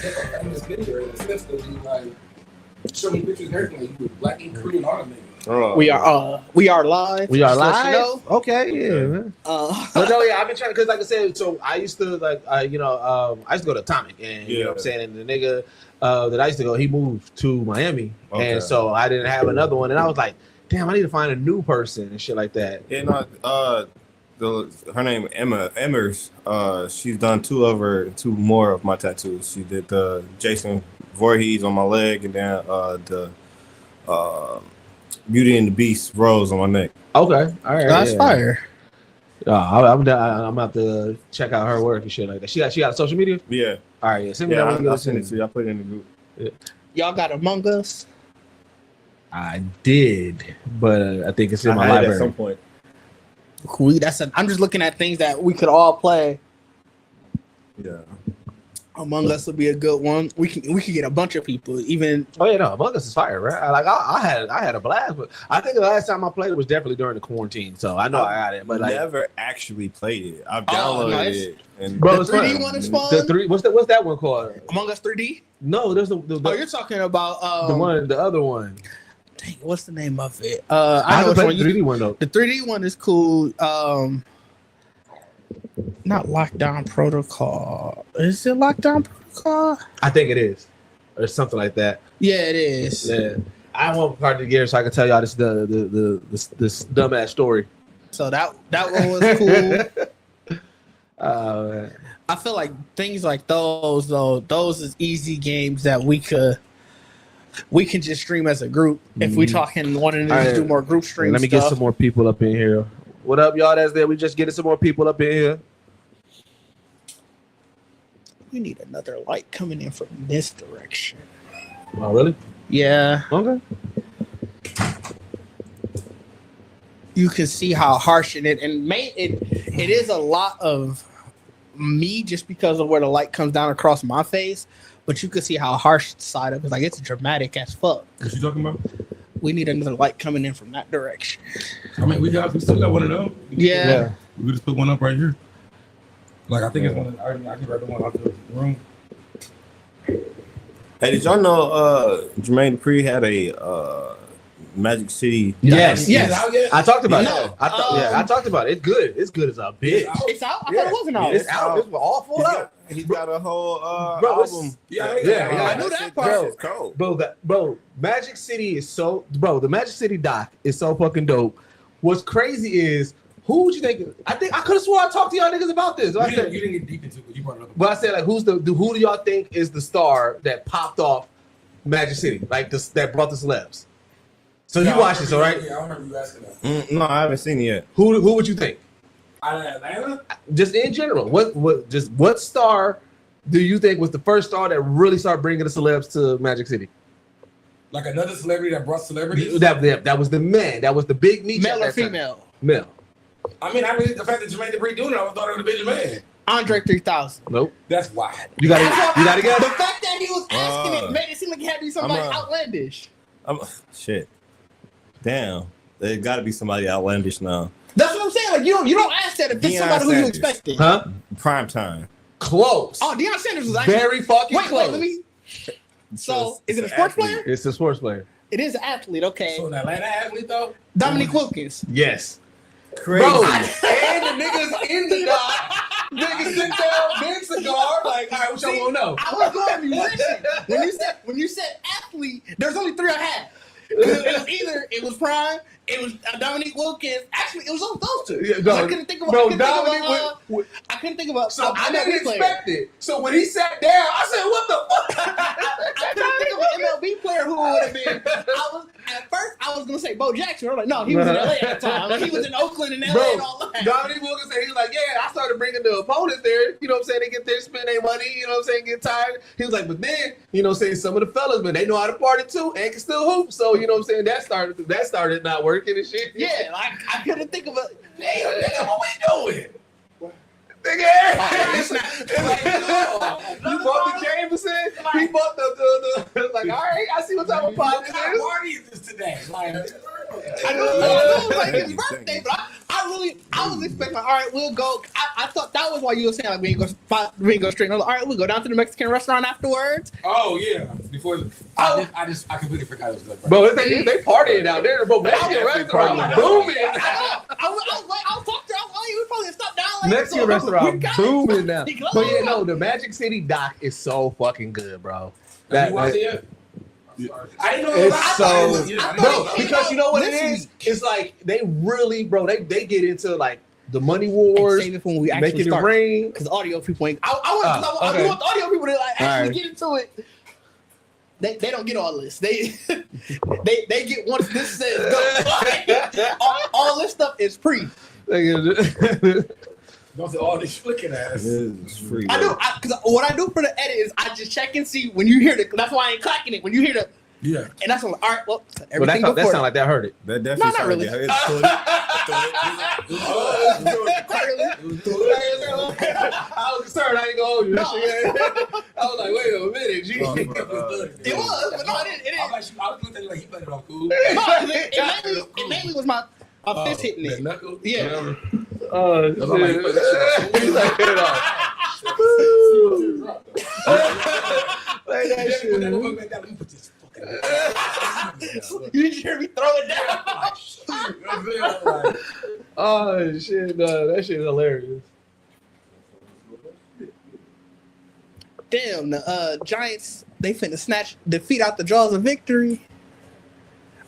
in this video, in the Smiths, he like show me pictures and everything. He was black and Korean all the niggas. We are live. We are Just to let live. you know. Okay, yeah. Man. But no, yeah, I've been trying because, like I said, so I used to I used to go to Atomic, and you know what I'm saying, and the nigga that I used to go, he moved to Miami, and so I didn't have another one, and I was like, damn, I need to find a new person and shit like that. Yeah, no, her name Emmers. She's done two more of my tattoos. She did the Jason Voorhees on my leg, and then the Beauty and the Beast rose on my neck. Okay, all right, That's fire. I'm about to check out her work and shit like that. She got a social media. Yeah. All right, yeah. Send me I'll send it to you. I put it in the group. Yeah. Y'all got Among Us? I did, but I think it's in my had it library at some point. I'm just looking at things that we could all play. Yeah. Among Us would be a good one. We can get a bunch of people. Even Oh yeah, no, Among Us is fire, right? I had a blast, but I think the last time I played it was definitely during the quarantine, so I know I got it. But never actually played it. I've downloaded it. And bro, the 3D one is fun. The three, what's that one called? Among Us 3D. No, there's the you're talking about the other one. Dang, what's the name of it? I know the 3D one though. The 3D one is cool. Not Lockdown Protocol. Is it Lockdown Protocol? I think it is, or something like that. Yeah, it is. Yeah, I want part of the gear so I can tell y'all this this dumbass story. So that one was cool. Man. I feel like things like those is easy games that we can just stream as a group. If we talking wanting to do more group streams. Let me get some more people up in here. What up, y'all? That's there. We just getting some more people up in here. We need another light coming in from this direction. Oh, really? Yeah. Okay. You can see how harsh it is a lot of me just because of where the light comes down across my face, but you can see how harsh the side of it is. Like, it's dramatic as fuck. What you talking about? We need another light coming in from that direction. I mean, we still got one of them. Yeah. We just put one up right here. Like, I think it's one. I can grab the one out the room. Hey, did y'all know Jermaine Dupri had a Magic City? Yes. I talked about No. it. I talked about it. It's good. It's good as a bitch. It's out? I thought it wasn't out. It's out. It's all full out. He's got a whole Bro, album. Yeah, I knew that part. It's cold. Bro, Magic City is so the Magic City doc is so fucking dope. What's crazy is who would you think? I could have swore I talked to y'all niggas about this. You didn't get deep into it. You brought it up. But I said, like, who do y'all think is the star that popped off Magic City, like this, that brought the celebs? So you watched this, all right? Yeah, I remember you asking that. No, I haven't seen it yet. Who would you think? Out of Atlanta? Just in general, what star do you think was the first star that really started bringing the celebs to Magic City? Like another celebrity that brought celebrities? That was the man. That was the big niche. Male or female? Male. I mean, the fact that Jermaine Dupri doing it, I thought it would have been Jermaine. Andre 3000. Nope. That's wild. You gotta guess. The fact that he was asking it made it seem like he had to be somebody outlandish. Shit. Damn. There got to be somebody outlandish now. That's what I'm saying. Like, you don't ask that if it's Deion somebody who you Sanders. expected. Huh? Prime time. Close. Oh, Deion Sanders was actually Very fucking close. Wait, let me. So, is it a sports player? It's a sports player. It is an athlete. Okay. So an Atlanta athlete, though? Dominique Wilkins. Yes. Crazy. Bro, and the niggas in the dock, niggas sit down, big cigar, like, all right, what y'all want to know? I was going musician. When you said athlete, there's only three I had. It was Prime, it was Dominique Wilkins. Actually, it was those two. Yeah, no, I couldn't think about. bro, I couldn't think about. So I didn't expect it. So when he sat down, I said, "What the fuck?" I couldn't think of an MLB player who would have been. At first I was gonna say Bo Jackson. I'm like, no, he was in LA at the time. Like, he was in Oakland and LA Bro, and all that. Dominique Wilkins said, he's like, yeah, I started bringing the opponents there. You know what I'm saying? They get there, spend their money. You know what I'm saying? Get tired. He was like, but then, you know what I'm saying? Some of the fellas, man, they know how to party too and can still hoop. So you know what I'm saying? That started not working and shit. Yeah, like I couldn't think of a. Damn, nigga, what we doing? Nigga, It's not. you bought the Jameson. He bought the like. All right, I see what type of pot What this kind of is. party is this today? Like, I know it was like his birthday, but I was was expecting, all right, we'll go. I thought that was why you were saying like we ain't go straight. I was like, all right, we'll go down to the Mexican restaurant afterwards. Oh yeah, before I completely forgot it was good. Bro, they partying out there, bro. Mexican restaurant booming. I was talking to her. We probably stop down. Like, Mexican restaurant booming now. But But yeah, no, the Magic City dock is so fucking good, bro. Have you watched it yet? I didn't know It's so, bro, it because you know what it is? It's like they really, bro, they get into like the money wars, save it for when we actually making start. it rain. Because audio people ain't. I want the audio people to like actually get into it. They don't get all this. They get once this says go. all this stuff is free. Don't say all this looking at us. It's free. I do because what I do for the edit is I just check and see when you hear the. That's why I ain't clacking it. When you hear the. Yeah. And that's all. All right. Well, Well, everything that before sound like that hurt it. That definitely not really. I was concerned. I ain't gonna hold you. I was like, wait a minute, G. It was, but no, it didn't. I was looking at you like he played it off cool. No, it mainly was my fist hitting it. Knuckle? Yeah. Oh, That's why I'm like, put that shit He's like, hit it off. Like that shit. Let me put this fucking. You didn't hear me throw it down. Oh shit, no, that shit is hilarious. Damn, the Giants, they finna snatch defeat out the jaws of victory.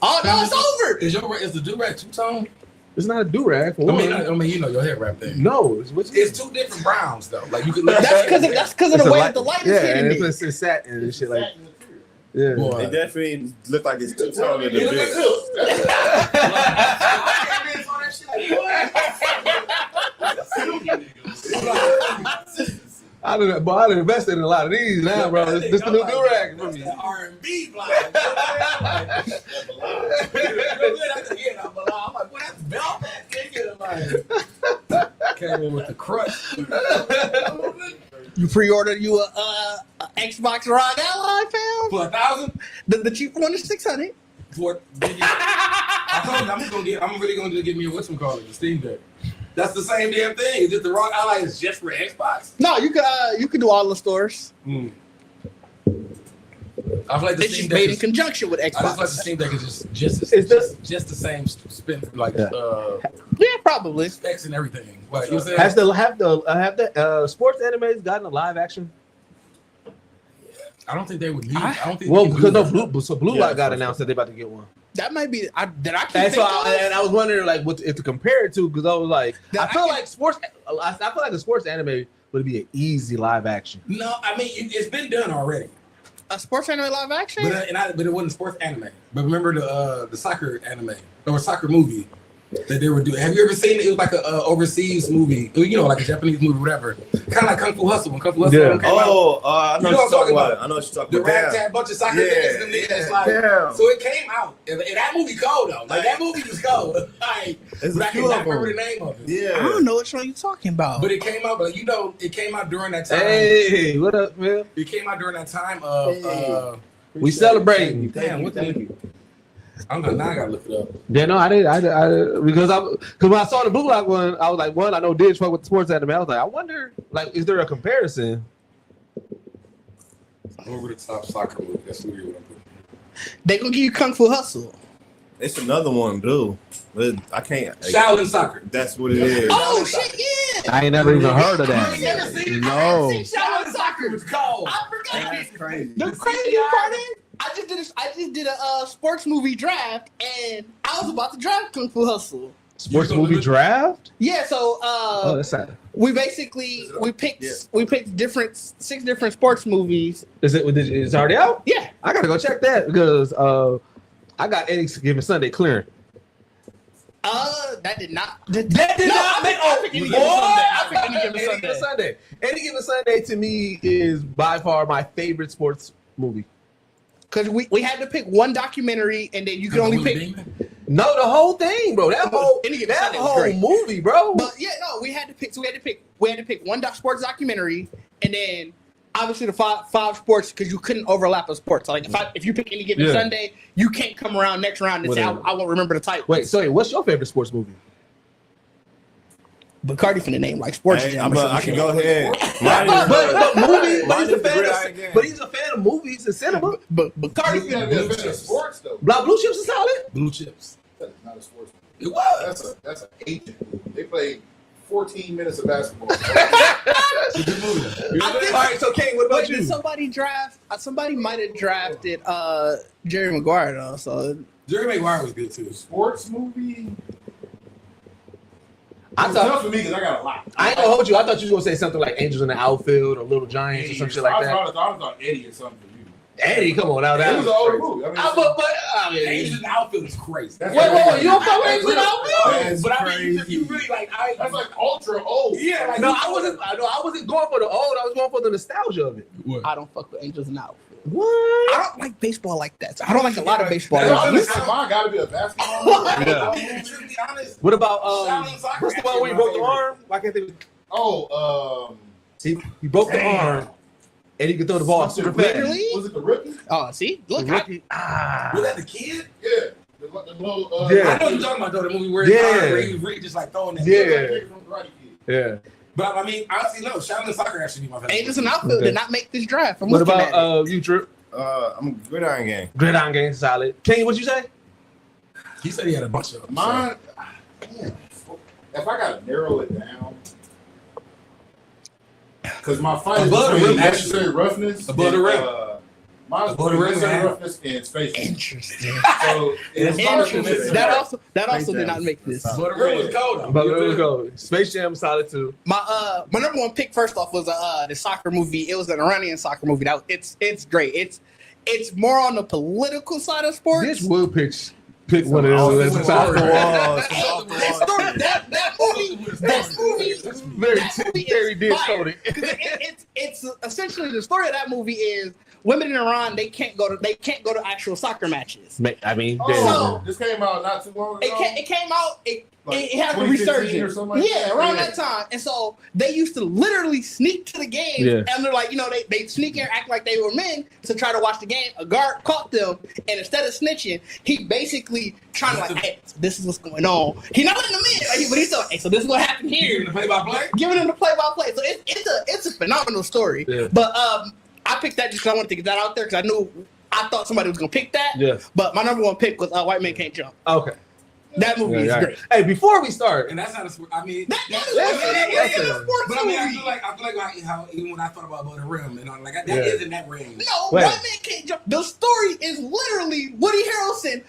Oh no, it's over. Is the do-rag two-tone? It's not a do-rag. I mean, you know your hair wrap thing. No, It's two different browns though. Like you can. That's because of the way that the light is hitting me. It's satin and shit like. Yeah. Boy. It definitely look like it's two-tone in the Look bit. at this. I done invested in a lot of these now, bro. This the new do-rag for me. R&B blind. I'm like, what that's velvet? Came in with the crust. You pre-ordered you a Xbox ROG Ally, fam? For 1,000? The cheap one is $600. For I told you I'm really gonna get me a whatchamacallit, the Steam Deck. That's the same damn thing. It's just the ROG Ally is just for Xbox. No, you could do all the stores. I feel like the It's Steam just made Deck in conjunction with I just feel like the Xbox. Steam Deck is just the same spin like Yeah, probably. specs and everything. What you saying? Have the sports animes gotten a live action? I don't think they would need. I don't think. Well, they because would no Blue Light got announced that they about to get one. That might be. I can't That's think why, and I was wondering like what if to compare it to, because I was like, I feel like the sports anime would be an easy live action. No, I mean it's been done already. a sports anime live action. But it wasn't sports anime. But remember the soccer anime or soccer movie that they were doing. Have you ever seen it? It was like a overseas movie, you know, like a Japanese movie, whatever. Kind of like Kung Fu Hustle. When Kung Fu Hustle came out. I know what you're talking about. I know what you're talking The about. ragtag bunch of soccer niggas and niggas like. So it came out, and that movie cold though. Like that movie was cold. Like, There's but a I few cannot of them. remember the name of it. Yeah. I don't know what show you're talking about. But it came out, but you know, it came out during that time. Hey, what up, man? It came out during that time of. We celebrating. Damn, what the? I gotta look it up. Yeah, no, I did because when I saw the Blue Lock one, I was like, I know Didge fuck with the sports anime. I was like, I wonder, like, is there a comparison? Over the top soccer movie. That's weird. What I'm putting. They gonna give you Kung Fu Hustle. It's another one, dude. But I can't. Shaolin Soccer. That's what it is. Oh shit, yeah. I ain't never even heard of You ain't never that. seen it? No. Shaolin Soccer. It's cold. I forgot. That's crazy. The crazy part is, I just did a sports movie draft, and I was about to draft Kung Fu Hustle. Sports movie draft? Yeah, so Oh, that's sad. we picked 6 different sports movies. Is it already out? Yeah, I gotta go check that because I got any given Sunday clearing. that did not. That did not make I picked Any Given Sunday. I picked Any Given Any Sunday. Given Sunday. Any Given Sunday to me is by far my favorite sports movie. Because we had to pick one documentary, and then you could only pick. No, the whole thing, bro. That whole Any Given Sunday was whole great. movie, bro. But yeah, no, we had to pick. So we had to pick one sports documentary, and then obviously the five sports, because you couldn't overlap a sport. So like if you pick Any Given Sunday, you can't come around next round and say I won't remember the title. Wait, so what's your favorite sports movie? Bacardi finna name like sports Hey, jam. or some I can shit. go ahead. But movies, Mine is Gridiron Gang. but he's a fan of movies and cinema. But Bacardi You gotta be a fan of sports though. Blue Chips is solid. Blue Chips. That's not a sports It was. movie. That's an ancient movie. They played 14 minutes of basketball. All right, so King, what about Wait, you? did somebody draft? Somebody might have drafted Jerry Maguire though. So Jerry Maguire was good too. Sports movie. I It's thought tough for me because I got a lot. I ain't gonna hold you. I thought you was gonna say something like Angels in the Outfield or Little Giants or some shit like that. I thought Eddie or something for you. Eddie, come on now. It That was an older movie. I mean, I mean, Asian outfield is crazy. That's wait, you don't fuck with That's Angels in the Outfield? That's But I mean, crazy. you really like That's like ultra old. yeah, like No, I wasn't going for the old. I was going for the nostalgia of it. I don't fuck with Angels in the Outfield. What? I don't like baseball like that. So I don't like a lot of baseball. That's all This this- mine got to be a basketball movie. Yeah. I mean, to be honest, What about Shaolin Soccer what's the one where you actually broke the my arm? Why can't they? Oh, See, he broke the Damn. arm, and he could throw the ball super something fast. Literally? Was it the rookie? Oh, see, look, The rookie. was that the kid? Yeah. The little, Yeah. I know you're talking about though, the movie where, Yeah. where he was really just like throwing that. Yeah. that kid from Karate Kid. Yeah. But I mean, honestly, no, Shaolin Soccer actually be my favorite. Angels in the Outfield Okay. did not make this draft. I'm What looking at it. about you, Trip? I'm Gridiron Gang. Gridiron Gang solid. King, what'd you say? He said he had a bunch of them. Mine, man, if I got to narrow it down, because my fight is Above the between rim, necessary roughness. Above the and, rim. Mine's Above the between rim, necessary man. roughness and space. Interesting. So it's Interesting. That also Space did not Jam. make this. But the rim was cold though. But there we go. Space Jam solid too. My number one pick first off was the soccer movie. It was an Iranian soccer movie. It's great. It's more on the political side of sports. This will pick one of those. Off That's the solid. walls. Hey, Off the that walls. story- that movie Very is dish fire. coded. It's essentially the story of that movie is women in Iran they can't go to actual soccer matches. I mean, Oh, this came out not too long ago. It came out. Like It had a 2015 resurgence or something like yeah, that? around Yeah. that time. And so they used to literally sneak to the game, Yeah. and they're like, they sneak in, act like they were men to try to watch the game. A guard caught them, and instead of snitching, he basically trying to like, hey, so this is what's going on. He not letting them in, but he's like, hey, so this is what happened here. Play by play. Giving them the play-by-play. So it's a phenomenal story. Yeah. But I picked that just because I wanted to get that out there because I thought somebody was gonna pick that. Yeah. But my number one pick was White Men Can't Jump. Okay. That movie is great. Hey, before we start, And that's not a sport. I mean, That is that's a a- sports but I mean, I movie. feel like how even when I thought about the rim and all, like that Yeah. is in that range. No, Wait. White Man Can't Jump. The story is literally Woody Harrelson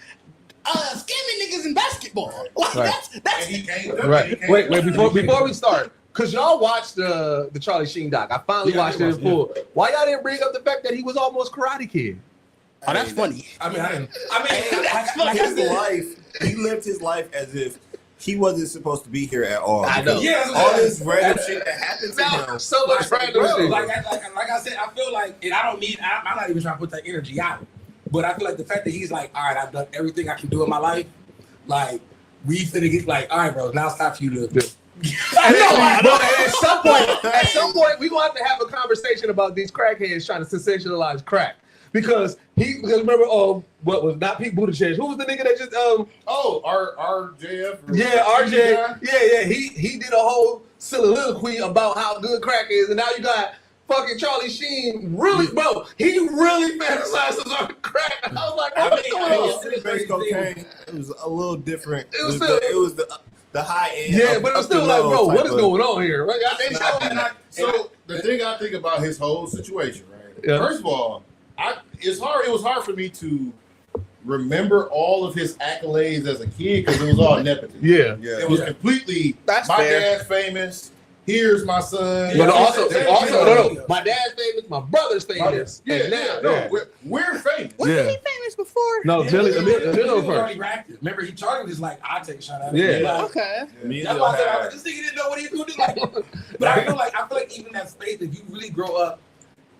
scamming niggas in basketball. Like Right. that's And he came up, right? he came Wait, up. before we start, cause y'all watched the Charlie Sheen doc. I finally Yeah, I watched it in watched full. Why y'all didn't bring up the fact that he was almost Karate Kid? Oh, that's funny. I mean, His life, he lived his life as if he wasn't supposed to be here at all. I know. Yeah, that's what All I'm this saying. random shit that happened to him. So much random Bro, shit. like I said, I feel like, and I'm not even trying to put that energy out, but I feel like the fact that he's like, all right, I've done everything I can do in my life, like, we finna get, like, all right, bro, now it's time for you to. I know. But at some point, we're gonna have a conversation about these crackheads trying to sensationalize crack. Because remember, what was not Pete Buttigieg? Who was the nigga that just Oh, RJF. or yeah, TV RJ, guy? yeah, he did a whole soliloquy about how good crack is, and now you got fucking Charlie Sheen. Really, bro, he really fantasizes on crack. I was like, what's going on? City-based cocaine, it was a little different. It was It was the high end. Yeah, up- but it was up to still like, low bro, what type is of- going on here? Right? So the thing I think about his whole situation, right? Yeah. First of all, it was hard for me to remember all of his accolades as a kid because it was all nepotism. Yeah. Yeah. It was completely That's my fair. dad's famous. Here's my son. But also, Yeah. no, my dad's famous, my brother's famous. Yeah, and yeah, now, no, we're famous. Wasn't Yeah. he famous before? No, Billy, Emilio was first. already rapped it. Remember, Charlie was just like, I'll take a shot at it. Yeah. Like, Okay. that's why I said, this nigga didn't know what he was going to do. Like, but I feel like even that space, if you really grow up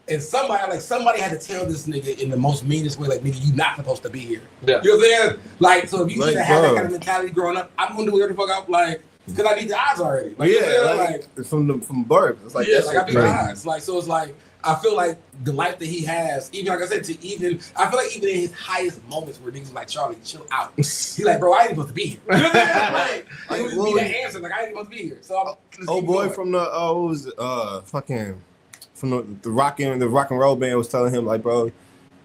and somebody had to tell this nigga in the most meanest way, like, nigga, you not supposed to be here. Yeah. You know what I'm saying? Like, so if you Like, just have that bro. kind of mentality growing up, I'm going to do whatever the fuck I'm like, because I need the odds already. Like, you know Yeah, what I'm saying? like from birth. It's like yeah, that like I shit beat the crazy. odds. Like, so it's like, I feel like the life that he has, even like I said, I feel like even in his highest moments where niggas like Charlie, chill out. He's like, bro, I ain't supposed to be here. You know what I mean? Like, he was be the answer, like I ain't supposed to be here. So boy from the the rock and roll band was telling him like, bro,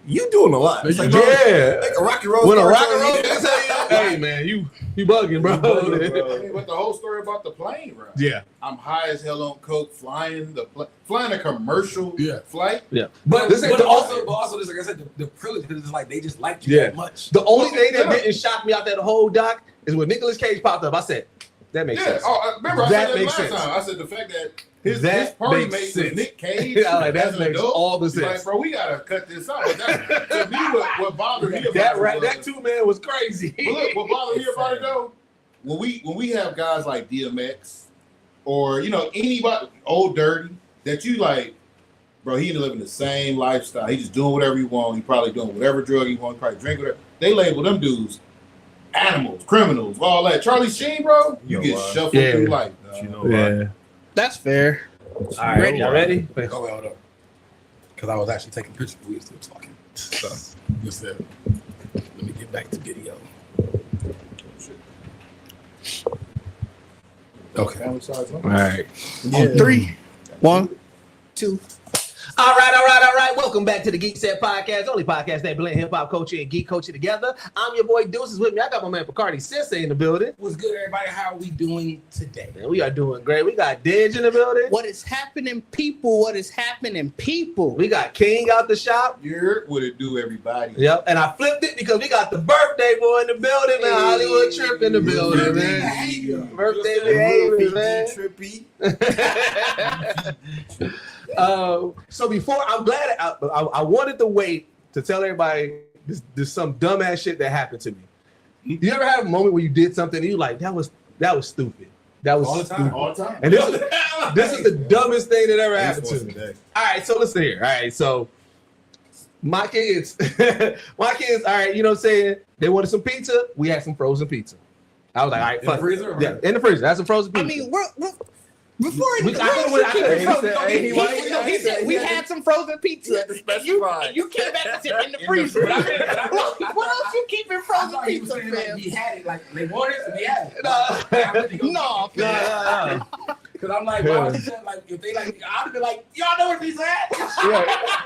you doing a lot. It's like, bro, like a rock and roll. When a rock and roll nigga tell you, hey man, you bugging, bro. I mean, but the whole story about the plane ride. Yeah. I'm high as hell on coke, flying a commercial flight. Yeah. But also, just like I said, the privilege because it's like they just like you that much. The only thing that didn't shock me out that whole doc is when Nicolas Cage popped up. I said, that makes sense. Oh, remember I that said that makes last sense. time. I said the fact that his That party makes mate sense. was Nick Cage. Like, that as an makes adult. all the He's sense. like, bro, we gotta cut this out. To me, what bothered me about That 2-man was crazy. But look, what bothered me about it though, when we have guys like DMX or anybody Old Dirty that you like, bro, he living the same lifestyle. He just doing whatever he want. He probably doing whatever drug he want. He probably drink whatever. They label them dudes animals, criminals, all that. Charlie Sheen, bro, you get shuffled through life. That's fair. All right, y'all ready? Hold up. Because I was actually taking pictures of we were still talking. So, just said, let me get back to video. Okay. All right. On 3, 1, 2. All right. Welcome back to the Geekset podcast, only podcast that blend hip hop culture and geek culture together. I'm your boy Deuces with me. I got my man Bacardi Sensei in the building. What's good, everybody? How are we doing today? Man, we are doing great. We got Didge in the building. What is happening, people? What is happening, people? We got King out the shop. You're what it do, everybody. Yep. And I flipped it because we got the birthday boy in the building, man. Hollywood Trip in the building, man. Birthday behavior, man. Trippy. So before, I'm glad I wanted to wait to tell everybody there's some dumbass shit that happened to me. You ever have a moment where you did something and you like that was stupid? That was all the time. stupid. All the time. And this is the dumbest thing that ever happened to me. All right, so listen here. All right, so my kids, all right, you know what I'm saying? They wanted some pizza. We had some frozen pizza. I was like, all right, fuck. In the freezer? Yeah, in the freezer. That's some frozen pizza. I mean, before We had some frozen pizza. You came back and said in the freezer. What else you keep in frozen pizza, man? He had it, like they wanted it, and he had it. No. Because I'm like, why would you say, like, if they like, I'd have been like, y'all know where pizza at? Yeah.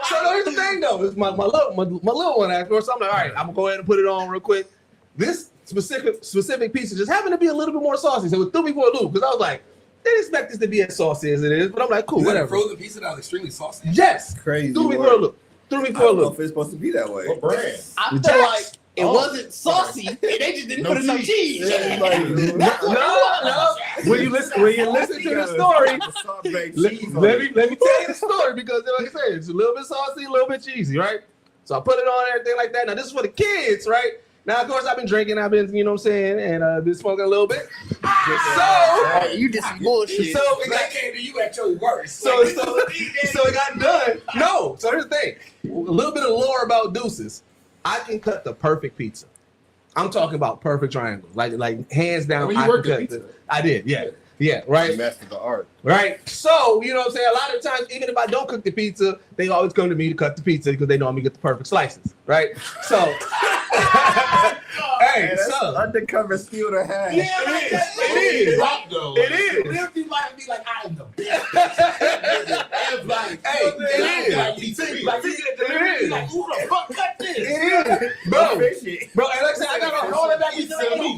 So here's the thing, though. It's my little one asked for. So I'm like, all right, I'm gonna go ahead and put it on real quick. This specific pizza just happened to be a little bit more saucy, so it threw me for a loop because I was like, didn't expect this to be as saucy as it is, but I'm like, cool, whatever. Frozen pizza that was extremely saucy. Yes, Crazy. threw me for a loop. I don't know if it's supposed to be that way. What brand? I feel like it wasn't saucy. They just didn't put enough cheese. No. When you listen to the story, let me tell you the story because, like I said, it's a little bit saucy, a little bit cheesy, right? So I put it on everything like that. Now this is for the kids, right? Now, of course, I've been drinking. I've been, you know what I'm saying, and been smoking a little bit. So you did some bullshit. So I came to you at your worst. So it got done. No. So here's the thing. A little bit of lore about Deuces. I can cut the perfect pizza. I'm talking about perfect triangles. Like hands down. When you worked at pizza. I did, yeah. Yeah, right. Master the art. Right. So, you know what I'm saying? A lot of times, even if I don't cook the pizza, they always come to me to cut the pizza because they know I'm gonna get the perfect slices. Right. So hey, so undercover steal the hash. Yeah, it is. It is. If you might be like, I am the best. Like, hey, it is. Like, who the fuck cut this? It is. Bro, and like I said, I got a whole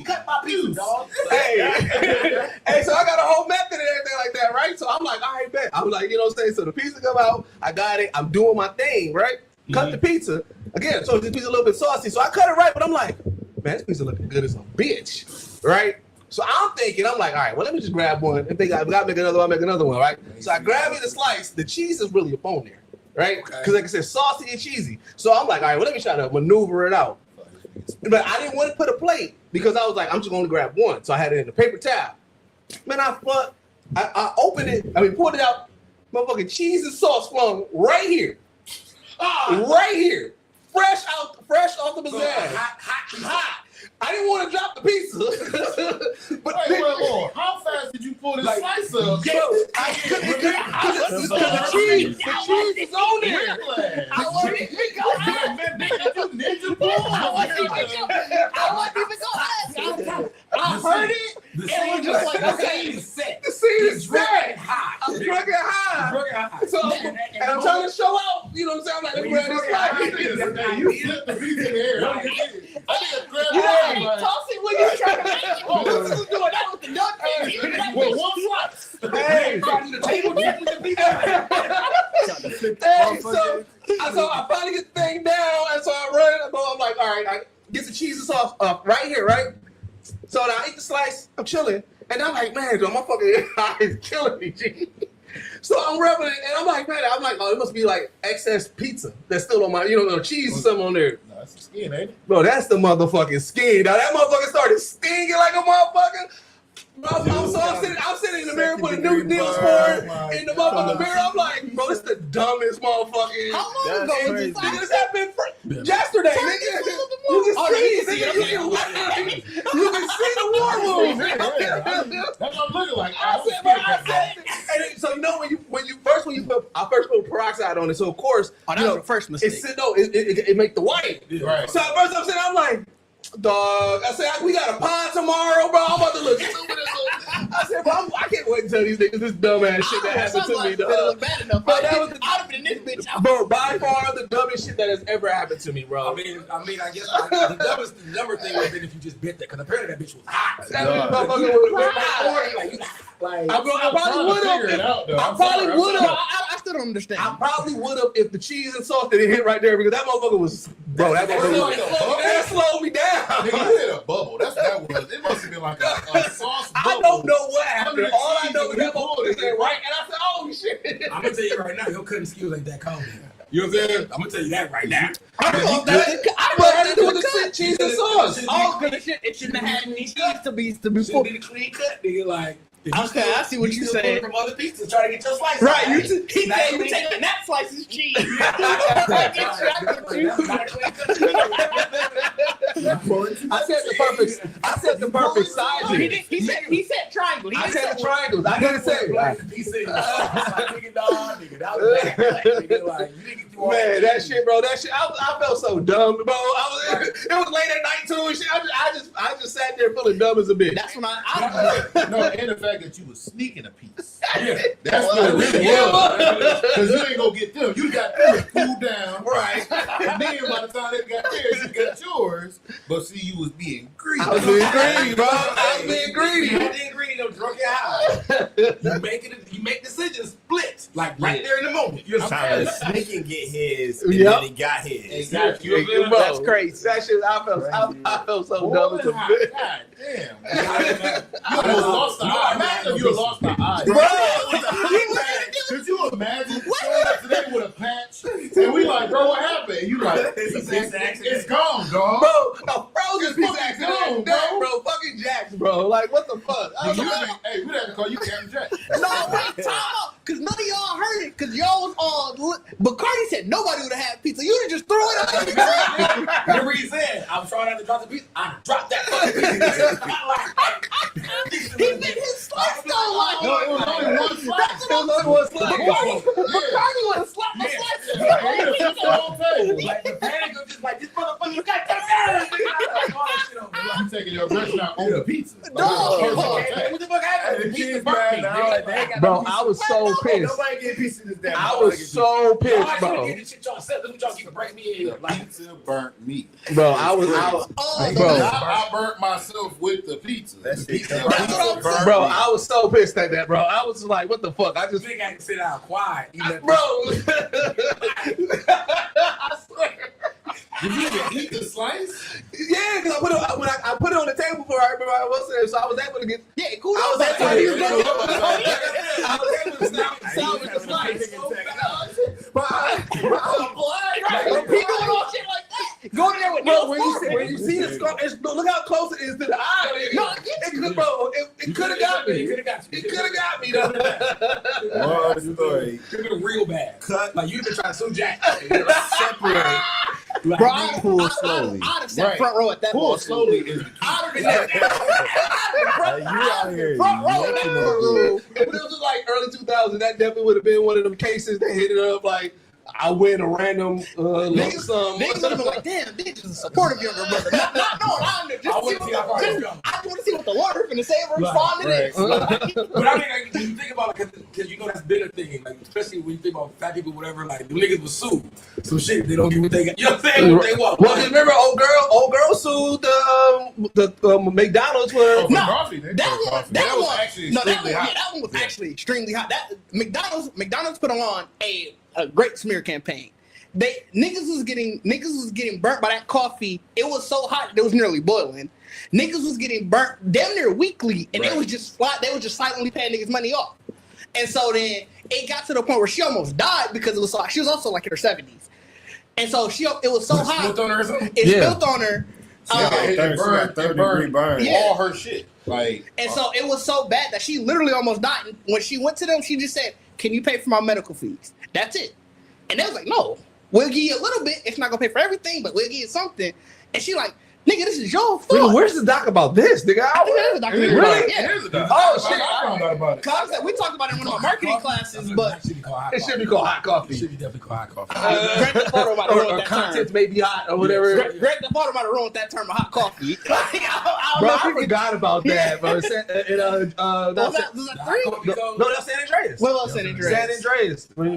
cut my pizza, dog. Hey, so I got a whole method and everything like that, right? So I'm like, all right, bet. I'm like, you know what I'm saying? So the pizza come out, I got it, I'm doing my thing, right? Cut the pizza. Again, so this pizza a little bit saucy. So I cut it right, but I'm like, man, this pizza looking good as a bitch, right? So I'm thinking, I'm like, all right, well, let me just grab one. If they got to make another one, I'll make another one, right? So I grab me the slice. The cheese is really up on there, right? Because like I said, saucy and cheesy. So I'm like, all right, well, let me try to maneuver it out. But I didn't want to put a plate because I was like, I'm just going to grab one. So I had it in a paper towel. Man, I opened it. I mean, poured it out. Motherfucking cheese and sauce flung right here. Right here. Fresh off the bazaar. Hot. I didn't want to drop the pizza. But wait, how fast did you pull this slice up? Because the cheese is on there. I wasn't even going I heard it. The It scene was just like, the okay. scene is set. The scene is It's drunk set. and high. I'm drunk and high. So, and I'm trying to show out. You know what I'm saying? I'm like, let me grab this slice. You flipped the pizza in the air. I think grab Yeah, it. toss it when you're trying to make it. Oh, this is doing that with the duck pizza. With one slice. Hey, trying to the table, with the pizza. Hey, so I finally get the thing down, and so I run it. I'm like, all right, I get the cheese and sauce up right here, right? So now I eat the slice, I'm chilling, and I'm like, man, my fucking eye is killing me, G. So I'm rubbing it, and I'm like, oh, it must be like excess pizza that's still on my, the cheese or something on there. No, that's the skin, ain't it? Bro, that's the motherfucking skin. Now that motherfucker started stinging like a motherfucker. Bro, I'm sitting in the mirror putting new needles for it in the motherfucking mirror. I'm like, bro, it's the dumbest motherfucking. How long ago was this? Nigga, this happened yesterday, nigga. You can see the war room. That's what I'm looking like. I said, so when you first put peroxide on it, so of course, That was the first mistake. it make the white. Right. So at first I'm saying, I'm like, dog. I said, we got a pod tomorrow, bro. I'm about to look stupid. I said, bro, I can't wait to tell these niggas this dumbass shit that happened to me, dog. Look bad enough. Bro, that was I'd have been in this bitch. bro, by far the dumbest shit that has ever happened to me, bro. I mean, I guess the number thing would have been if you just bit that, because apparently that bitch was hot. That motherfucker would have been hot. Like, I probably would have. I probably would have. I still don't understand. I probably would have if the cheese and sauce didn't hit right there, because that motherfucker was, bro. That slowed me down. Nigga, you hit a bubble. That's what that was. It must have been like a sauce bubble. I don't know what happened. All I know is that pulled motherfucker it. said right, and I said, "Oh shit!" I'm gonna tell you right now, your cutting skills ain't that cold. You know what I'm saying? I'm gonna tell you that right now. I don't know what to do with the shit, cheese and sauce. All good shit. It shouldn't have had any cheese to be Should full. be the clean cut, nigga. Like, Okay, I see what you you're still saying. pulling from other pizzas, trying to get your slice. Right, Right. he said you take the nap slices cheese. That's not a clean cut. I said the perfect sizing. He said triangle. I said the triangles. I didn't say. Nigga, dog, nigga, that was bad. Nigga, like, you didn't do all Man, that shit, bro. That shit. I felt so dumb, bro. It was late at night too, and shit. I just sat there feeling dumb as a bitch. That's when I No, and the fact that you was sneaking a piece. Yeah. That's what it really was. Because you ain't gonna get them. You got them to cool down. Right. And then by the time they got theirs, you got yours. But see, you was being greedy. I was being greedy, bro. I was being greedy. You being greedy, no drunk your high. You make decisions split, like right there in the moment. You know what I'm Trying to saying? sneak and get his, and Yep. then he got his. Exactly. You know what I'm saying? Bro, that's crazy. That shit, I felt so dumb as a bitch. God damn. You almost lost the eye. Imagine if you had lost the eye. Bro, Could you imagine showing up today with a patch? And we like, bro, what happened? And you like, it's gone, dog. bro, a frozen piece of fucking accident, gone, bro. Fucking Jacks, bro. Like, what the fuck? I was like, Hey, we'd have to call you Captain Jack. no wait, time out, because none of y'all heard it, because y'all was all. But Cardi said nobody would have had pizza. You'd have just threw it up. Remember he said, I'm trying not to drop the piece. I dropped that fucking piece. He made his slice though. Like, No, it was only one slice. It was only one slice. but Cardi would have slapped my slices. Hey, you flipped the whole table. Like the panic of just like, this motherfucker, you got to get it. You taking your breath now on the pizza. No. What the fuck happened? The pizza burnt me. Nigga. Bro, I was so pissed. Nobody get pieces of this damn. I was so pissed, Y'all should bro. get this shit y'all self. That's what y'all keep breaking me in. Like, Pizza burnt me. Bro, I was, Oh, bro. I burnt myself with the pizza. That's The it. pizza That's what I'm saying. Bro, I was so pissed at that, bro. I was like, what the fuck? I just, nigga had to sit down quiet. bro. I swear. Did you even eat the slice? Yeah, because I put it on the table for her. Remember I was there, so I was able to get. yeah, cool. I was able to you know, I was able to salvage the slice. But I'm blind. He doing all shit like that. Go in there with Bro, no when you see the scar, look how close it is to the eye. No, I get you. It could have got me. It could have got you. It could have got me though. Moral of the story. Could have been real bad. Cut. Like, you'd have been trying to sue Jack. Separate. Like, Bro, I'd Pull have slowly. sat Right. front row at that Pull ball. slowly is the key. You out here. Front row in that room. If it was like early 2000, that definitely would have been one of them cases that hit it up like I win a random lump sum. Niggas would have been like, damn, bitch is a supportive younger brother. Not knowing I'm there. Just I want to see what the Lord is going to say and respond to this. But I mean, like, when you think about it, because you know that's been a thing, like especially when you think about fat people, whatever. Like the niggas was sued, some shit they don't give what they got. You know what I'm saying? What they want. Well, remember, old girl sued the McDonald's for Oh, for No, coffee, that was one actually no, extremely hot. that one was actually extremely hot. That McDonald's put on a great smear campaign. Niggas was getting burnt by that coffee. It was so hot that it was nearly boiling. Niggas was getting burnt damn near weekly, and they was just silently paying niggas money off. And so then it got to the point where she almost died because it was so hot. She was also like in her 70s, and so it was so hot. Spilled on her or something? It spilled on her. It burned Yeah. all her shit. Like, And so it was so bad that she literally almost died. And when she went to them, she just said, "Can you pay for my medical fees?" That's it. And they was like, "No, we'll give you a little bit. It's not gonna pay for everything, but we'll give you something." And she like, "Nigga, this is your fault." Nigga, where's the doc about this, nigga? I think there's a documentary. Really? Yeah. Here's a doc. Oh, shit. I found out about it. Cause we talked about it in one of my marketing classes, but It should be called hot It coffee. should be called hot It coffee. should be definitely called hot coffee. Greg the photo might have Or ruined that contents term. may be hot or whatever. Greg the photo might have ruined that term of hot coffee. I Bro, don't know I if we could- forgot about that, bro. Was that three? No, that's San Andreas. What else San Andreas? San Andreas. When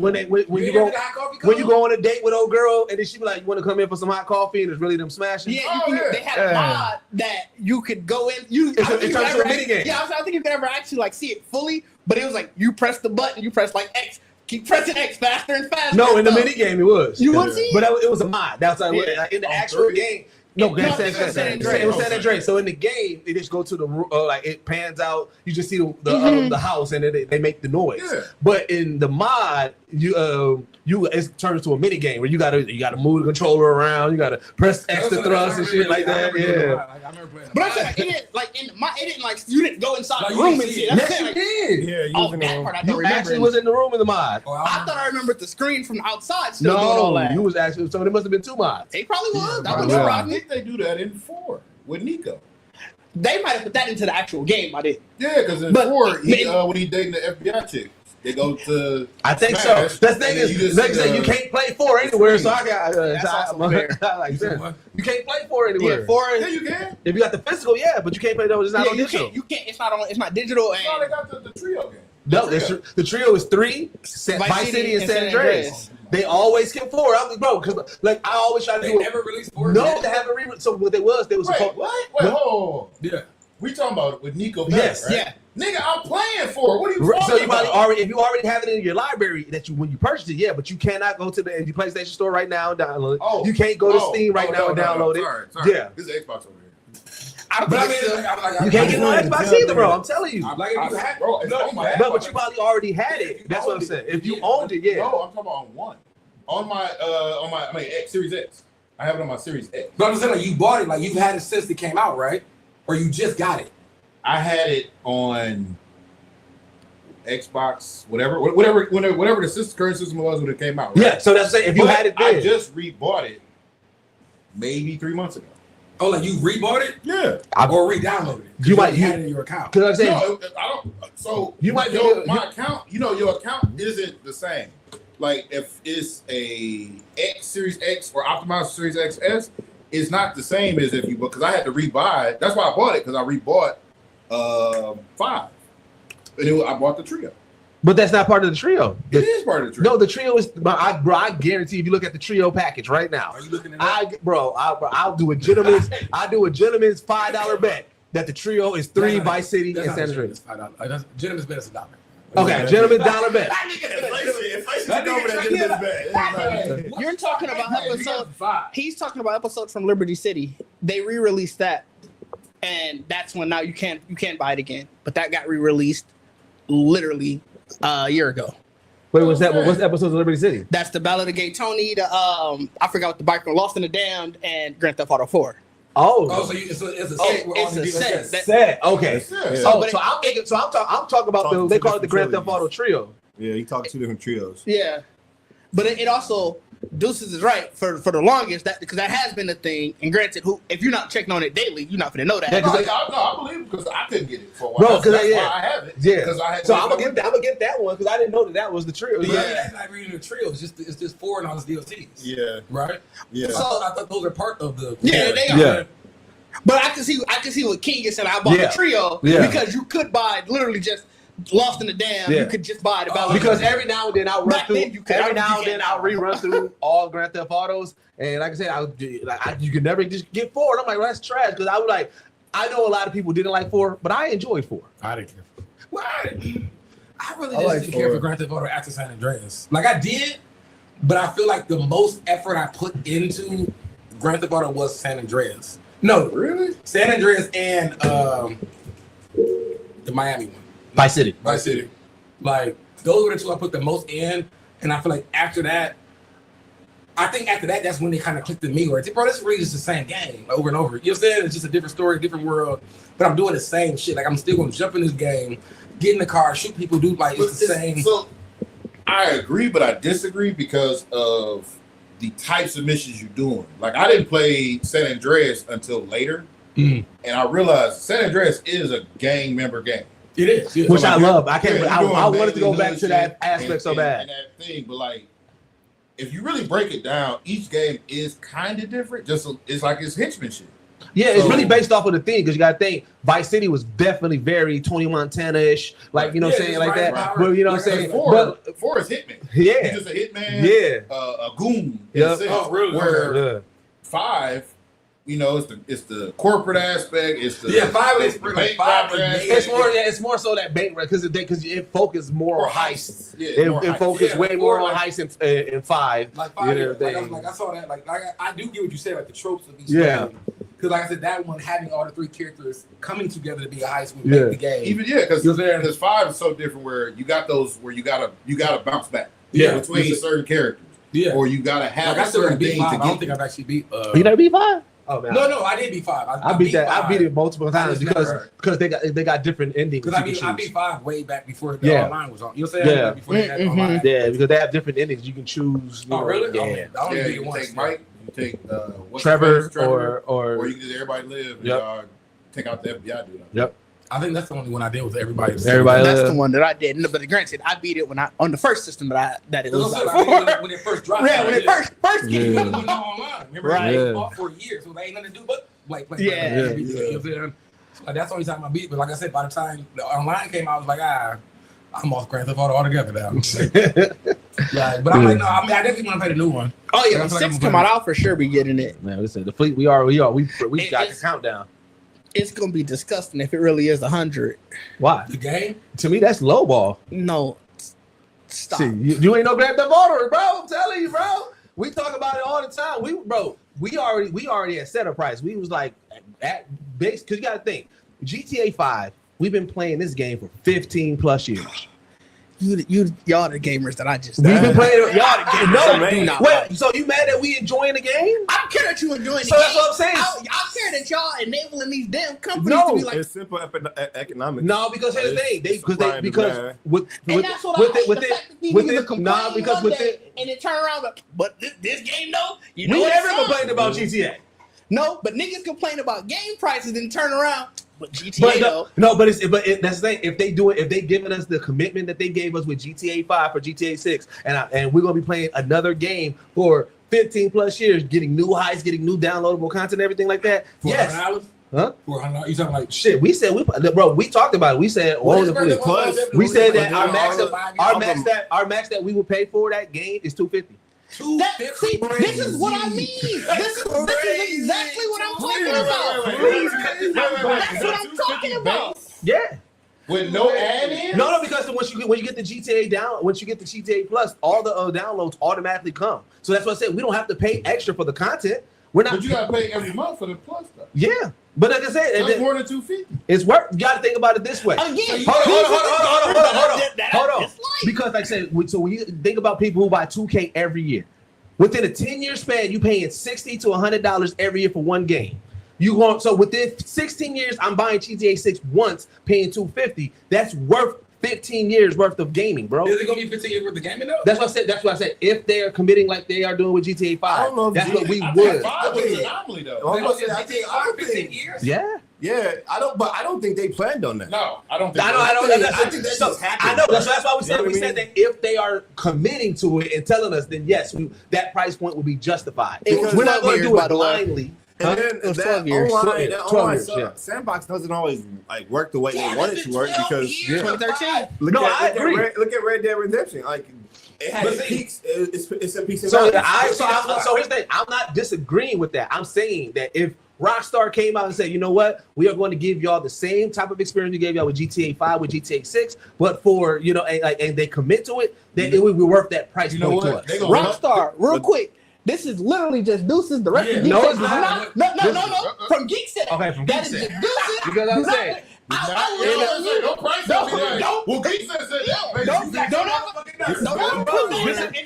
you go go when you go on a date with old girl and then she be like, "You want to come in for some hot coffee?" and it's really them smashing. Yeah, Oh, yeah. they had a mod that you could go in. I don't think it you turns could to a ever mini game. Yeah, I don't think you could ever actually like see it fully, but it was like you press the button, you press like X, keep pressing X faster and faster. No, in the So, mini game it was. You would see But it was a mod. That's like, Yeah. in the On actual three? game. No, No, San it was San Andreas. Andreas. It was San Andreas. So in the game, it just go to the like it pans out. You just see the house and then they make the noise. Yeah. But in the mod, it turns to a mini game where you gotta move the controller around. You gotta press extra thrust and shit like that. Yeah. I remember playing. But I'm saying like, it didn't like you didn't go inside Like, the you room didn't and see see it. it. Yes, you did. Yeah, you Oh, was in that there. part I don't You remember. actually was in the room in the mod. Oh, I thought I remembered the screen from the outside still doing all No, that. you was actually. So there must have been two mods. They probably was. That probably wouldn't was. surprise I me. think they do that in 4 with Nico. They might have put that into the actual game. I did. Yeah, because in But- 4, he, but- when he dating the FBI chick, they go to. I think Smash, so. That's the thing and then is, you just like I see said, you the- can't play 4 anywhere. So I got. That's also fair. Like You said that. what? You can't play 4 anywhere. Yeah, four. Yeah, you can. If you got the physical, yeah, but you can't play those. It's not Yeah, on you digital. can't. You can't. It's not on. It's not digital. No, they And got the trio game. No, Trio. the trio is 3, Vice City and San Andreas. They always skip 4. I'm like, bro, because like I always try to They do. never released 4. No, they haven't re. So what they was Wait, supposed. what? Wait, hold on. Yeah. We talking about it with Nico. Yes, Beck, right? yeah. Nigga, I'm playing for it. What are you So talking you probably about? already, if you already have it in your library, that you when you purchase it, yeah, but you cannot go to the PlayStation Store right now and download it. Oh. You can't go to Oh, Steam right now and download it. Sorry. Yeah. This is Xbox over here. But I mean, You can't get no Xbox either, bro. I'm telling you. I'm like, if you had, Bro, it's on my No, but you probably already had it. That's what I'm saying. If you owned it, yeah. No, I'm talking about on one. On my X Series X. I have it on my Series X. But I'm saying like you bought it, like you've had it since it came out, right? Or you just got it. I had it on Xbox, whatever the current system was when it came out. Right? Yeah, so that's saying if you But had it I then. just rebought it maybe 3 months ago. Oh, like you rebought it Yeah. or re-downloaded it? 'Cause You might- had it in your account. Because I'm saying, No, I don't. So You might my account. Your account isn't the same. Like if it's a X Series X or optimized Series XS, it's not the same as if you because I had to rebuy it. That's why I bought it because I rebought 5, and I bought the trio. but that's not part of the trio. It is part of the trio. No, the trio is. I guarantee if you look at the trio package right now, Are you looking at that? I'll do a gentleman's $5 bet that the trio is 3 Vice City and San Andreas. Gentleman's bet is $1. Okay, gentleman's dollar bet. You're talking about episode. He's talking about episodes from Liberty City. They re-released that, and that's when now you can't buy it again. But that got re-released literally a year ago. Wait, what's that? What's episodes of Liberty City? That's the Ballad of Gay Tony. The I forgot what the biker Lost in the Damned and Grand Theft Auto 4. Oh, so it's a set. with all it's the a DLCs. set. That- Set. Okay. Yeah. So, but I'm talking about they call it the Grand Theft Auto trio. Yeah, you talk 2 different trios. Yeah. But it also Deuces is right for the longest because that has been a thing. And granted, if you're not checking on it daily, you're not gonna know that. Yeah, I believe it because I couldn't get it for a while. Bro, because that's why I have it. Yeah, because I had. So I'm gonna get that one because I didn't know that was the trio. Yeah, that's not reading the trio. It's just 4 and all those DLCs. Yeah. Right. Yeah. So I thought those are part of the. Yeah, they are. Yeah. But I can see what King is saying. I bought the trio because you could buy literally just Lost in the Dam. You could just buy the because every now and then I'll run through. Every now and then I'll rerun through all Grand Theft Autos, and like I said, you can never just get 4. And I'm like, well, that's trash because I was like, I know a lot of people didn't like 4, but I enjoyed 4. I didn't care. Well, I really just didn't care for Grand Theft Auto after San Andreas. Like I did, but I feel like the most effort I put into Grand Theft Auto was San Andreas. No, Really? San Andreas and the Miami one. Vice City. Vice City. Like those were the 2 I put the most in, and I feel like after that, that's when they kind of clicked in me. Where it's, bro, this really just the same game over and over. You know what I'm saying? It's just a different story, different world, but I'm doing the same shit. Like I'm still gonna jump in this game, get in the car, shoot people, do like it's the same. So I agree, but I disagree because of the types of missions you're doing. Like I didn't play San Andreas until later, and I realized San Andreas is a gang member game. It is, yeah. Which So, I like, love. I can't. you're I doing wanted to go manly back to that shit aspect so bad. and that thing, but like, if you really break it down, each game is kind of different. It's like it's henchman shit. Yeah, it's So- really based off of the thing because you got to think Vice City was definitely very Tony Montana-ish, like you know what I'm saying, like that. right. But you know what I'm saying. But 4 is hitman. yeah, He's just a hitman. yeah, A goon. Yep. In a sense, Oh, really? Where yeah. 5, you know, it's the corporate aspect. It's the 5 is the like bank 5 robber is aspect. It's more so that bank because it focused more Or on heists. Yeah, more It heist. focused Yeah, way more or on like- heists in 5. Like you 5 know, years. thing. Like I saw that. Like I do get what you said. Like the tropes of each Yeah. game. Because like I said, that one having all the 3 characters coming together to be a heist would Yeah. make the game. Even because You know what I'm saying? 5 is so different where you got those where you gotta bounce back between Yeah. certain characters. Yeah. Or you gotta have Like I a still certain beat thing 5. to I don't get. think I've actually beat. You never beat 5? Oh man, No, I did beat 5. I beat that. 5. I beat it multiple times just never- because they got different endings. Because you can I choose. beat 5 way back before the Yeah. online was on. You know what I'm saying? Yeah. Like before they had online. Yeah, because they have different endings. You can choose. You Oh know, really? Yeah. I only Yeah, beat you it can once. take Mike, you can take what's Trevor his face, or you can just everybody live and Yep. y'all take out the FBI dude. Yep. I think that's the only one I did with everybody. Everybody That's live. the one that I did. But granted, I beat it when on the first system that it was When on. it first dropped. Yeah, when it first came It out. was online. Remember, Right. they fought for years, so they ain't nothing to do but play. Yeah. You know what I'm saying? Like, that's the only time I beat. But like I said, by the time the online came out, I was like, I'm off Grand Theft Auto altogether now. Like, but I'm like, no, I definitely want to play the new one. Oh yeah, I when feel like 6 I'm come gonna- out, I'll for sure be getting it. Man, listen, the fleet we got the It's- countdown. It's gonna be disgusting if it really is 100. Why? The game? To me, that's low ball. No, stop. See, you ain't no Grand Theft Auto, bro. I'm telling you, bro. We talk about it all the time. We already had set a price. We was like at base because you got to think GTA 5. We've been playing this game for 15 plus years. Y'all the gamers that I just. We've been playing. Y'all the gamers No, that I do not wait. like. So you mad that we enjoying the game? I don't care that you enjoying So the that's game. what I'm saying. I care that y'all enabling these damn companies No, to be like. It's simple economics. No, because here's the thing. Because with And that's what I hate, the fact that these niggas are complaining nah, because one with day it, and then turn around, but this game though, you know we what never it sucks. complained about GTA. No, but niggas complain about game prices and turn around. But GTA though, That's the thing. If they giving us the commitment that they gave us with GTA 5 for GTA 6, and we're gonna be playing another game for 15 plus years, getting new heists, getting new downloadable content, everything like that. Yes. $400? Huh? $400? You talking like Shit, we talked about it. We said we said that our max that we would pay for that game is $250. this is what I mean. This is exactly what I'm talking about. That's what I'm talking about. Yeah. With no add-in? No, because when you get the GTA Plus, all the downloads automatically come. So that's what I said. We don't have to pay extra for the content. We're not. But you gotta pay every month for the plus stuff. Yeah, but like I said, That's more than $250. it's worth. You got to think about it this way. Again, Hold on. Because like I said, so when you think about people who buy 2K every year, within a 10-year span, you paying $60 to $100 every year for one game. So within 16 years, I'm buying GTA 6 once, paying $250. That's worth 15 years worth of gaming, bro. Is it gonna be 15 years worth of gaming though? That's what I said. That's what I said. If they are committing like they are doing with GTA 5, I don't know if that's what we I would. think 5 was an anomaly though. I'm gonna say, I GTA 5 15 years? Yeah. yeah, I don't think they planned on that. No, I don't think. I think that just happened. I know. That's why we said. You know what We I said mean? that if they are committing to it and telling us, then yes, that price point will be justified. It was We're not 12 going to years, do by it the way. blindly. And then It was that 12 years. online, 12 years, yeah. sandbox doesn't always like work the way they want it to work because 2013. No, I agree. Look at Red Dead Redemption. Like it had But see- peaks. It's a peaks. and So valleys. so here's the thing. I'm not disagreeing with that. I'm saying that if Rockstar came out and said, you know what, we are going to give y'all the same type of experience we gave y'all with GTA 5, with GTA 6, but for and they commit to it, then it would be worth that price You know point to what? us. They gonna Rockstar, real but- quick. This is literally just Deuces. The rest of No, Geekset it's is not. No. From Geekset. Okay, from That is Geekset. just Deuces. Because I'm saying, Don't price it. Well, Geekset said that.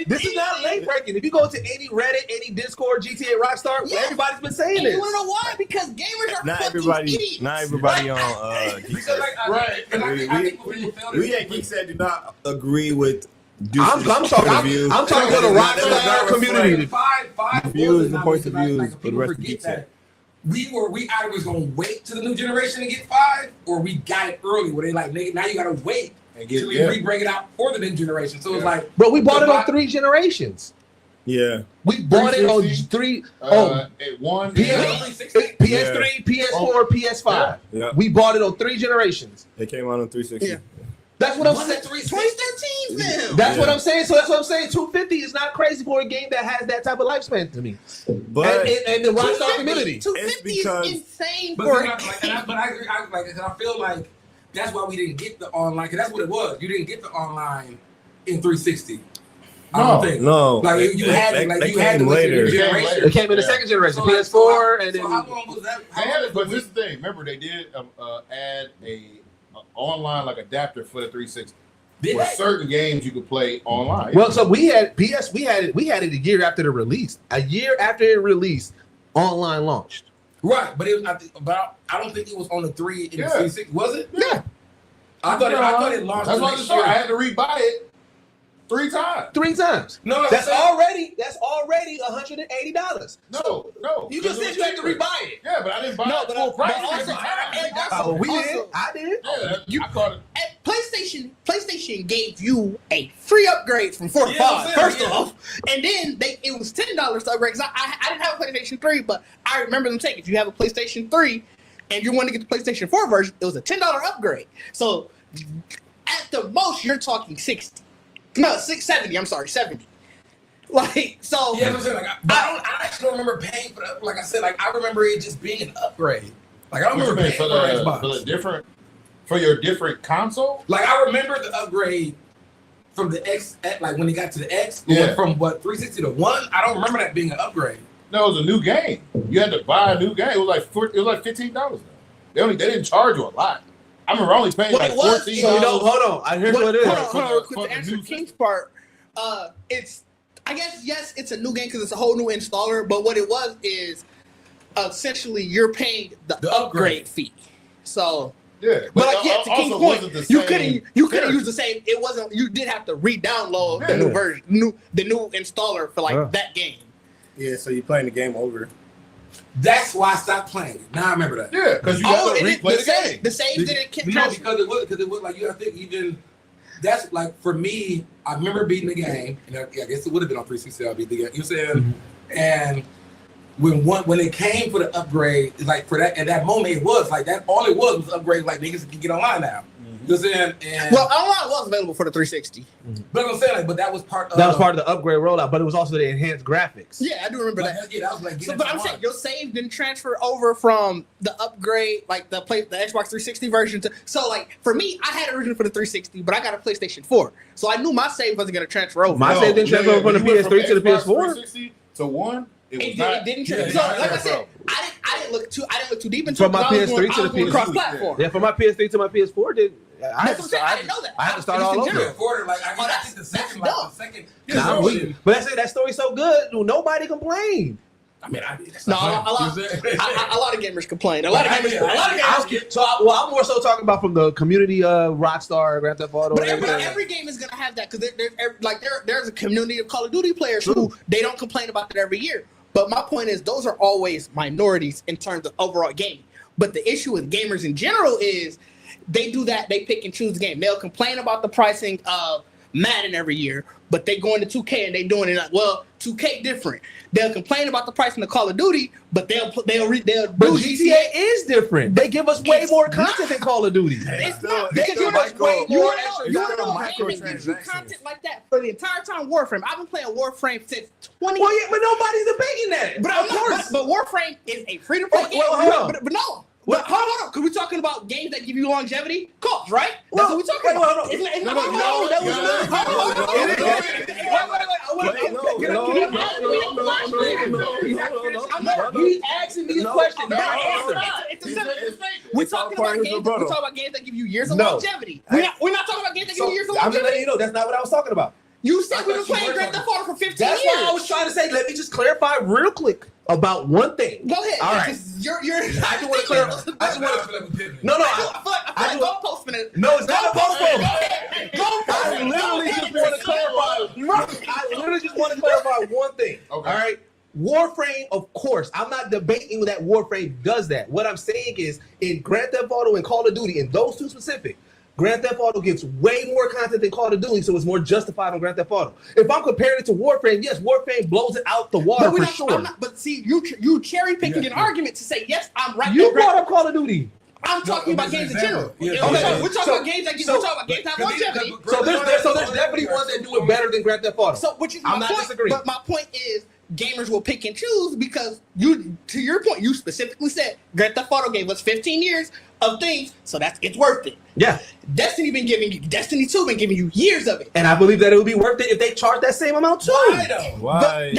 this is not lane breaking. If you go to any Reddit, any Discord, GTA Rockstar, Yeah. everybody's been saying And this. you wanna know why? Because gamers are Not fucking everybody. idiots. Not everybody on Because Geekset. like, Right. I think when people fail to- We at Geekset do not agree with. I'm talking to the Rockstar community. Five Views was and not points of because, views like, for the people rest of forget Geekset. that we either was gonna wait to the new generation to get 5, or we got it early where they like, nigga, now you gotta wait And till get we bring it out for the new generation. So it's like, Bro, we bought it on 3 generations. Yeah. We bought it on 360, 3. at one. PS3, PS4, PS5. Yeah. We bought it on 3 generations. It came out on 360. Yeah. That's what I'm Was saying. it 2013, man. That's what Yeah. I'm saying. So that's what I'm saying. 250 is not crazy for a game that has that type of lifespan to me. But And the Rockstar community. 250 It's because- is insane but, for see, but I agree. I feel like that's why we didn't get the online. Cause that's what it was. You didn't get the online in 360. I don't think. No. Like you had to, they you had to came wait till the later. new generation. It came in the second generation, So, like, PS4, and so then. how long was that? But this is the thing. Remember, they did add a online like adapter for the 360. Did For they? certain games you could play online. Well, so we had it a year after the release. A year after it released, online launched. Right, but it was. I don't think it was on the 3 in the Yeah. 360. Was it? Yeah. I thought it launched. That's the why next I year. had to rebuy it 3 times. 3 times. No, That's all. already $180. No. You just said you had to rebuy it. Yeah, but I didn't buy No, it but full price also- every time. and also- Oh, we did. Also- I did. Yeah, I caught it. At PlayStation gave you a free upgrade from 4 to Yeah, 5, I'm first saying, yeah. off, and then it was $10 to upgrade. Because I didn't have a PlayStation 3, but I remember them saying if you have a PlayStation 3 and you want to get the PlayStation 4 version, it was a $10 upgrade. So at the most, you're talking 60. No, 670. I'm sorry, 70. Like, so. Yeah, I'm saying, like, I actually don't remember paying for the. Like I said, like I remember it just being an upgrade. Like I don't remember paying for Xbox. For your different console. Like I remember the upgrade from the X, like when it got to the X, Yeah. from what 360 to 1. I don't remember that being an upgrade. No, it was a new game. You had to buy a new game. It was like $15. They didn't charge you a lot. I remember only paying What like it was, $14. So, hold on. Here's what it is. Hold on, real quick. for To the answer new King's part, I guess, yes, it's a new game because it's a whole new installer, but what it was is essentially you're paying the upgrade fee. So, Yeah, but like, yeah, to also King's point, wasn't the you same couldn't character. use the same. It wasn't. You did have to re-download the Yeah. new version, the new installer for like that game. Yeah, so you're playing the game over. That's why I stopped playing it. Now I remember that. Yeah, because you got to and replay the save- game. the saves didn't No, because it was like you. I think even that's like for me. I remember beating the game, and I guess it would have been on 360. I beat the game. You know what I'm saying? And when it came for the upgrade, like for that at that moment, it was like that. All it was upgrade. Like niggas can get online now. You know what I'm saying? And Well, online was available for the 360. but I'm saying like, but that was part of the upgrade rollout, but it was also the enhanced graphics. Yeah, I do remember that. Yeah, that was like. So, but I'm saying your save didn't transfer over from the upgrade, like the Xbox 360 version to. So, like for me, I had it originally for the 360, but I got a PlayStation 4, so I knew my save wasn't going to transfer over. My save didn't transfer over from the when you went PS3 to the Xbox PS4. 360 to 1. It not- didn't yeah, transfer. it So, didn't like I transfer said, over. I didn't look too deep into From it. my because PS3 to the PS4. cross-platform. Yeah, from my PS3 to my PS4, I That's what I'm saying. I didn't know that. I had to start Just all in over. general. Quarter, like I that's think the second, dumb. the second. Nah, but that's it. That story's so good. Nobody complained. I mean, that's No, not a lot of gamers complain. A lot of gamers. So, I'm more so talking about from the community, Rockstar, Grand Theft Auto. But every game is gonna have that because there's a community of Call of Duty players who they don't complain about that every year. But my point is, those are always minorities in terms of overall gaming. But the issue with gamers in general is they do that. They pick and choose the game. They'll complain about the pricing of Madden every year, but they go into 2K and they doing it like, well, 2K different. They'll complain about the pricing of Call of Duty, but they'll do GTA is different. They give us way more content than Call of Duty. It's not. They give us way more extra. You gives you content like that for the entire time. Warframe. I've been playing Warframe since 20. Well, yeah, but nobody's debating that. But of course, but Warframe is a free to play game. Well, hold on. But no. Well, hold on, because we're talking about games that give you longevity. Cops, right? Well, that's what we're talking about. He's asking me a question. We're talking about games that give you years of longevity. We're not talking about games that give you years of longevity. I'm just letting you know that's not what I was talking about. You said we've been playing Grand Theft Auto for 15 years. That's what I was trying to say. Let me just clarify real quick about one thing. Go ahead. All right. I just want to clarify. No. I feel like goalpost minute. No, it's not a goalpost. I literally just want to clarify one thing. Okay. All right. Warframe, of course. I'm not debating that Warframe does that. What I'm saying is in Grand Theft Auto and Call of Duty, in those two specific, Grand Theft Auto gives way more content than Call of Duty, so it's more justified on Grand Theft Auto. If I'm comparing it to Warframe, yes, Warframe blows it out the water for sure. But see, you cherry picking an argument to say, yes, I'm right. You brought up Call of Duty. I'm talking about games in general. We're talking about games that have longevity. So there's definitely ones that do it better than Grand Theft Auto. So I'm not disagreeing. But my point is, gamers will pick and choose because to your point, you specifically said Grand Theft Auto gave us 15 years of things, so it's worth it. Yeah. Destiny 2 been giving you years of it. And I believe that it would be worth it if they charge that same amount too. Why though? Why?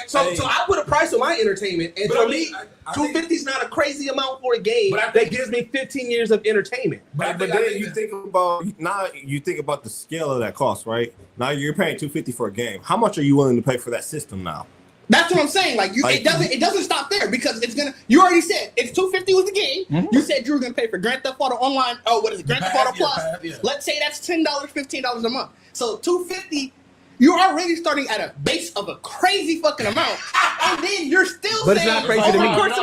So I put a price on my entertainment, and for me, $250 is not a crazy amount for a game that gives me 15 years of entertainment. But then you think about the scale of that cost, right? Now you're paying $250 for a game. How much are you willing to pay for that system now? That's what I'm saying. It doesn't stop there because it's gonna. You already said it's $250 was the game. Mm-hmm. You said you were gonna pay for Grand Theft Auto Online. Oh, what is it? Grand Theft Auto Plus. Let's say that's $10, $15 a month. So $250. You're already starting at a base of a crazy fucking amount, and then you're still saying it's not crazy to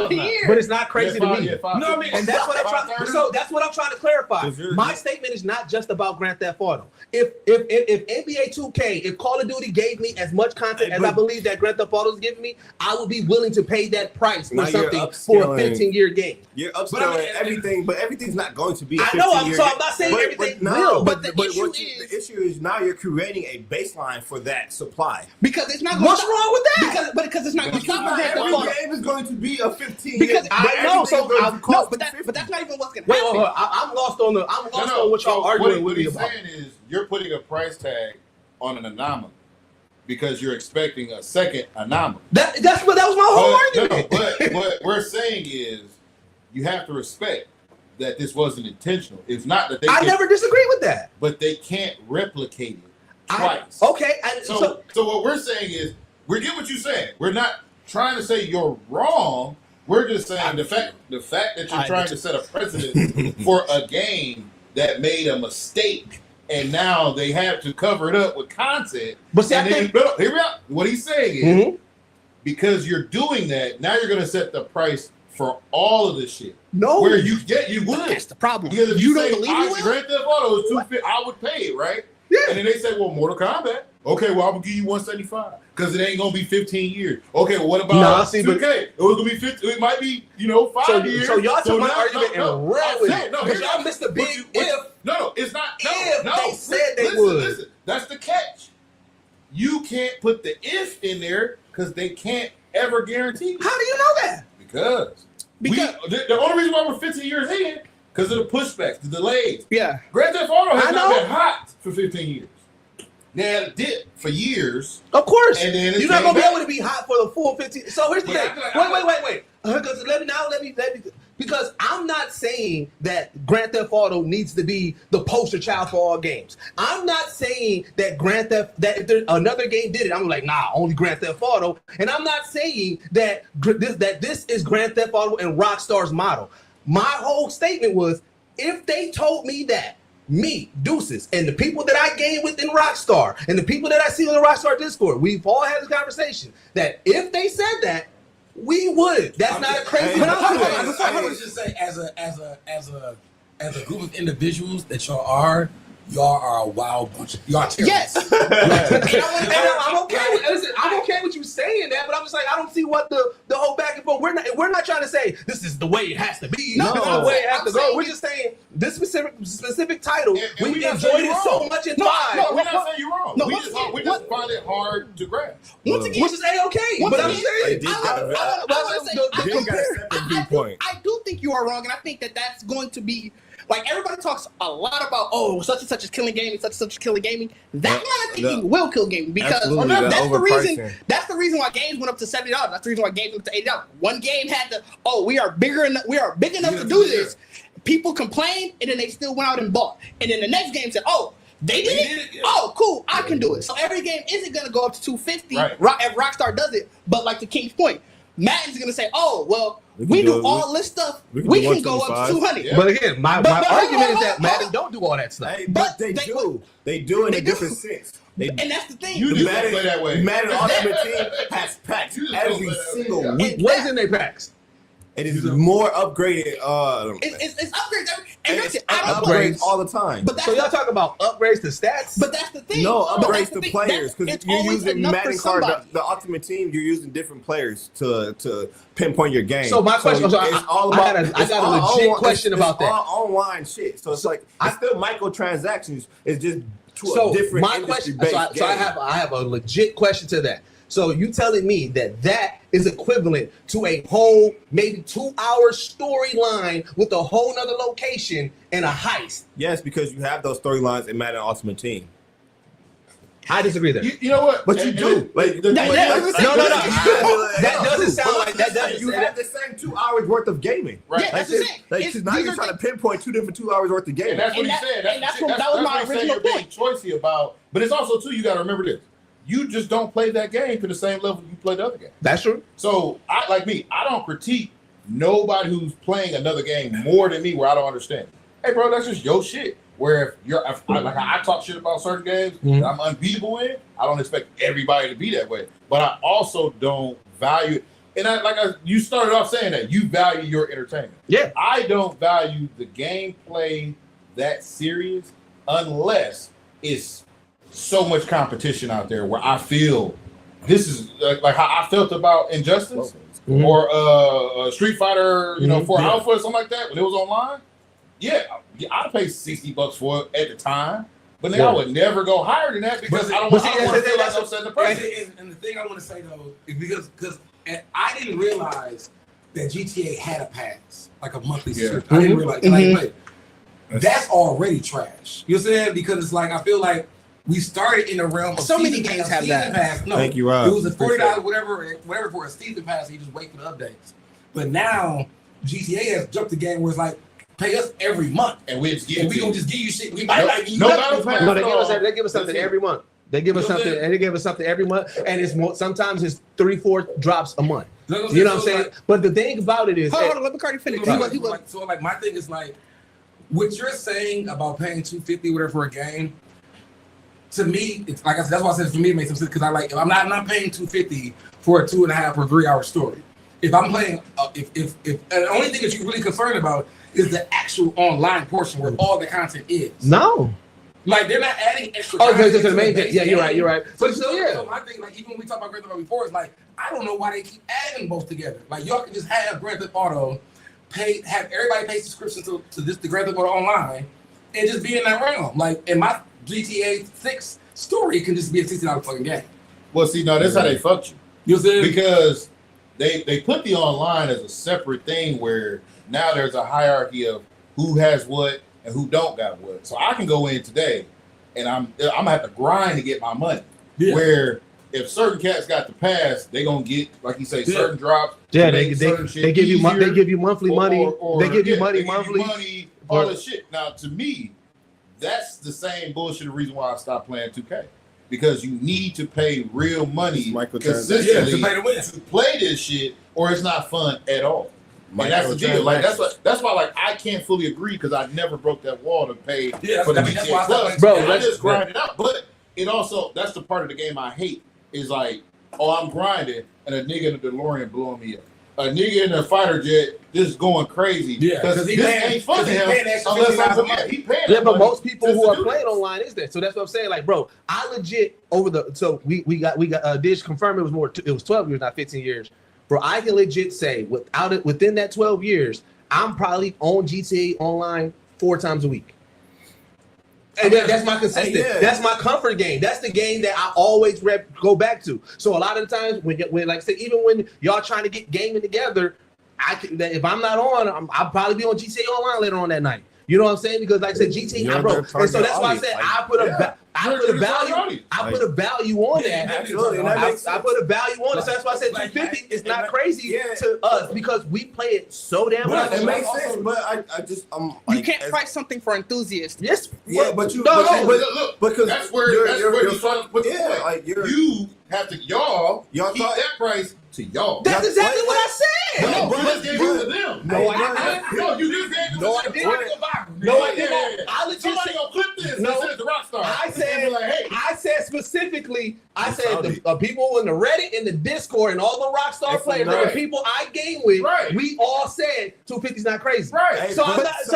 me. But it's not crazy to me. No, I mean, and that's what I'm trying. So that's what I'm trying to clarify. My statement is not just about Grand Theft Auto. If NBA 2K, if Call of Duty gave me as much content as I believe that Grand Theft Auto is giving me, I would be willing to pay that price for something for a 15-year game. You're upscaling everything, but everything's not going to be. I know. So I'm not saying everything will. But the issue is now you're creating a baseline for that supply. Because it's not. What's wrong with that? Because it's not going to stop. Every game is going to be a 15. Because I know. So but that's not even what's going to happen. Wait, I'm lost on what y'all arguing with me about. What he's saying is you're putting a price tag on an anomaly because you're expecting a second anomaly. That was my whole argument. But what we're saying is you have to respect that this wasn't intentional. It's not that I never disagree with that. But they can't replicate it twice. So what we're saying is we get what you're saying. We're not trying to say you're wrong. We're just saying the fact that you're trying to set a precedent for a game that made a mistake and now they have to cover it up with content. But see, here we are. What he's saying is because you're doing that, now you're going to set the price for all of this shit. No, where you would. That's the problem. Because if you don't believe you will? Grand Theft Auto is $250, I would pay it, right? Yeah. And then they say, well, Mortal Kombat. Okay, well, I'm gonna give you $175 because it ain't gonna be 15 years. Okay, well, what about 2K? It was gonna be 15. It might be 5 years. So y'all took my argument and ran with it. No, but y'all missed the big if. No, it's not. If they said they would. Listen, that's the catch. You can't put the if in there because they can't ever guarantee. How do you know that? Because the only reason why we're 15 years in because of the pushbacks, the delays. Yeah. Grand Theft Auto has not been hot for 15 years. They had a dip for years. Of course. And then you're not going to be able to be hot for the full 15. So here's the thing. Wait. Because let me because I'm not saying that Grand Theft Auto needs to be the poster child for all games. I'm not saying that that if another game did it, I'm like, nah, only Grand Theft Auto. And I'm not saying that this is Grand Theft Auto and Rockstar's model. My whole statement was, if they told me that, me, Deuces, and the people that I game with in Rockstar, and the people that I see on the Rockstar Discord, we've all had this conversation, that if they said that, we would. That's not a crazy comment. I would just say, as a group of individuals that y'all are a wild bunch. Y'all are terrible. Yes. I'm okay with you saying that, but I'm just like, I don't see what the whole back and forth. We're not trying to say this is the way it has to be. No, this is the way it has to go. We're just saying this specific title. And we enjoyed it so much in 5. No, we're not saying you're wrong. No, we just find it hard to grasp. Once again, Which is A-okay. But I'm saying, I do think you are wrong, and I think that that's going to be. Like, everybody talks a lot about, such and such is killing gaming, such and such is killing gaming. That kind of thinking will kill gaming, because that's the reason why games went up to $70. That's the reason why games went up to $80. One game had to, we are big enough to do this. People complained, and then they still went out and bought. And then the next game said, they did it? Yeah. Oh, cool, I can do it. So every game isn't going to go up to 250 if Rockstar does it. But like to King's point, Madden's going to say, we do all this stuff. We can go up to 200. Yeah. But again, my argument is that Madden don't do all that stuff. Hey, but they do. They do in a different sense. And that's the thing. You just play that way. Madden Ultimate Team has packs every single week. What's in their packs? It is more upgraded. It's upgrades. It's upgrades all the time. But so y'all talk about upgrades to stats? But that's the thing. No, upgrades to players, because you're using Madden card, the Ultimate Team. You're using different players to pinpoint your game. So my question, it's all about. I got a legit question about that. All online shit. So it's like it's still microtransactions. It's just a different industry base. So I have a legit question to that. So you telling me that is equivalent to a whole maybe 2-hour storyline with a whole nother location and a heist? Yes, because you have those storylines in Madden Ultimate Team. I disagree there. You know what? But you do. That doesn't sound like that. You have the same 2 hours worth of gaming. Right. Yeah, that's the thing. Now you're trying to pinpoint 2 different 2 hours worth of gaming. And that's what he said. That was my original point. Choicey about, but it's also too. You got to remember this. You just don't play that game to the same level you play the other game. That's true. So, I don't critique nobody who's playing another game more than me where I don't understand. Hey, bro, that's just your shit. Where if I talk shit about certain games that I'm unbeatable in, I don't expect everybody to be that way. But I also don't value, and you started off saying that you value your entertainment. Yeah. I don't value the gameplay that serious unless it's so much competition out there where I feel this is like how I felt about Injustice or Street Fighter, 4 Alpha or something like that when it was online. Yeah, I'd pay $60 for it at the time, but I would never go higher than that because I don't want to feel like I'm setting the price. And the thing I want to say though is because I didn't realize that GTA had a pass, like a monthly subscription. I didn't realize. That's already trash. You know what I'm saying? Because it's like I feel like we started in the realm of so many games have that. Pass. No, thank you, Rob. It was a $40 whatever for a season pass. You just wait for the updates. But now GTA has jumped the game where it's like pay us every month, and we gonna just give you shit. We might not give you nothing. No, they give us something every month. They give us something, and they give us something every month, and it's more. Sometimes it's 3-4 drops a month. You know what I'm saying? But the thing about it is, hold on, let McCarty finish. So my thing is like, what you're saying about paying $250 whatever for a game. To me, it's like I said, that's why I said for me it makes some sense because I'm not paying $250 for a 2.5 or 3 hour story. If I'm playing, if the only thing that you're really concerned about is the actual online portion where all the content is. No, like they're not adding extra. Content to the main thing. Yeah, you're right. So my thing, like even when we talk about Grand Theft Auto before, it's like I don't know why they keep adding both together. Like y'all can just have Grand Theft Auto, have everybody pay subscription to the Grand Theft Auto online, and just be in that realm. Like in my GTA 6 story can just be a $60 fucking game. Well, see, no, that's how they fucked you. You know what I'm saying? Because they put the online as a separate thing where now there's a hierarchy of who has what and who don't got what. So I can go in today and I'm gonna have to grind to get my money. Yeah. Where if certain cats got the pass, they gonna get, like you say, certain drops. Yeah, they give you monthly money. They give you money monthly. All that shit. Now, to me, that's the same bullshit. The reason why I stopped playing 2K, because you need to pay real money consistently to play this shit, or it's not fun at all. And that's the deal. Like that's why like I can't fully agree, because I never broke that wall to pay for the GTA Plus. Bro, I just grind it out. But it also, that's the part of the game I hate, is like, oh, I'm grinding and a nigga in a DeLorean blowing me up. A nigga in a fighter jet just going crazy. Yeah, because this ain't fun to him unless he paying. Yeah, but most people who are playing online is that. So that's what I'm saying. Like, bro, I legit so we got Dish confirmed it was 12 years, not 15 years. Bro, I can legit say within that 12 years, I'm probably on GTA Online 4 times a week. And that's my consistent. Yeah. That's my comfort game. That's the game that I always go back to. So a lot of the times when like I said, even when y'all trying to get gaming together, if I'm not on, I'll probably be on GTA Online later on that night. You know what I'm saying? Because like I said, GTA, bro. And so that's why I said I put a value on that. Absolutely. I put a value on it. So that's why I said 250 is not crazy to us, because we play it so damn much. It makes sense, but I'm you can't price something for enthusiasts. Yes. Yeah, but you look, because that's where you have to y'all keep that price to y'all. That's exactly what I said. No, you just gave it to them. No, I didn't. I legit somebody gonna clip this. No, this is the Rockstar. I said specifically. I said the people in the Reddit and the Discord and all the Rockstar players, the people I game with, we all said 250's not crazy. Right. So that's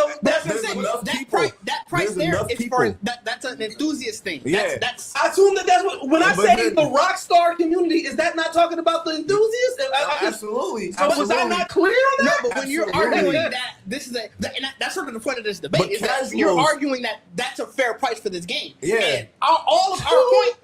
the thing. That price there is for that's an enthusiast thing. Yeah. That's I assume that's what when I say the Rockstar community, is that not talking about the enthusiasts? Absolutely. So was I not clear on that? No, but when you're arguing that this is and that's sort of the point of this debate, is that you're arguing that that's a fair price for this game. Yeah. And all of our point,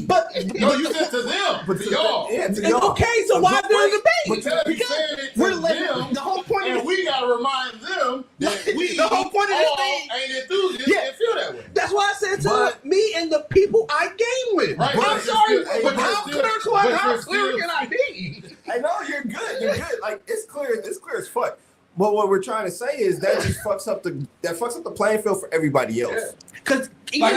but no, you said to them, but to y'all. Yeah, to y'all. Okay, so why is there a debate? Because we're them, the whole point and we gotta remind them that we the whole point of this all thing ain't enthusiasts and feel that way. That's why I said to me and the people I game with. Right. I'm sorry, but how clear can I be? I know you're good. You're good. Like it's clear as fuck. But what we're trying to say is that just fucks up the playing field for everybody else. Because my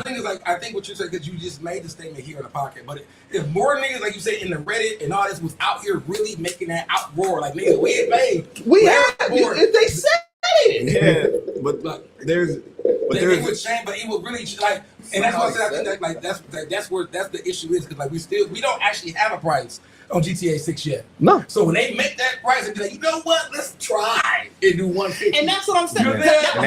thing is like, I think what you said, because you just made the statement here in the pocket, but if more niggas, like you say, in the Reddit and all this was out here really making that outroar, like niggas, we ain't paid. We have. If they said it. Yeah, but it was shame, but it was really like, and that's why I said I think that's where the issue is, because like we don't actually have a price on GTA 6 yet. No. So when they make that price and be like, you know what, let's try and do 150. And that's what I'm saying. That's the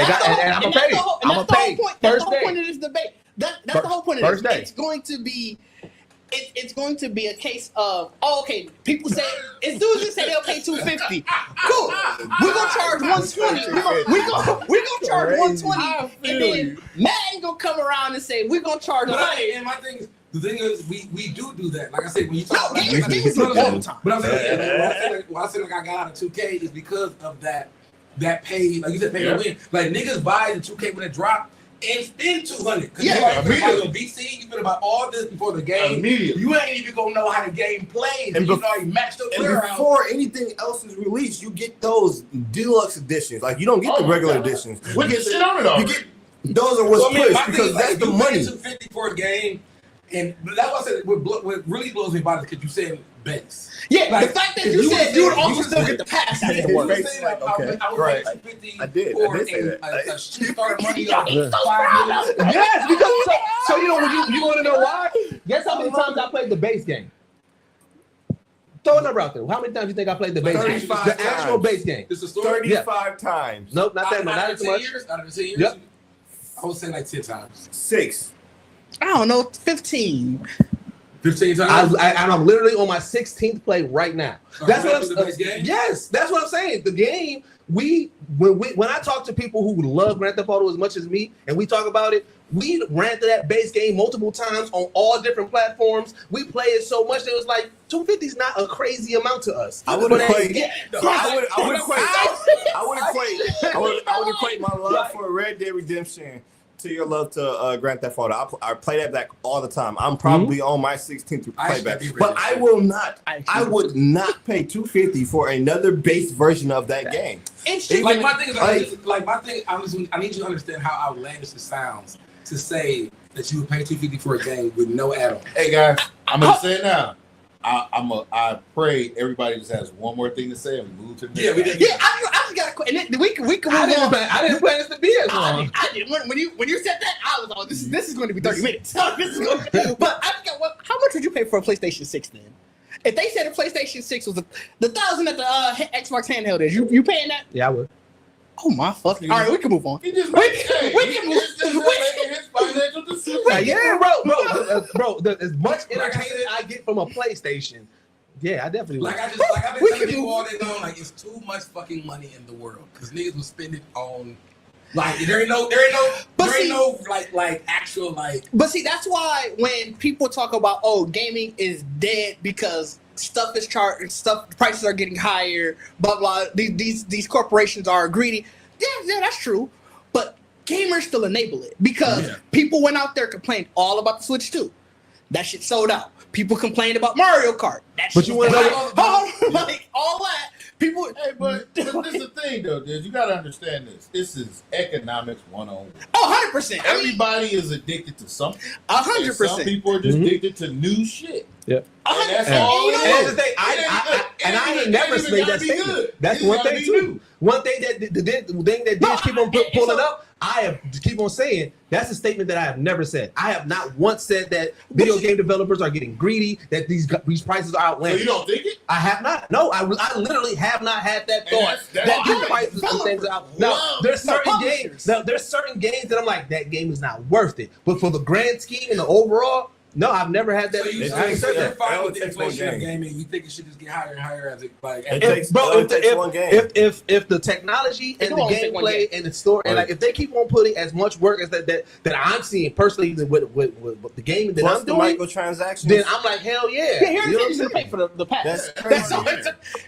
whole point. That's the whole point of this debate. That's the whole point of this. It's going to be a case of, people say, enthusiasts say they'll pay $250. Cool. We're gonna charge $120. We're gonna charge $120, and then Madden gonna come around and say we're gonna charge $100. And my thing is, the thing is, we do that. Like I said, when you talk about games all the time. But I'm saying, when I say like I got out of 2K is because of that pay, like you said, pay to win. Like niggas buy the 2K when it dropped and spend $200. Because you on VC, you been about all this before the game. Immediately. You ain't even gonna know how the game plays. And you already matched up and before anything else is released, you get those deluxe editions. Like you don't get the regular editions. We get shit on it all. You get those are what's pushed because that's the money. $250 for a game. And that's why I said what really blows me about it, because you said base. Yeah, like, the fact that you said you would also still get the pass out of it. Okay, right. I did say that. She started money on Yes, because so you know you want to know why? Guess how many times I played the base game? Throw a number out there. How many times do you think I played the base game? The actual base game. This is a story. 35 times. Nope, not that much. Not as much. Out of the 10 years? Yep. I would say like 10 times. 6. I don't know, 15. 15 times? I'm literally on my 16th play right now. That's what I'm saying. Yes, that's what I'm saying. The game, when I talk to people who love Grand Theft Auto as much as me, and we talk about it, we ran through that base game multiple times on all different platforms. We play it so much that it was like $250 is not a crazy amount to us. I would equate my love for Red Dead Redemption to your love to Grand Theft Auto. I play that back all the time. I'm probably on my 16th to play back, but I will not. I would not pay $250 for another base version of that game. It's just, like my thing is, I need you to understand how outlandish it sounds to say that you would pay $250 for a game with no add-on. Hey guys, I'm gonna say it now. I pray everybody just has one more thing to say and we move to the next. Yeah, we did. Yeah, I just got a question. We can move on. I didn't plan this to be as long. I did. When you said that, I was like, this is going to be 30 minutes. But I just got how much would you pay for a PlayStation 6 then? If they said a PlayStation 6 was the $1,000 that the Xbox handheld is, you paying that? Yeah, I would. Oh my fucking! All right, we can move on. He just making his financial decisions. Yeah, bro. As much entertainment I get from a PlayStation, yeah, I definitely would. I've been telling people all day long, like it's too much fucking money in the world because niggas will spend it on. Like there ain't no actual. But see, that's why when people talk about gaming is dead because stuff is prices are getting higher, blah blah. These corporations are greedy. Yeah, that's true. But gamers still enable it because people went out there complained all about the Switch 2. That shit sold out. People complained about Mario Kart. But you want to know like all that. People, hey, but this is the thing though, dude. You gotta understand this. This is economics 101. Oh, 100%. Everybody is addicted to something. 100%. Some people are just addicted to new shit. Yep. And that's all it And is. the thing, I ain't never made that statement. That's one thing too. One thing that the thing that dudes keep on pulling up, I have to keep on saying that's a statement that I have never said. I have not once said that video game developers are getting greedy, that these prices are outlandish. So you don't think it? I have not. No, I literally have not had that thought. That these prices and things are out. Now, there's certain games. Now, there's certain games that I'm like, that game is not worth it. But for the grand scheme and the overall, no, I've never had that. So you're fine with the inflation of gaming. You think it should just get higher and higher as it like. It takes one game. If the technology and the gameplay and the story and like if they keep on putting as much work as that I'm seeing personally with the game that I'm doing, microtransactions, then I'm like hell yeah. Here's the pay for the pass. That's all. But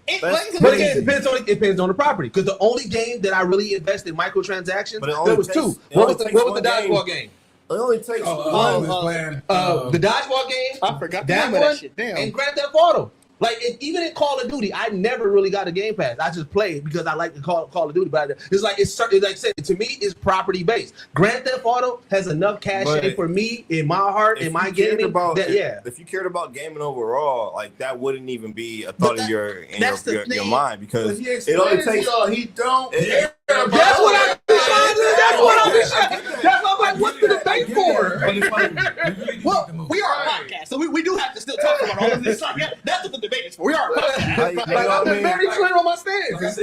it depends on the property because the only game that I really invested in microtransactions there was two. What was the dodgeball game? It only takes the dodgeball game. I forgot that one. That shit. Damn. And Grand Theft Auto. Like even in Call of Duty, I never really got a Game Pass. I just played because I like to Call of Duty. But it's like I said to me, it's property based. Grand Theft Auto has enough cash in for me in my heart in my gaming. If you cared about gaming overall, like that wouldn't even be a thought in your mind because it only takes. He don't care. That's what I'm like. What's the debate for? Well, we are a podcast, so we do have to still talk about all of this. That's what the debate is for. We are a podcast. I've been very clear on my stance.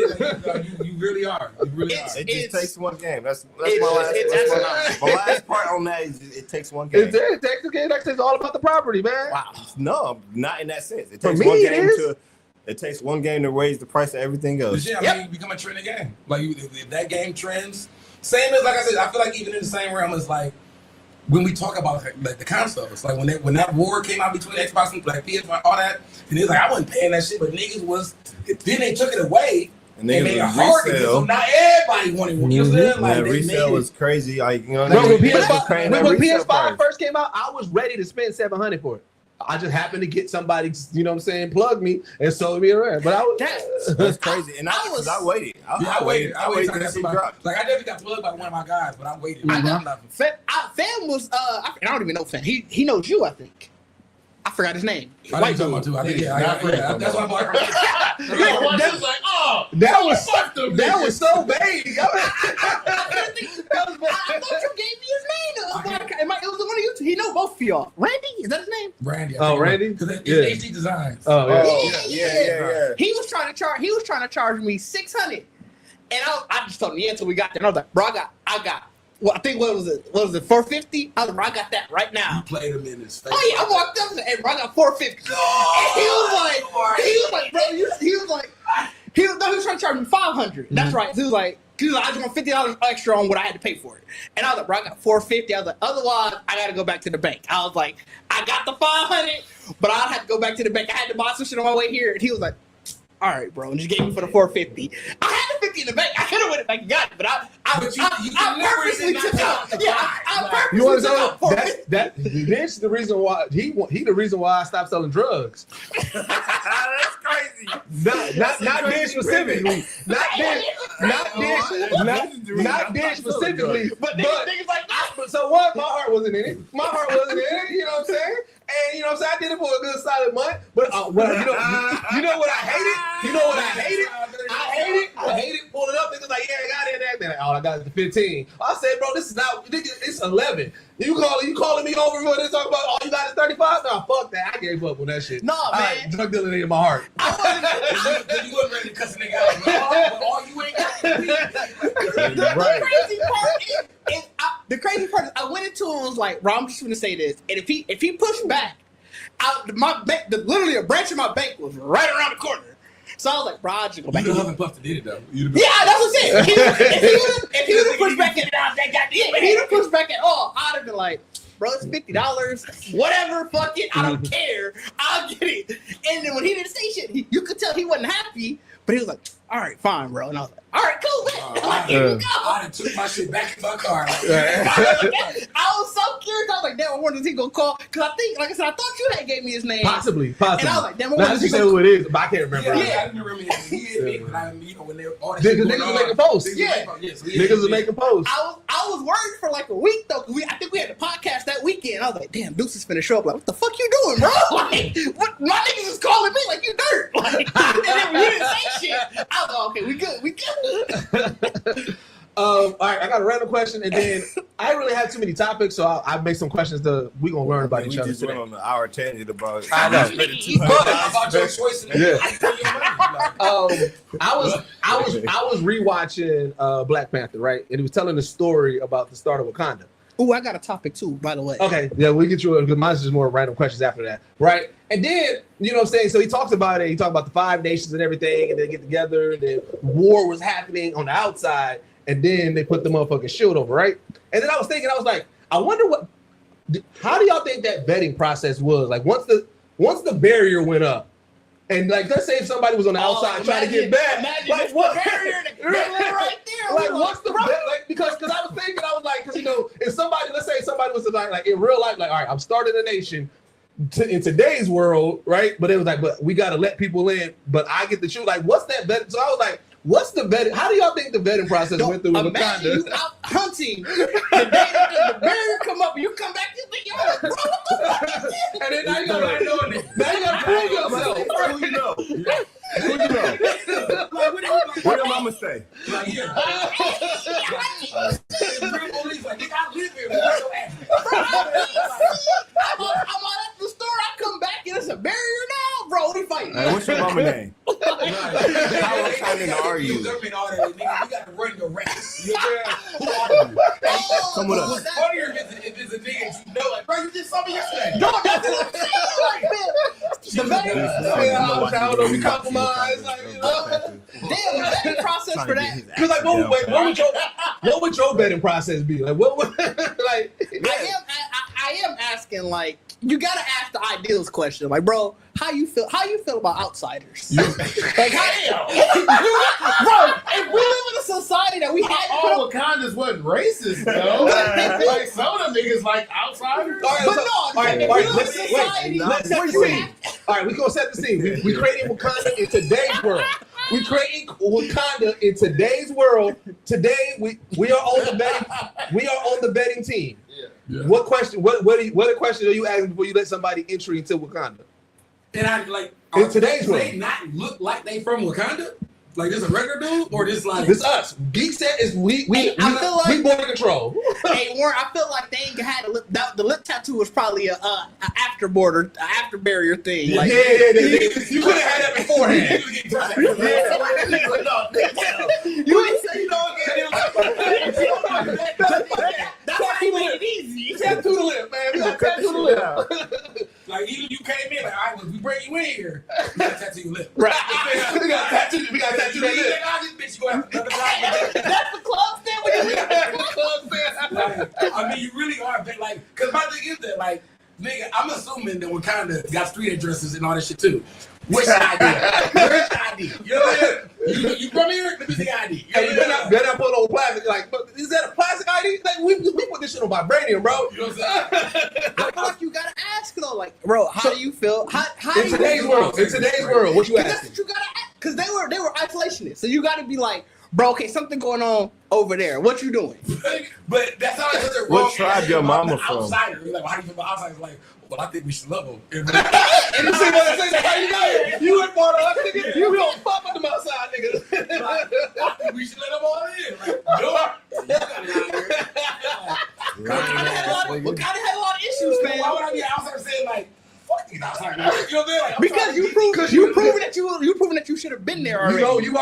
You really are. You really are. It just takes one game. That's my last part on that is it takes one game. It takes a game. It's all about the property, man. Wow. No, not in that sense. It takes one game to. It takes one game to raise the price of everything else. But yeah, I mean, become a trending game. Like if that game trends, same as like I said, I feel like even in the same realm as like when we talk about like the consoles, like when that war came out between Xbox and like PS1, all that, and it's like I wasn't paying that shit, but niggas was. Then they took it away. And they made it hard to get, so now everybody wanted one. You know what I'm saying? Like resale was crazy. Like you know, when PS5 first came out, I was ready to spend $700 for it. I just happened to get somebody, you know what I'm saying, plug me and sold me around. But that's crazy. And I waited. I waited till that shit dropped. Like I definitely got plugged by one of my guys, but I waited. Fam was I don't even know Fam. He knows you, I think. I forgot his name. White dude. Too. I think that's why I'm like. That was so vague. I thought you gave me his name. It was one of you two. He know both of y'all. Randy? Is that his name? Randy. Randy? Because it's HD Designs. Yeah. He was trying to charge me $600. And I just told him, until we got there. And I was like, bro, I got well, I think what was it, $450? I was like, bro, I got that right now. You played him in his face. Oh yeah, I walked up and said, hey, bro, I got $450. And he was like, bro, he was trying to charge me $500. That's right. He was like, I just want $50 extra on what I had to pay for it. And I was like, bro, I got $450. I was like, otherwise, I got to go back to the bank. I was like, I got the $500, but I'd have to go back to the bank. I had to buy some shit on my way here. And he was like, all right, bro, and just gave me for the $450. I had to $50 in the bank. I could have went back and got it, but I purposely took out. Yeah, I You want purposely took out. to that this the reason why he the reason why I stopped selling drugs. That's crazy. Not Dish specifically. Not Dish specifically. But niggas like that. So what? My heart wasn't in it. You know what I'm saying? And you know what I'm saying? I did it for a good solid month. But you know what I hated? I hated pulling up. Niggas like, yeah, I got it. They're like, oh, I got it to 15. I said, bro, this is not. It's 11. You calling me over for this? Talking about, oh, you got it 35? No, fuck that. I gave up on that shit. No, man. Drug dealing ain't in my heart. You wasn't ready to cuss a nigga out. All you ain't got. The crazy part is I went into him and was like, bro, I'm just gonna say this. And if he pushed back, my bank, literally a branch of my bank was right around the corner. So I was like, bro, I'll just go back. You the Huff and Puff that did it though. Yeah, that's what I'm saying. If he would have pushed back at all, I'd have been like, bro, it's $50. Whatever, fuck it. I don't care. I'll get it. And then when he didn't say shit, you could tell he wasn't happy, but he was like, all right, fine, bro. And I was like, all right, cool, man. Here we go. I done took my shit back in my car. I was so curious. I was like, damn, I wonder if he gonna call. Because I think, like I said, I thought you had gave me his name. Possibly. And I was like, damn, I wonder if you he say who it is, but I can't remember. Yeah, I didn't remember him. He hit me, but I mean, when they all that Niggas was making posts. Niggas was making posts. I was worried for like a week though, because I think we had the podcast that weekend. I was like, damn, Deuce is finna show up. Like, what the fuck you doing, bro? Like, what? My niggas is calling me like you dirt. Like, and then when you didn't say shit, I was like, okay, we good. All right, I got a random question, and then I didn't really have too many topics, so I make some questions that we gonna learn about each other just today. went on an hour tangent about. I know. about your choice. Yeah. I was rewatching Black Panther, right, and he was telling the story about the start of Wakanda. Ooh, I got a topic too, by the way. Okay, yeah, we get you because mine's just more random questions after that, right? And then, you know what I'm saying? So he talks about it. He talked about the 5 nations and everything, and they get together, and then war was happening on the outside, and then they put the motherfucking shield over, right? And then I was thinking, I was like, I wonder how do y'all think that vetting process was? Like once the barrier went up, and like let's say if somebody was on the outside trying to get back, like what barrier right there? Like what's the like because I was thinking, I was like, because you know, if somebody, let's say somebody was like in real life, like all right, I'm starting a nation in today's world, right? But it was like, but we got to let people in, but I get to choose. Like, what's that vetting? So I was like, what's the vetting? How do y'all think the vetting process went through with Wakanda? You out hunting, the day the barrier come up, and you come back, you think you're like, bro, what the fuck is this? And then now you gotta doing it. Now you gotta prove yourself. Who you know? Who you know? What your mama say? Like, yeah. I'm at the store, I come back, and it's a barrier now? Bro, we fighting. Hey, what's your mama name? How excited are you? We got to run your race. Oh, Come with us. What's funnier if it's a nigga you know, like, bro, you just saw me yesterday. no, that's what I'm saying. Like, man, the vetting, I don't know, we compromise. Like, you know. damn, the vetting process for that. Cause like, what would your vetting process be? Like, what would like? I am asking, like, you gotta ask the ideals question, like, bro, how you feel about outsiders? Like, how, bro, if we live in a society that we had All Wakandas wasn't racist, though. Like some of them niggas like outsiders. but no, All right, let's set the scene. All right, we gonna set the scene. We creating Wakanda in today's world. We creating Wakanda in today's world. Today we are on the betting. We are on the betting team. Yeah. What question? What question are you asking before you let somebody entry into Wakanda? And I like In today's do world. they not look like they from Wakanda? Like this a regular dude or this like This us. Geekset is we I feel like- we border control. Hey, Warren, I feel like they ain't had a lip. The lip tattoo was probably a after barrier thing. Yeah, Like, you could have had that beforehand. you ain't say you don't get That's why he made it easy. Tattoo the lip, man. We got tattoo the lip. like even you came in like, all right, well, we bring you in here. You gotta tattoo your lip. Right. We got tattoo the lip. You think, oh, this bitch go after another guy. That's the club stand with Like, I mean, you really are, but like, cause my thing is that, like, nigga, I'm assuming that Wakanda got street addresses and all that shit too. Where's the ID? Where's the ID? You know what I'm saying? You from here? Let me see the ID. vibranium, bro. You know what I'm saying? I feel like you gotta ask though, like, bro, how do you feel? How In today's world, what you That's asking? what you gotta ask, because they were isolationists. So you gotta be like, bro, okay, something going on over there. What you doing? But that's how it's wrong. What tribe your mama from? Outsider. You're like, well, how do you feel about outsiders? Like, well, I think we should love them. And you see what I'm saying? How you got? You and part of us, nigga. You don't pop with them outside, nigga. I think we should let them all in. Like, no, you got it out here. We kind of had a lot of issues, man. Why would I be an outsider saying like, fuck these outsiders? You know what I'm saying? Like, I'm Because trying to you proven that you should have been there already. You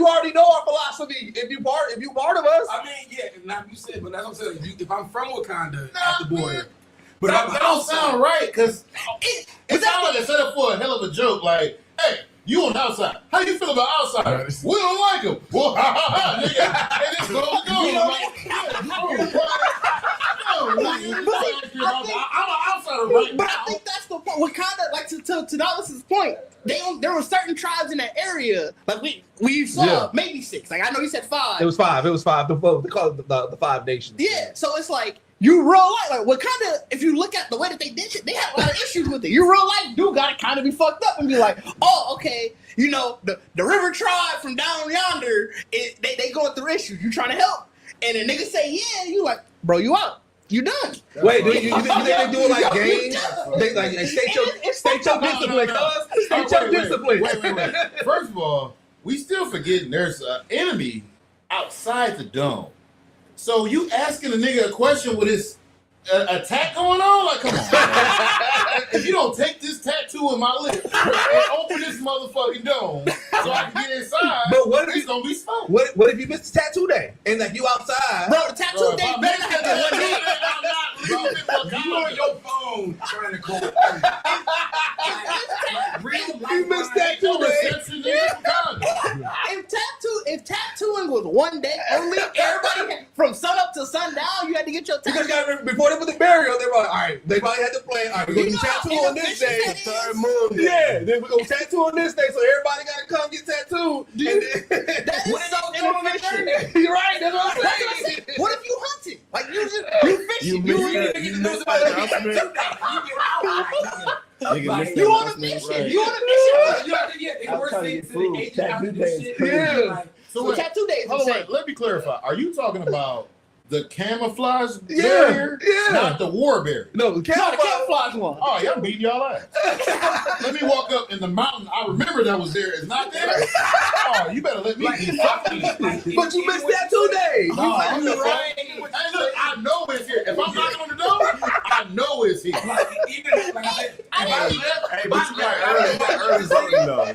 already know our philosophy. If you part of us, I mean, yeah, not you said, but that's what I'm saying. If I'm from Wakanda at the border, but That, I'm that don't sound right, because It- it sounds like it's set up for a hell of a joke. Like, hey, you on the outside. How you feel about outside? We don't like them. Well, ha ha ha, nigga. And it's going to go. I'm an outsider right But now. I think that's the point. Wakanda, like to Dallas's point, there were certain tribes in that area. Like we saw maybe 6. Like I know he said 5. it was 5. They call it the 5 nations. Yeah, so it's like you real life, like Wakanda. If you look at the way that they did shit, they had a lot of issues with it. You real life dude gotta kind of be fucked up and be like, oh, okay, you know, the River Tribe from down yonder, they going through issues. You trying to help, and a nigga say, yeah, you like, bro, you out, you done. Wait, you think they do it like games? They like state your discipline, cuz. State your discipline. Wait. First of all, we still forgetting there's an enemy outside the dome. So you asking a nigga a question with his attack going on? Like, come on. If you don't take this tattoo in my lip and open this motherfucking dome so I can get inside, But what if it's gonna be smoke. What if you missed the tattoo day and like you outside? Bro, the tattoo Bro, day if I better miss have that been one day. I'm not leaving You on Wakanda. your phone trying to call. Real life. You missed that No too, man. reception in Wakanda. If tattooing was one day only, everybody had, from sun up to sundown, you had to get your Because tattoo. you gotta remember, before they put the burial, they were like, all right, they probably had to plan. All right, we're gonna do tattoo on this day. Third moon. Yeah, then we're gonna tattoo on this day, so everybody gotta come get tattooed. That is so inefficient. You're right, that's what I'm That's what I saying. said. What if you hunting? Like you fishing? You missed ain't it. even You get to know missed somebody that like that. announcement. Nigga Like, missed You that on a announcement, mission? right. You on a mission? Yeah, they I'm were trying to saying get to the food. agent Tattoo after day this is shit. crazy. Like, So So wait, tattoo day is hold on, insane. wait, let me clarify. Are you talking about the camouflage Yeah, barrier, yeah. not the war barrier? No, No, the camouflage one. Oh, y'all beating y'all ass. Let me walk up in the mountain. I remember that was there. It's not there. Oh, you better let me be fucking. but you missed tattoo day. No, I'm the right. Hey, look, I know it's here. If I'm knocking on the door, I know it's here. like, even like I said, if I left, Hey, but you got early voting though.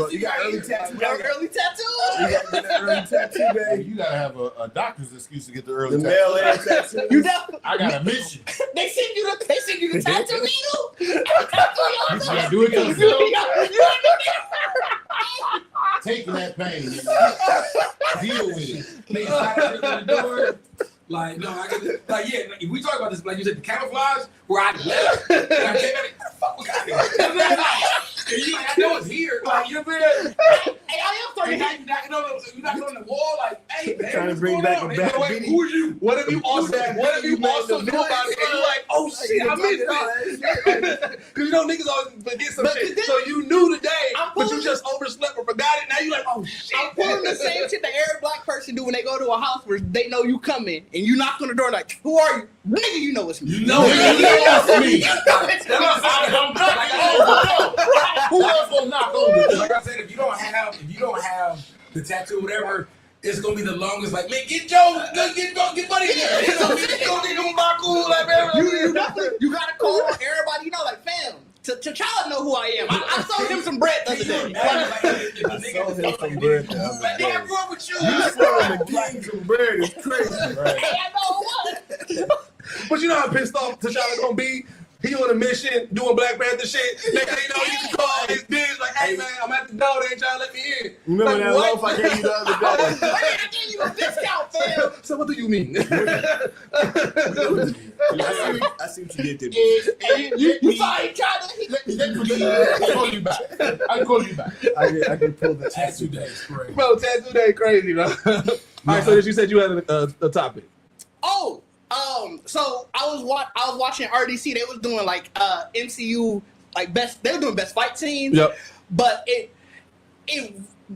You got early tattoo day. Early tattoo. You got that early tattoo Hey, day. you gotta have a doctor's excuse to get the The early mail tattoo. in tattoo. You definitely. I got a mission. They send you the tattoo needle. You gotta do it yourself. Taking that pain. Nigga. Deal with it. niggas slide at the door. Like, no, I get like, yeah, like, if we talk about this, like you said, the camouflage, where I left, and I came back, fuck, what kind of, you know what I'm saying? Like, and you, like, I know it's here, like, you know what I'm saying? Hey, I am Like, 30. you knocking on the wall, like, hey, man, Trying to what's bring going back on? a And bad you're like, video. who are you? What if you also knew about it and you're like, oh shit, I missed it. Because you know niggas always forget some But shit. then- So you knew today, I'm but you pulling- just overslept or forgot it. Now you like, oh shit. I'm pulling the same shit that every black person do when they go to a house where they know you coming and you knock on the door like, who are you? Nigga, you know it's me. You know it's me. You know it's me. I'm knocking on the door. Who else gonna knock on the door? Like I said, if you don't have the tattoo, or whatever, it's gonna be the longest. Like, man, get Joe, get buddy in there. It's gonna be my cool, like, man. You definitely, you gotta call everybody, you know, like, fam, T'Challa know who I am. I sold him some bread the other day. I sold him some bread the other Like, day. damn, wrong with you? You selling the king some bread is crazy, right? Hey, I know what. But you know how pissed off T'Challa gonna be? He on a mission doing Black Panther shit. Next thing you know, he gets a call his bitch like, hey man, I'm at the door, they ain't trying to let me in. Remember Like, that what? loaf I gave you the other day? I gave you a discount, fam. So what do you mean? I see what you did there. You saw he tried to. Let me call you back. I call you back. I can pull the Tattoo tattoo. day is crazy. Bro, tattoo day crazy, bro. All right, so you said you had a topic. Oh, So I was watching RDC. They was doing like MCU like best. They were doing best fight scenes. Yep. But it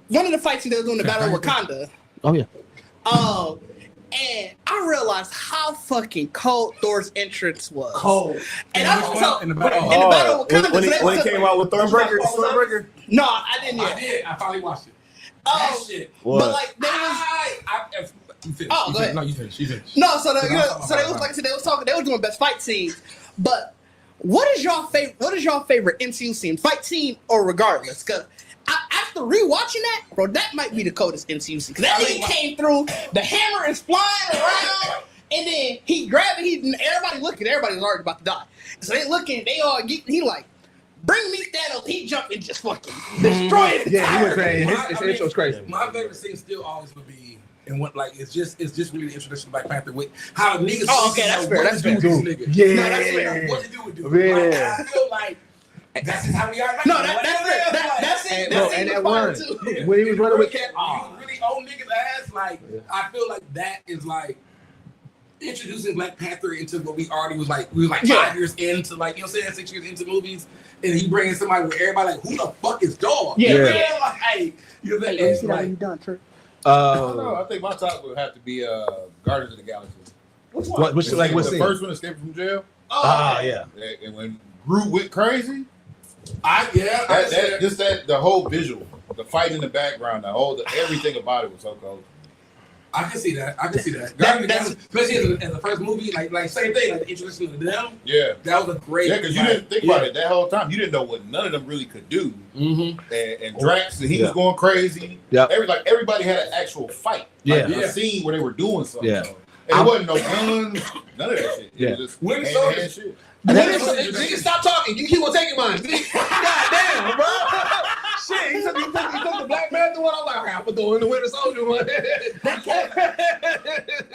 one of the fight scenes they were doing the Battle of Wakanda. Oh yeah. And I realized how fucking cold Thor's entrance was. Cold. And I was so, in the in battle. the Battle of Wakanda. When he came out with Stormbreaker. No, I didn't yet. I did. I finally watched it. That shit. What? But like they was. You finished. Oh, You go finished. ahead. No, you finished. You finished. No, so Because I was talking so they about was it. like I said, they was doing best fight scenes. But what is y'all favorite MCU scene, fight scene, or regardless? Because after rewatching that, bro, that might be the coldest MCU scene. Because that nigga came through, the hammer is flying around, and then he grabbed it. Everybody looking, everybody's already about to die. So they looking, they all get. He like, bring me Thanos. He jumped and just fucking destroyed it. Yeah, he went crazy. His I mean, intro was crazy. My favorite scene still always would be, and what like it's just really the introduction of Black Panther with how niggas. Oh, okay, that's fair. That's fair. What to do with this nigga? Yeah. No, that's fair. What to do with dude? Like, I feel like that's just how we are. Right No, now. that's fair. That's it. And, That's bro, and it. that Fire one, too. Yeah. when he was running with Cat, you really own niggas ass. Like I feel like that is like introducing Black Panther into what we already was like. We were like 5 years into like, you know what I'm saying, 6 years into movies, and he bringing somebody where everybody like, who the fuck is dog? Yeah. Man, like, you know what I'm saying? It's like, done, Trey. I don't know. I think my top would have to be Guardians of the Galaxy. Which one? what The scene? first one, Escape from Jail. Ah, yeah. And when Groot went crazy, that the whole visual, the fight in the background, everything about it was so cool. I can see that. That's especially as the first movie, like same thing, like the introduction of them. Yeah. That was a great. Yeah, because you didn't think about it that whole time. You didn't know what none of them really could do. Mm-hmm. And Drax, he was going crazy. Yeah. Everybody had an actual fight. Like, Yeah. a scene where they were doing something. Yeah. And it wasn't no guns, none of that shit. Yeah. It was just Winter hand-to-hand Soldier. shit. Nigga, stop talking. You keep on taking mine. God damn, bro. Shit, he took the Black Panther one. I'm like, okay, I'm gonna throw in the Winter Soldier one.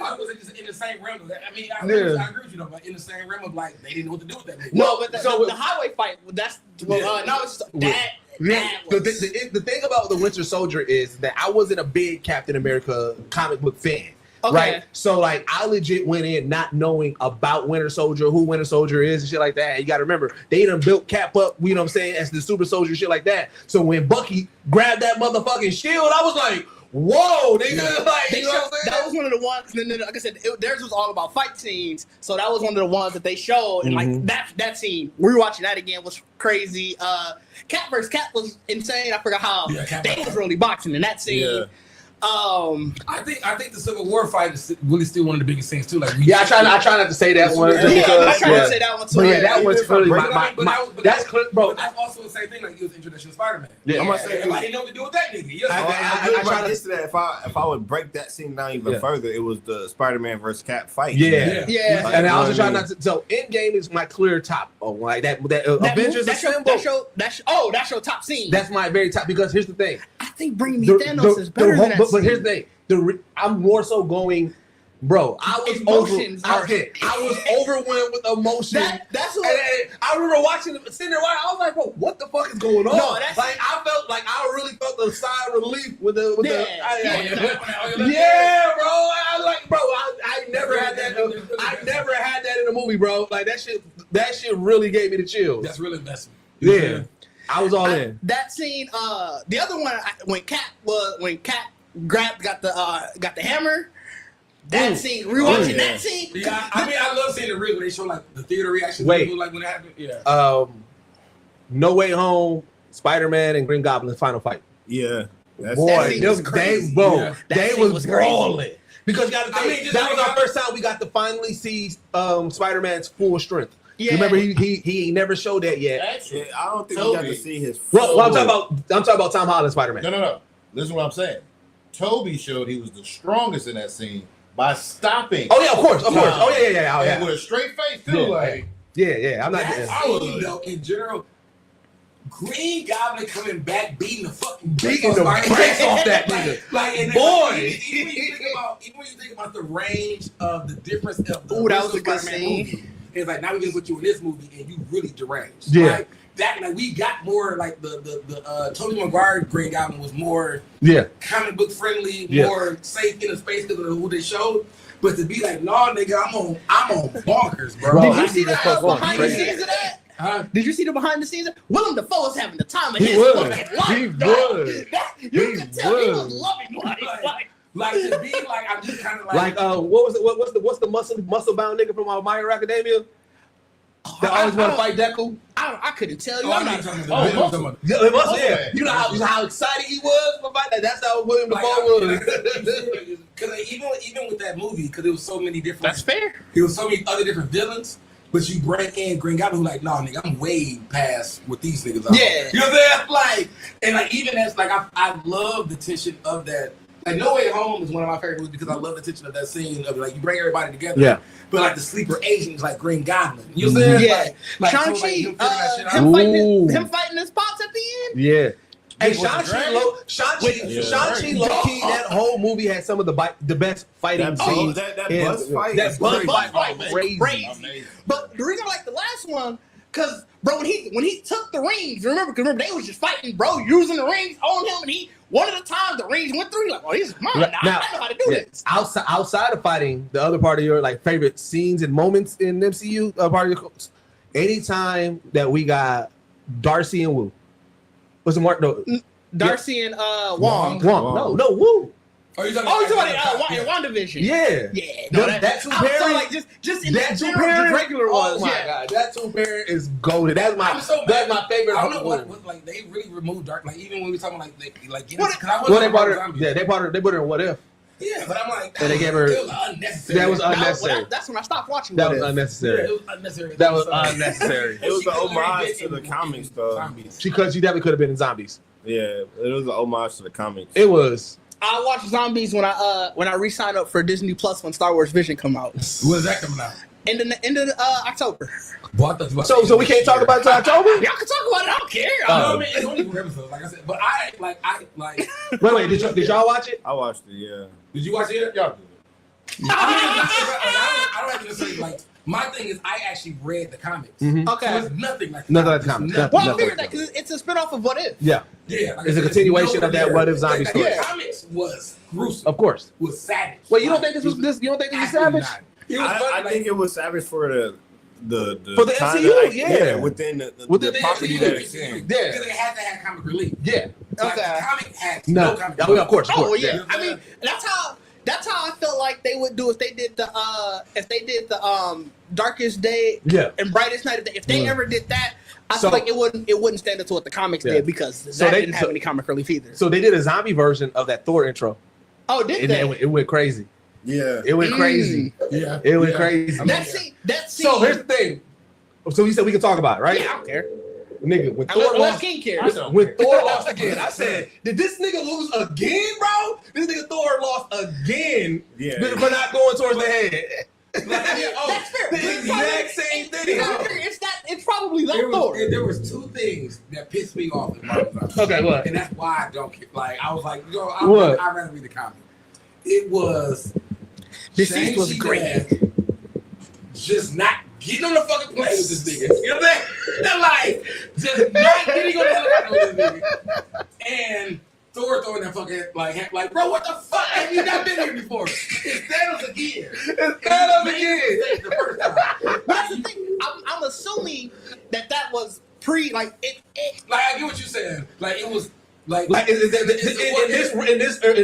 I was just in the same realm of that. I mean, I Yeah. agree with you though, but in the same realm of like they didn't know what to do with that nigga. No, but the highway fight. That's no, it's just, that. Yeah. That was, The thing about the Winter Soldier is that I wasn't a big Captain America comic book fan. Okay. Right, so like I legit went in not knowing about Winter Soldier, who Winter Soldier is, and shit like that. You got to remember they done built Cap up, you know what I'm saying, as the Super Soldier, shit like that. So when Bucky grabbed that motherfucking shield, I was like, "Whoa, nigga!" Like, you know what I'm saying? that was one of the ones. And then, like I said, theirs was all about fight scenes. So that was one of the ones that they showed, and like that scene, we were watching that again was crazy. Cat vs. Cat was insane. I forgot how they was really boxing in that scene. Yeah. I think the Civil War fight is really still one of the biggest scenes too. Like, Yeah, I try not to say that one. I tried to say that one too. But yeah, that was really But that's clear, bro. But that's also the same thing. Like, it was introduction to Spider-Man. Yeah. I'm gonna say, like, he know what to do with that nigga. Yes, I try to get to that. If I would break that scene down even further, it was the Spider-Man versus Cap fight. Yeah. Yeah. And I also try not to. So Endgame is my clear top. Like that Avengers Assemble. That's your top scene. That's my very top, because here's the thing. I think Bring Me Thanos is better than that But scene. here's the thing. I'm more so going, bro. I was overwhelmed with emotion. That's what. And I remember sitting there. I was like, bro, what the fuck is going on? No, that's like I really felt the sigh of relief with the. Yeah, Bro. I never had that. I never had that in a movie, bro. Like that shit really gave me the chills. That's really best. Yeah. I was all in. That scene, the other one when Cap got the hammer. That scene, rewatching that scene. Yeah, I mean, I love seeing the real when they show like the theater reaction. Wait. People, like when it happened. Yeah. No Way Home, Spider-Man, and Green Goblin's final fight. Yeah. That's Boy, scene was crazy. Yeah. They was brawling. Because you got to think, just that was like our first time we got to finally see Spider-Man's full strength. Yeah. Remember, he never showed that yet. Actually, I don't think we got to see his. Well, I'm talking about Tom Holland Spider-Man. No. Listen to what I'm saying. Toby showed he was the strongest in that scene by stopping. Oh yeah, of course. Oh yeah. Oh, And yeah. with a straight face too. Yeah. Like, Yeah. I'm not. That scene, though, in general, Green Goblin coming back, beating the fucking Beating the brakes off that nigga. Like, and Boy. Even when you think about the range of the difference of the Ooh, that was a original good Spider-Man scene. movie, it's like now we're gonna put you in this movie and you really deranged. Yeah. Like, that we got more like the Tobey Maguire Green Goblin was more Yeah. comic book friendly, Yeah. more safe in the space because of who they showed. But to be like, no, nigga, I'm on bonkers, bro. Bro, Did I you see need the to fuck going behind the crazy. scenes of that? Huh? Did you see the behind the scenes? Willem Dafoe was having the time of He his was. fucking life. He dog. was. You He could tell he was was. loving life. Like to be like, I'm just kind of Like what was it? What's the muscle bound nigga from My Hero Academia that always want to fight Deku? I couldn't tell you. Oh, I'm I not. know you're Oh, talking Muscle. about Yeah, it must, Muscle yeah. Man. You know how excited he was about that. That's how William like, Dafoe was. because even with that movie, because there was so many different. That's fair. There was so many other different villains. But you bring in Green Goblin, who like, nah, nigga, I'm way past what these niggas are. Yeah. You know what I'm saying? Like, and like, even as, like, I love the tension of that. Like, No Way Home is one of my favorite movies because I love the tension of that scene of, like, you bring everybody together. Yeah. But, like, the sleeper agents, like Green Goblin. You know what I'm saying? Yeah. Like, Shang-Chi, so, like, him figuring that shit out. Ooh. him fighting his pops at the end. Yeah. Hey, Was it Shang-Chi low-key, that whole movie had some of the best fighting scenes. That in- bus fight. That is bus crazy. fight was crazy. Amazing. But the reason I like the last one, cause bro, when he took the rings, remember they was just fighting, bro, using the rings on him, and he one at a time the rings went through. He like, oh, this is mine. Now, I know how to do this. outside of fighting, the other part of your like favorite scenes and moments in MCU, part of your anytime that we got Darcy and Wu. What's the mark? No, Darcy and Wong. Wong. No, Wu. Oh, you Oh, you talking about in WandaVision? Yeah. Yeah. That two I'm talking pairing, like just in that that two general, pairing, just regular oh ones. my Yeah. god, that two pairing is golden. That's my I'm so that's mad. my favorite. I don't know one. what like they really removed Dark. Like even when we talking like getting, What- because I Well, they wasn't brought about her. zombies. Yeah, they put her in What If. Yeah, but I'm like, And they gave her- it was unnecessary. That was That- unnecessary. that's when I stopped watching. That What was If. Yeah, unnecessary. it was unnecessary. That was So- unnecessary. It was She an could've homage been to the in comics, though. zombies. Because you definitely could have been in Zombies. Yeah, it was an homage to the comics. It was. I watched Zombies when I re-signed up for Disney Plus when Star Wars Vision come out. When is that coming out? End of October. Boy, I thought you about So we can't talk about it until October. Y'all can talk about it. I don't care. You know what I mean? It's only 4 episodes, like I said. But I like. Wait, did y'all watch it? I watched it. Yeah. Did you watch it? Y'all do I don't have to say like. My thing is, I actually read the comics. Mhm. So Okay. it's nothing like Nothing like the comics. Nothing. Well, I Nothing. figured that because it's a spinoff of What If. Yeah, Yeah, like It's I a said, continuation no of that there. What If zombie Like, story. The comics was gruesome. of course. Was savage. Wait, you don't Like, think this was this? You don't think this was absolutely savage? not. It was funny, I like, think it was savage for the For the kinda, MCU, like, yeah. within the Within the the property MCU, that it's in. Yeah. because it had to have comic relief. Yeah. Like, Okay. the comic had No. no comic Oh, relief. yeah, of course. Oh yeah. Yeah. I mean, that's how I felt like they would do if they did the Darkest Day Yeah. and Brightest Night of Day. If they Yeah. ever did that, I So- feel like it wouldn't stand up to what the comics Yeah. did because So that they- didn't have any comic relief either. So they did a zombie version of that Thor intro, Oh, did and they? it went crazy. Yeah. It went crazy. Yeah, It went yeah. crazy. I mean, That scene. So here's the thing. So you said we can talk about it, right? Yeah, I don't care. Nigga, when Unless Thor lost, King cares. when Thor lost again, I said, did this nigga lose again, bro? This nigga Thor lost again Yeah. for not going towards the head. That's fair. The exact same thing. It's probably that There Thor. there was two things that pissed me off in Marvel Zombies. Okay, what? And that's why I don't care. Like, I was like, What? I'd rather read the comic. It was Deceased was Shang-Chi great. dad just not getting on the fucking plane with this nigga. You know what I'm saying? Like, just not getting on the helicopter with this nigga. And Thor throwing that fucking, like, bro, what the fuck? Have you not been here before? It's Thanos again. It's Thanos again. The first time. That's the thing. I'm assuming that was pre like it. Like, I get what you're saying. Like, it was, like in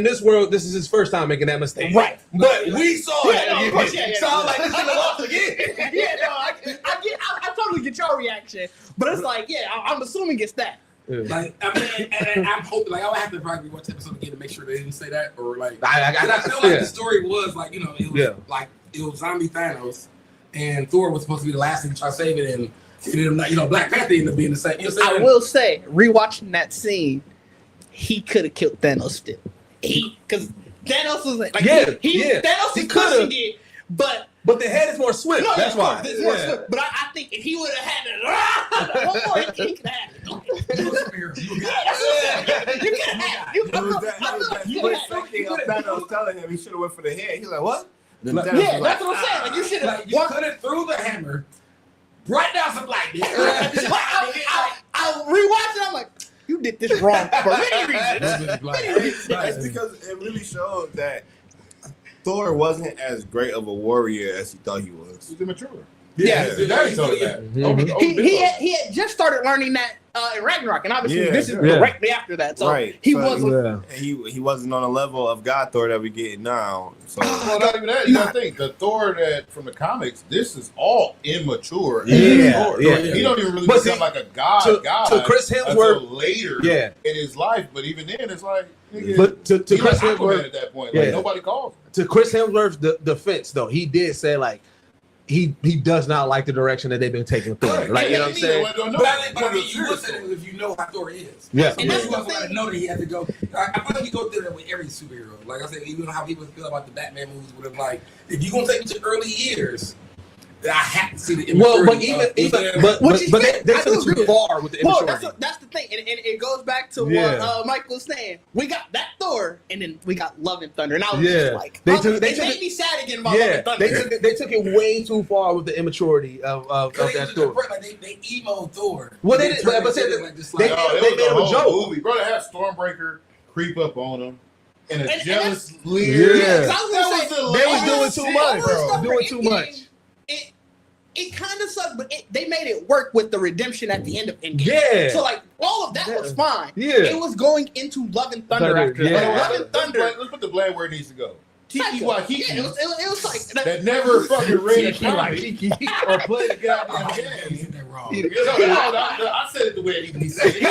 this world, this is his first time making that mistake. Right. But we saw Yeah, it. no, of course, yeah. So I'm like, this nigga lost again. Yeah, no, I totally get your reaction, but it's like, yeah, I'm assuming it's that. Like, I mean, and I'm hoping, like, I would have to probably watch the episode again to make sure they didn't say that, or like, I 'cause I feel like yeah. the story was like, you know, it was Yeah. like it was zombie Thanos, and Thor was supposed to be the last thing to try to save it, and it ended up not, you know, Black Panther ended up being the same. You know what I'm I saying? will say, rewatching that scene, he could have killed Thanos still. Because Thanos was like Yeah, Thanos he was coulda. pushing it, but But the head is more swift. no, That's yeah, why. this is more Yeah. swift. But I think if he would have had it, one more, he could have had it. You a spirit. You a Yeah, that's what I'm saying. You could have had it. You It was that, I feel like you could have had it. Thanos telling him he should have went for the head. He's like, what? Then Like, Thanos Yeah, was that's what I'm saying. Like you should have. Like, you could have threw the hammer, brought down some lightning. I rewatched it. I'm like, you did this wrong for many reasons. It's because it really showed that Thor wasn't as great of a warrior as he thought he was. He's immature. Yeah. His daddy told him that. Mhm. He had just started learning that in Ragnarok, and obviously Yeah. this is Yeah. directly after that. So Right. he So, wasn't. Yeah. He wasn't on the level of God Thor that we get now. So Well, not even that. You gotta think the Thor that from the comics. This is all immature. Yeah, Thor. yeah. He don't even really But become see, like a god. to Chris Hemsworth- until later. Yeah. In his life, but even then, it's like. Nigga, But to he Chris like Aquaman Hemsworth, at that point, like Yeah. nobody calls him. to Chris Hemsworth's defense, though, he did say like he does not like the direction that they've been taking Thor. Right. Like, you know what I'm saying? But I mean, you would say that if you know how Thor is. Yeah. And that's You the also gotta thing. know that he has to go. I feel like you go through that with every superhero. Like I said, even how people feel about the Batman movies, would have like, if you gonna take me to early years, I have to see the Well, but immaturity. they took it too far with the Well, immaturity. that's the thing, and it goes back to Yeah. what Mike was saying. We got that Thor, and then we got Love and Thunder, and I was Yeah. just like, They they took made it- me sad again about Love Yeah, and Thunder. they took it way too far with the immaturity of that Thor. Like they emo Thor. Well, they They did- turned but it they- into, like, this, they- like, No, it they was made a him a whole joke. movie, bro. They had Stormbreaker creep up on him, and a And jealous Yeah. leer. Yeah, 'cause I was gonna That say, was They was the doing lamest too shit, much, bro. doing too much. It kind of sucked, but they made it work with the redemption at the end of Endgame. Yeah. So like all of that was fine. Yeah. It was going into Love and Thunder after yeah. that. Love Let's and Thunder. let's put the blame where it needs to go. Tiki Psycho. Waititi, Yeah, it was like that never fucking read a Tiki comic Waititi. or played the goddamn Oh, game. you said that wrong. I said it the way it needs to be said. He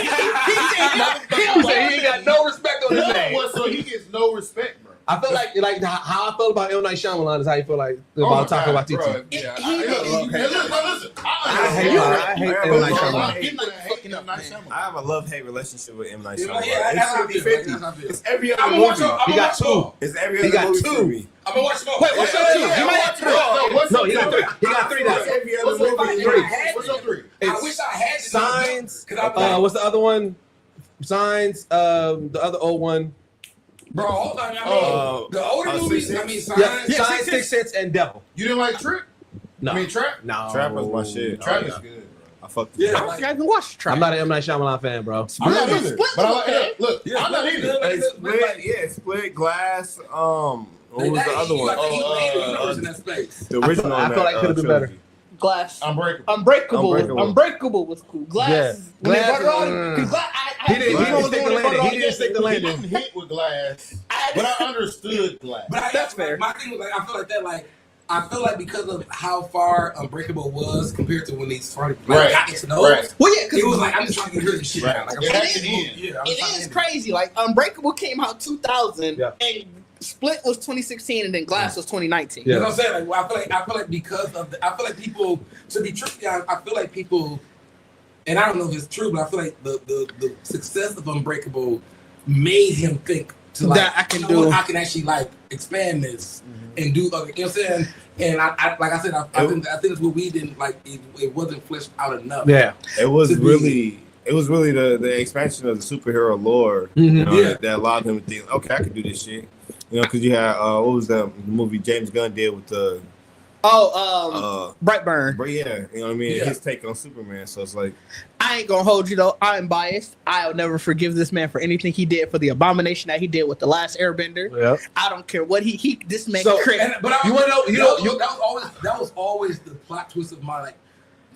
ain't got no respect on his name. So he gets no respect, bro. I feel like how I felt about M. Night Shyamalan is how you feel like Oh my about Taika God, Waititi. bro. Yeah, listen. I hate M. Night Shyamalan. I have a love-hate relationship with M. Night Yeah, Shyamalan. yeah, that's how I feel. It's 50-50. That's how I feel. It's every other I'm gonna movie. watch all. He got two. It's every He other got movie two. for me. I'm gonna watch more. Wait, what's your two? You might have three. No, he got three. He got three now. Every other What's your movie. three? Three. What's your three? I wish I had to know Signs. because I'm What's the other one? Signs. The other old one. bro. Hold on, I mean, Oh, the older Sixth movies. Sense? I mean, Yeah, Signs. Signs, Sixth Sense, and Devil. You didn't like Trip? No, I mean Trap? no. Trap was my shit. Trap Oh, is yeah. good, bro. I fucked Yeah, I don't think I even watched Trap. I'm not an M. Night Shyamalan fan, bro. I'm not Split either. was But I like okay. look, Yeah, I'm not Split was either. good. Hey, Split, Glass. What was the other one? in that space. The original. I feel like it could've been better. Glass. Unbreakable. Unbreakable. Unbreakable. Was cool. Glass. Yeah. When they Glass brought it on, is- 'cause Glass, He didn't. He Glass. didn't stick the landing. He didn't stick the He landing. didn't hit with Glass, I but I understood Glass. But That's fair. My thing was like, I feel like that, like, I feel like because of how far Unbreakable was compared to when they started Right. got into those, Right. Well, yeah, because it was like I'm just trying to get rid of this shit Right. now. Like, It I'm had trying to end. Yeah, I'm it trying is to crazy. Like Unbreakable came out 2000, Yeah. and Split was 2016, and then Glass was 2019. Yeah. You know what I'm saying? Like, well, I feel like because of I feel like people, to be truthful, I feel like people, and I don't know if it's true, but I feel like the success of Unbreakable made him think to like, That I can you know what, do. I can actually like expand this and do other, you know what I'm saying? And I like I said, I think it's what we didn't like. It wasn't fleshed out enough. Yeah. It was To be- really. It was really the expansion of the superhero lore, you know, Yeah. that allowed him to think, okay, I can do this shit. You know, because you had what was that movie James Gunn did with the Brightburn. but yeah, you know what I mean? Yeah. His take on Superman. So it's like, I ain't gonna hold you though. I'm biased. I'll never forgive this man for anything he did for the abomination that he did with the last Airbender. Yeah. I don't care what he this man So- crazy. But You wanna know? You know. that was always the plot twist of my like.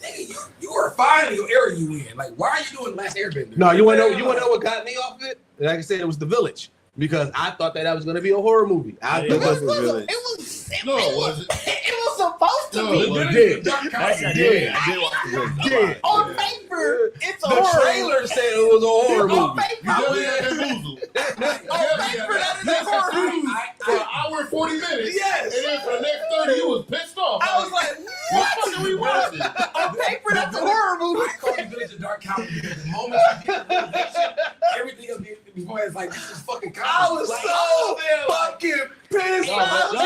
Nigga, you are fine in your area you in. Like, why are you doing Last Airbender? No, you want to know? You want to know what got me off it? Like I said, it was The Village because I thought that was going to be a horror movie. I Yeah, thought it that was. No, it wasn't. It was supposed to No, be. it wasn't. did. I did watch the movie. Yeah. On paper, it's a The horror. trailer said it was a horror On movie. paper, You definitely had that boozle. on paper, that is a horror movie. For an hour and 40 minutes. Yes. And then for the next 30, you was pissed off. I was like, what the fuck are we watching? on paper, that's a horror movie. I call the Village a dark comedy because the moment you get the realization, everything else before it's like this is fucking comedy. I was Like, so fucking pissed.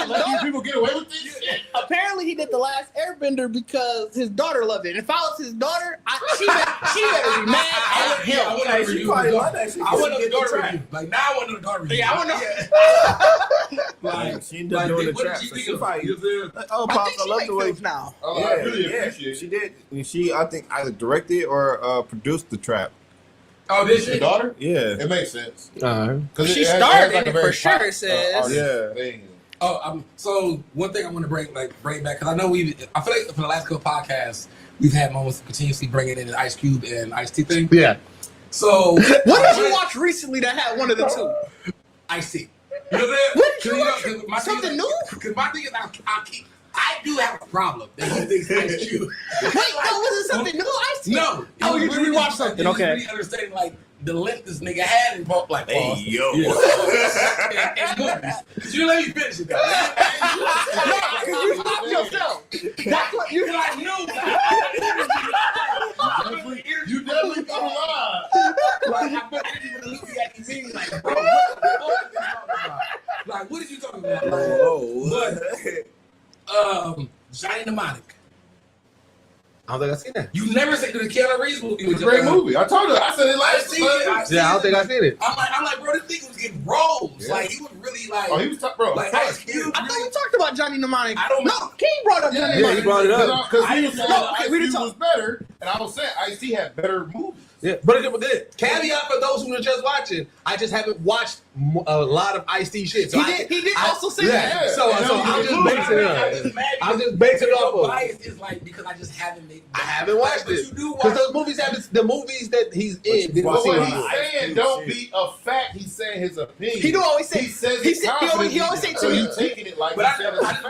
Let these people get away with this shit. Apparently, he did the last Airbender because his daughter loved it. And if I was his daughter, she better be mad at him. I want to Hey, she review probably the loved daughter. that shit. I want to She know the get the daughter track. review. Like now, I want to know the daughter review. Yeah, I want to know. Like, She ended up doing the what trap. did she So think she of probably- it? You know what I'm saying? Like, oh, I Pops, think I she love like the way. films now. Oh, I really appreciate it. She did. And she, I think, either directed or produced the trap. Oh, this Your shit. daughter? Yeah. It makes sense. Uh-huh. Cause She it has started like a it very for sure, pop, it says. artist Yeah. thing. So one thing I want to bring back because I know I feel like for the last couple podcasts we've had moments continuously bringing in the Ice Cube and Ice T thing. Yeah. So what did you watch recently that had one of the two? Ice T. You know what What did you watch? Something new? Because my thing is I do have a problem that he thinks Ice Cube. Wait, no, was it something new? Ice T? No. Oh, you rewatched something? Okay. Really understanding like the length this nigga had in like Hey, yo. and movies. You let me finish it though. You stopped yourself. That's what you I knew that. You definitely threw a lie. Like, I bet you even look at me like, bro, what are you talking about? But Johnny Mnemonic. I don't think I've seen that. You never seen the Keanu Reeves movie. It's a great movie. I told her. I said it last I don't think I've seen it. I'm like, bro, this nigga was getting roles. Yeah. Like, he was really like, Oh, he was bro. like Ice Cube. I thought we talked about Johnny Mnemonic. I don't know. No, King brought up Johnny Yeah, Mnemonic. he brought it up. Because he was I saying didn't know. Ice we didn't Cube talk- was better, and I was saying Ice-T had better movies. Yeah, but good. Caveat for those who are just watching, I just haven't watched a lot of Ice-T shit. So He did also say yeah. that. So I'm just basing it I'm just basing it off of. Bias is like because I just haven't made. I haven't watched But it. you do watch. Because those movies the movies that he's in. you But watch what it. he's saying don't be a fact. He's saying his opinion. He do always say. He says he it said- he always confidently, say to so me. you taking it like But he I said it's a fact.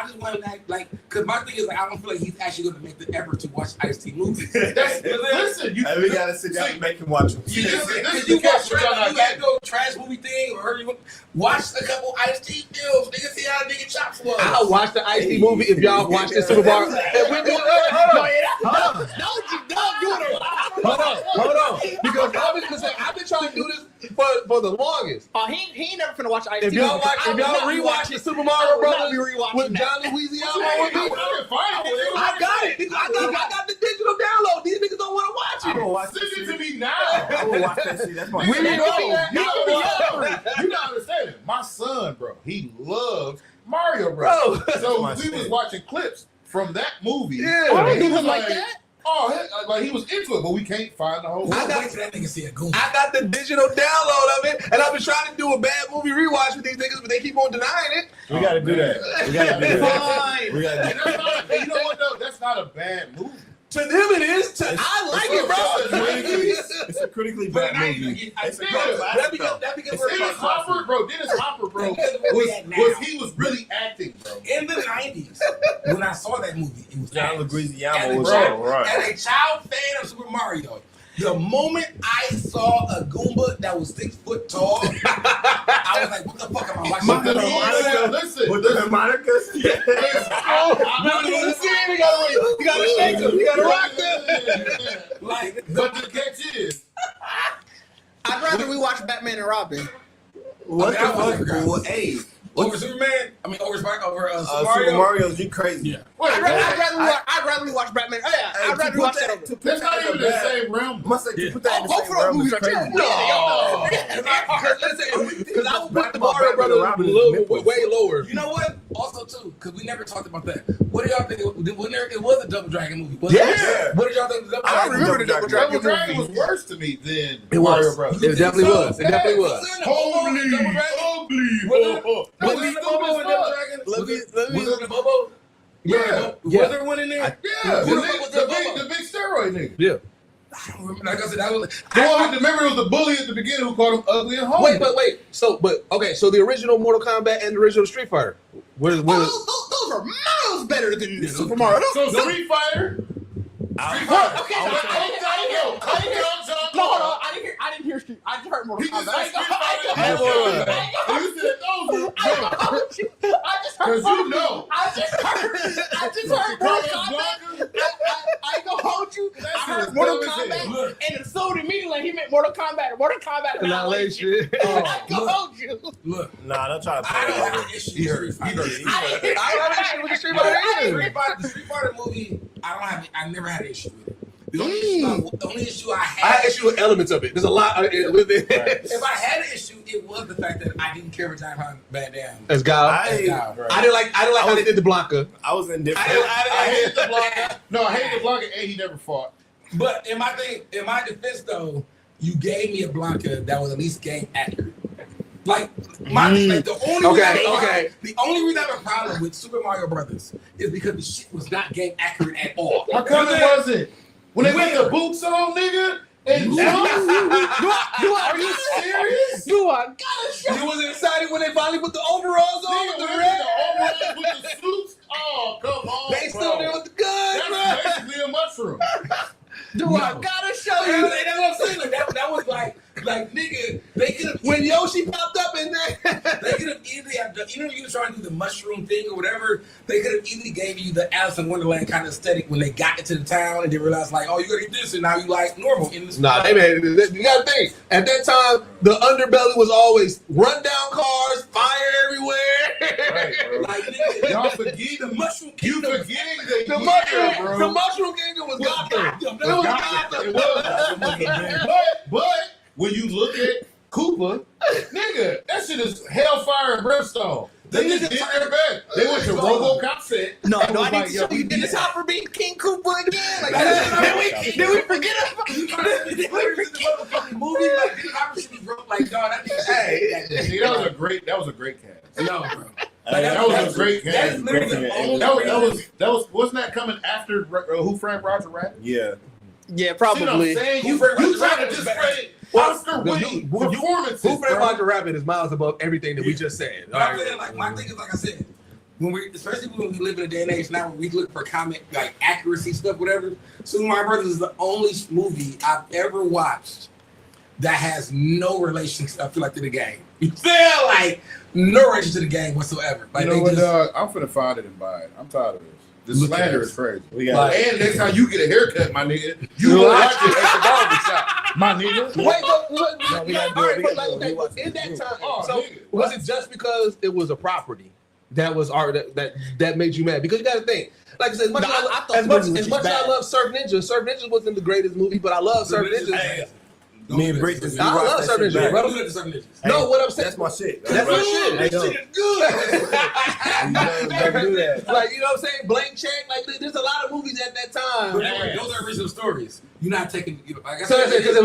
just want to act like because my thing is like I don't feel like he's actually going to make the effort to watch Ice T movies. Listen, you. Hey, we gotta sit down and make him watch them. See, this is Because the you watch catch y'all not you had getting. no trash movie thing or watch a couple Ice T films. Nigga, see how the nigga chops was. I'll watch the Ice-T movie if y'all watch the Super Bowl. And when hold on. Hold on. Because I've been trying to do this for the longest. He ain't never finna watch Ice T. If y'all rewatch the Super Mario Brothers with John Louisiana with me, I got it. I got the digital download. These niggas don't want to watch I'm it. gonna watch Send that it to shit. me now. I'm gonna watch that shit. That's my You shit. not understanding. My son, bro, he loves Mario Bros. Bro. So My we shit. was watching clips from that movie. Yeah. I don't And he do was him like that. Oh, like he was into it, but we can't find the whole. I movie. got to that nigga see a goon. I got the digital download of it, and I've been trying to do a bad movie rewatch with these niggas, but they keep on denying it. We gotta do that. We gotta do that. Fine. We gotta do And that's not, and you know what though? That's not a bad movie. To them it is. I like it, bro. It's a critically But bad now movie. It's a Yeah, classic, though. that because Dennis Hopper, bro, was really acting, bro. in the 90s, when I saw that movie, it was John ass. Leguizamo As a was child- all right. As a child fan of Super Mario, the moment I saw a Goomba that was 6 foot tall, I was like, what the fuck am I watching? But the Monica. listen, With the Monicas? You gotta shake them. You gotta rock them. Like, But the catch is, I'd rather we watch Batman and Robin. What the I was fuck? like, Well, hey, over Superman? I mean, over Super Super Mario? Mario's you crazy. Yeah. I'd rather we watch Batman. Oh, yeah, I'd rather we watch that over. that's not even the same realm. Must say to put that in the Both same of those realm movies is are crazy. terrible. Because I would put the Mario Brothers a little way lower. You know what? Also, too, because we never talked about that. What do y'all think? It was a Double Dragon movie. Was Yes. it? What did y'all think of the Double I Dragon? remember the Double Dragon. Double Dragon was worse to me than It Mario was. Brothers. It definitely was. It definitely was. Holy, ugly. Was it the Bobo in Double Dragon? Was it the Bobo? Yeah. Was there one in there? Yeah, Who the fuck was that the big steroid nigga. Yeah. I don't remember. Like I said, that was. The one with remember it was the bully at the beginning who called him ugly and homely. Wait. So the original Mortal Kombat and the original Street Fighter. Those are miles better than this Super Mario. So Street Fighter. Okay, Hold on. No, hold on. I didn't hear Street. I just heard Mortal He just Kombat. said Street Fighter. You said those were I just heard. because you know. I just heard Mortal Kombat. I ain't gonna hold you. I heard Mortal Kombat, and it sold immediately like he meant Mortal Kombat. Mortal Kombat Annihilation. I ain't gonna hold you. Look, Nah, don't try to I don't have an issue with Street Fighter. I didn't hear I don't have an issue with the Street The Fighter either. Street Fighter movie, I never had an issue with it. The only issue I I had. had issue with elements of it. There's a lot with it. If I had an issue, it was the fact that I didn't care for John Van Damme. As God. As I God. I didn't like how they did the Blanca. I was indifferent. I hate the block. No, I hate the block. And he never fought. But in my defense though, you gave me a Blanca that was at least game accurate. Like the only the only reason I have a problem with Super Mario Brothers is because the shit was not game accurate at all. How come it wasn't? When they put the boots on, nigga, and are you serious? Do I gotta show you? Wasn't excited when they finally put the overalls on with the red? With the suits? Oh, come on, they still there with the guns, That's basically a mushroom. I gotta show you? That's what I'm saying. Like, that was like nigga, they could have When Yoshi popped up in there, they could have easily have done, you know, you were trying to do the mushroom thing or whatever. They could have easily gave you the Alice in Wonderland kind of aesthetic when they got into the town and they realized like, oh, you gotta eat this, and now you like normal in this. Nah, they made it. You gotta think. At that time, the underbelly was always rundown cars, fire everywhere. Right, bro. Like nigga, Y'all forget the mushroom You kingdom. forgetting The mushroom kingdom was Gotham. It was Gotham. But when you look at Koopa, nigga, that shit is hellfire and brimstone. They just did their best. They went to RoboCop set. No, and I was need like, to yo, show you we Dennis did Hopper being King Koopa again. Like, Did we forget about the motherfucking movie? Like, Dennis Hopper should be broke. Like, dog, that nigga. See, that was a great cast. No, bro. That was a great That's cast. literally the only That was wasn't that coming after Who Framed Roger Rabbit? Yeah. yeah, See what I'm probably. saying? Who You Framed Roger trying Rabbit to was just better. say Oscar-winning performances, Who Framed bro. Roger Rabbit is miles above everything that we just said. But I'm saying, like, my thing is, like I said, when we, especially when we live in a day and age now where we look for comic, like, accuracy stuff, whatever, Super Mario Brothers is the only movie I've ever watched that has no relation, I feel like, to the game. You feel like no relation to the game whatsoever. Like, You know they what, just, dog? I'm finna find it and buy it. I'm tired of this. This Look at slander this. is crazy. We got And next time you get a haircut, my nigga, you will watch it at the barber shop, my nigga. Wait, but No, we gotta do it. We but gotta do it. We watch in that time, Oh, so nigga. was it just because it was a property that was art that made you mad? Because you got to think, like I said, as much No, I thought as the much, movie was as much as bad. I love Surf Ninja wasn't the greatest movie, but I love Surf Ninja. Me and Brick just I love watched that Surf shit Ninja, back. bro. Don't do that to some niggas. No, what I'm saying, That's my shit. That's my shit. Hey, That shit is good. Don't do that. like you know what I'm saying, blank check. Like there's a lot of movies at that time. But anyway, those are original stories. You're not taking, you know, like I So that's said, because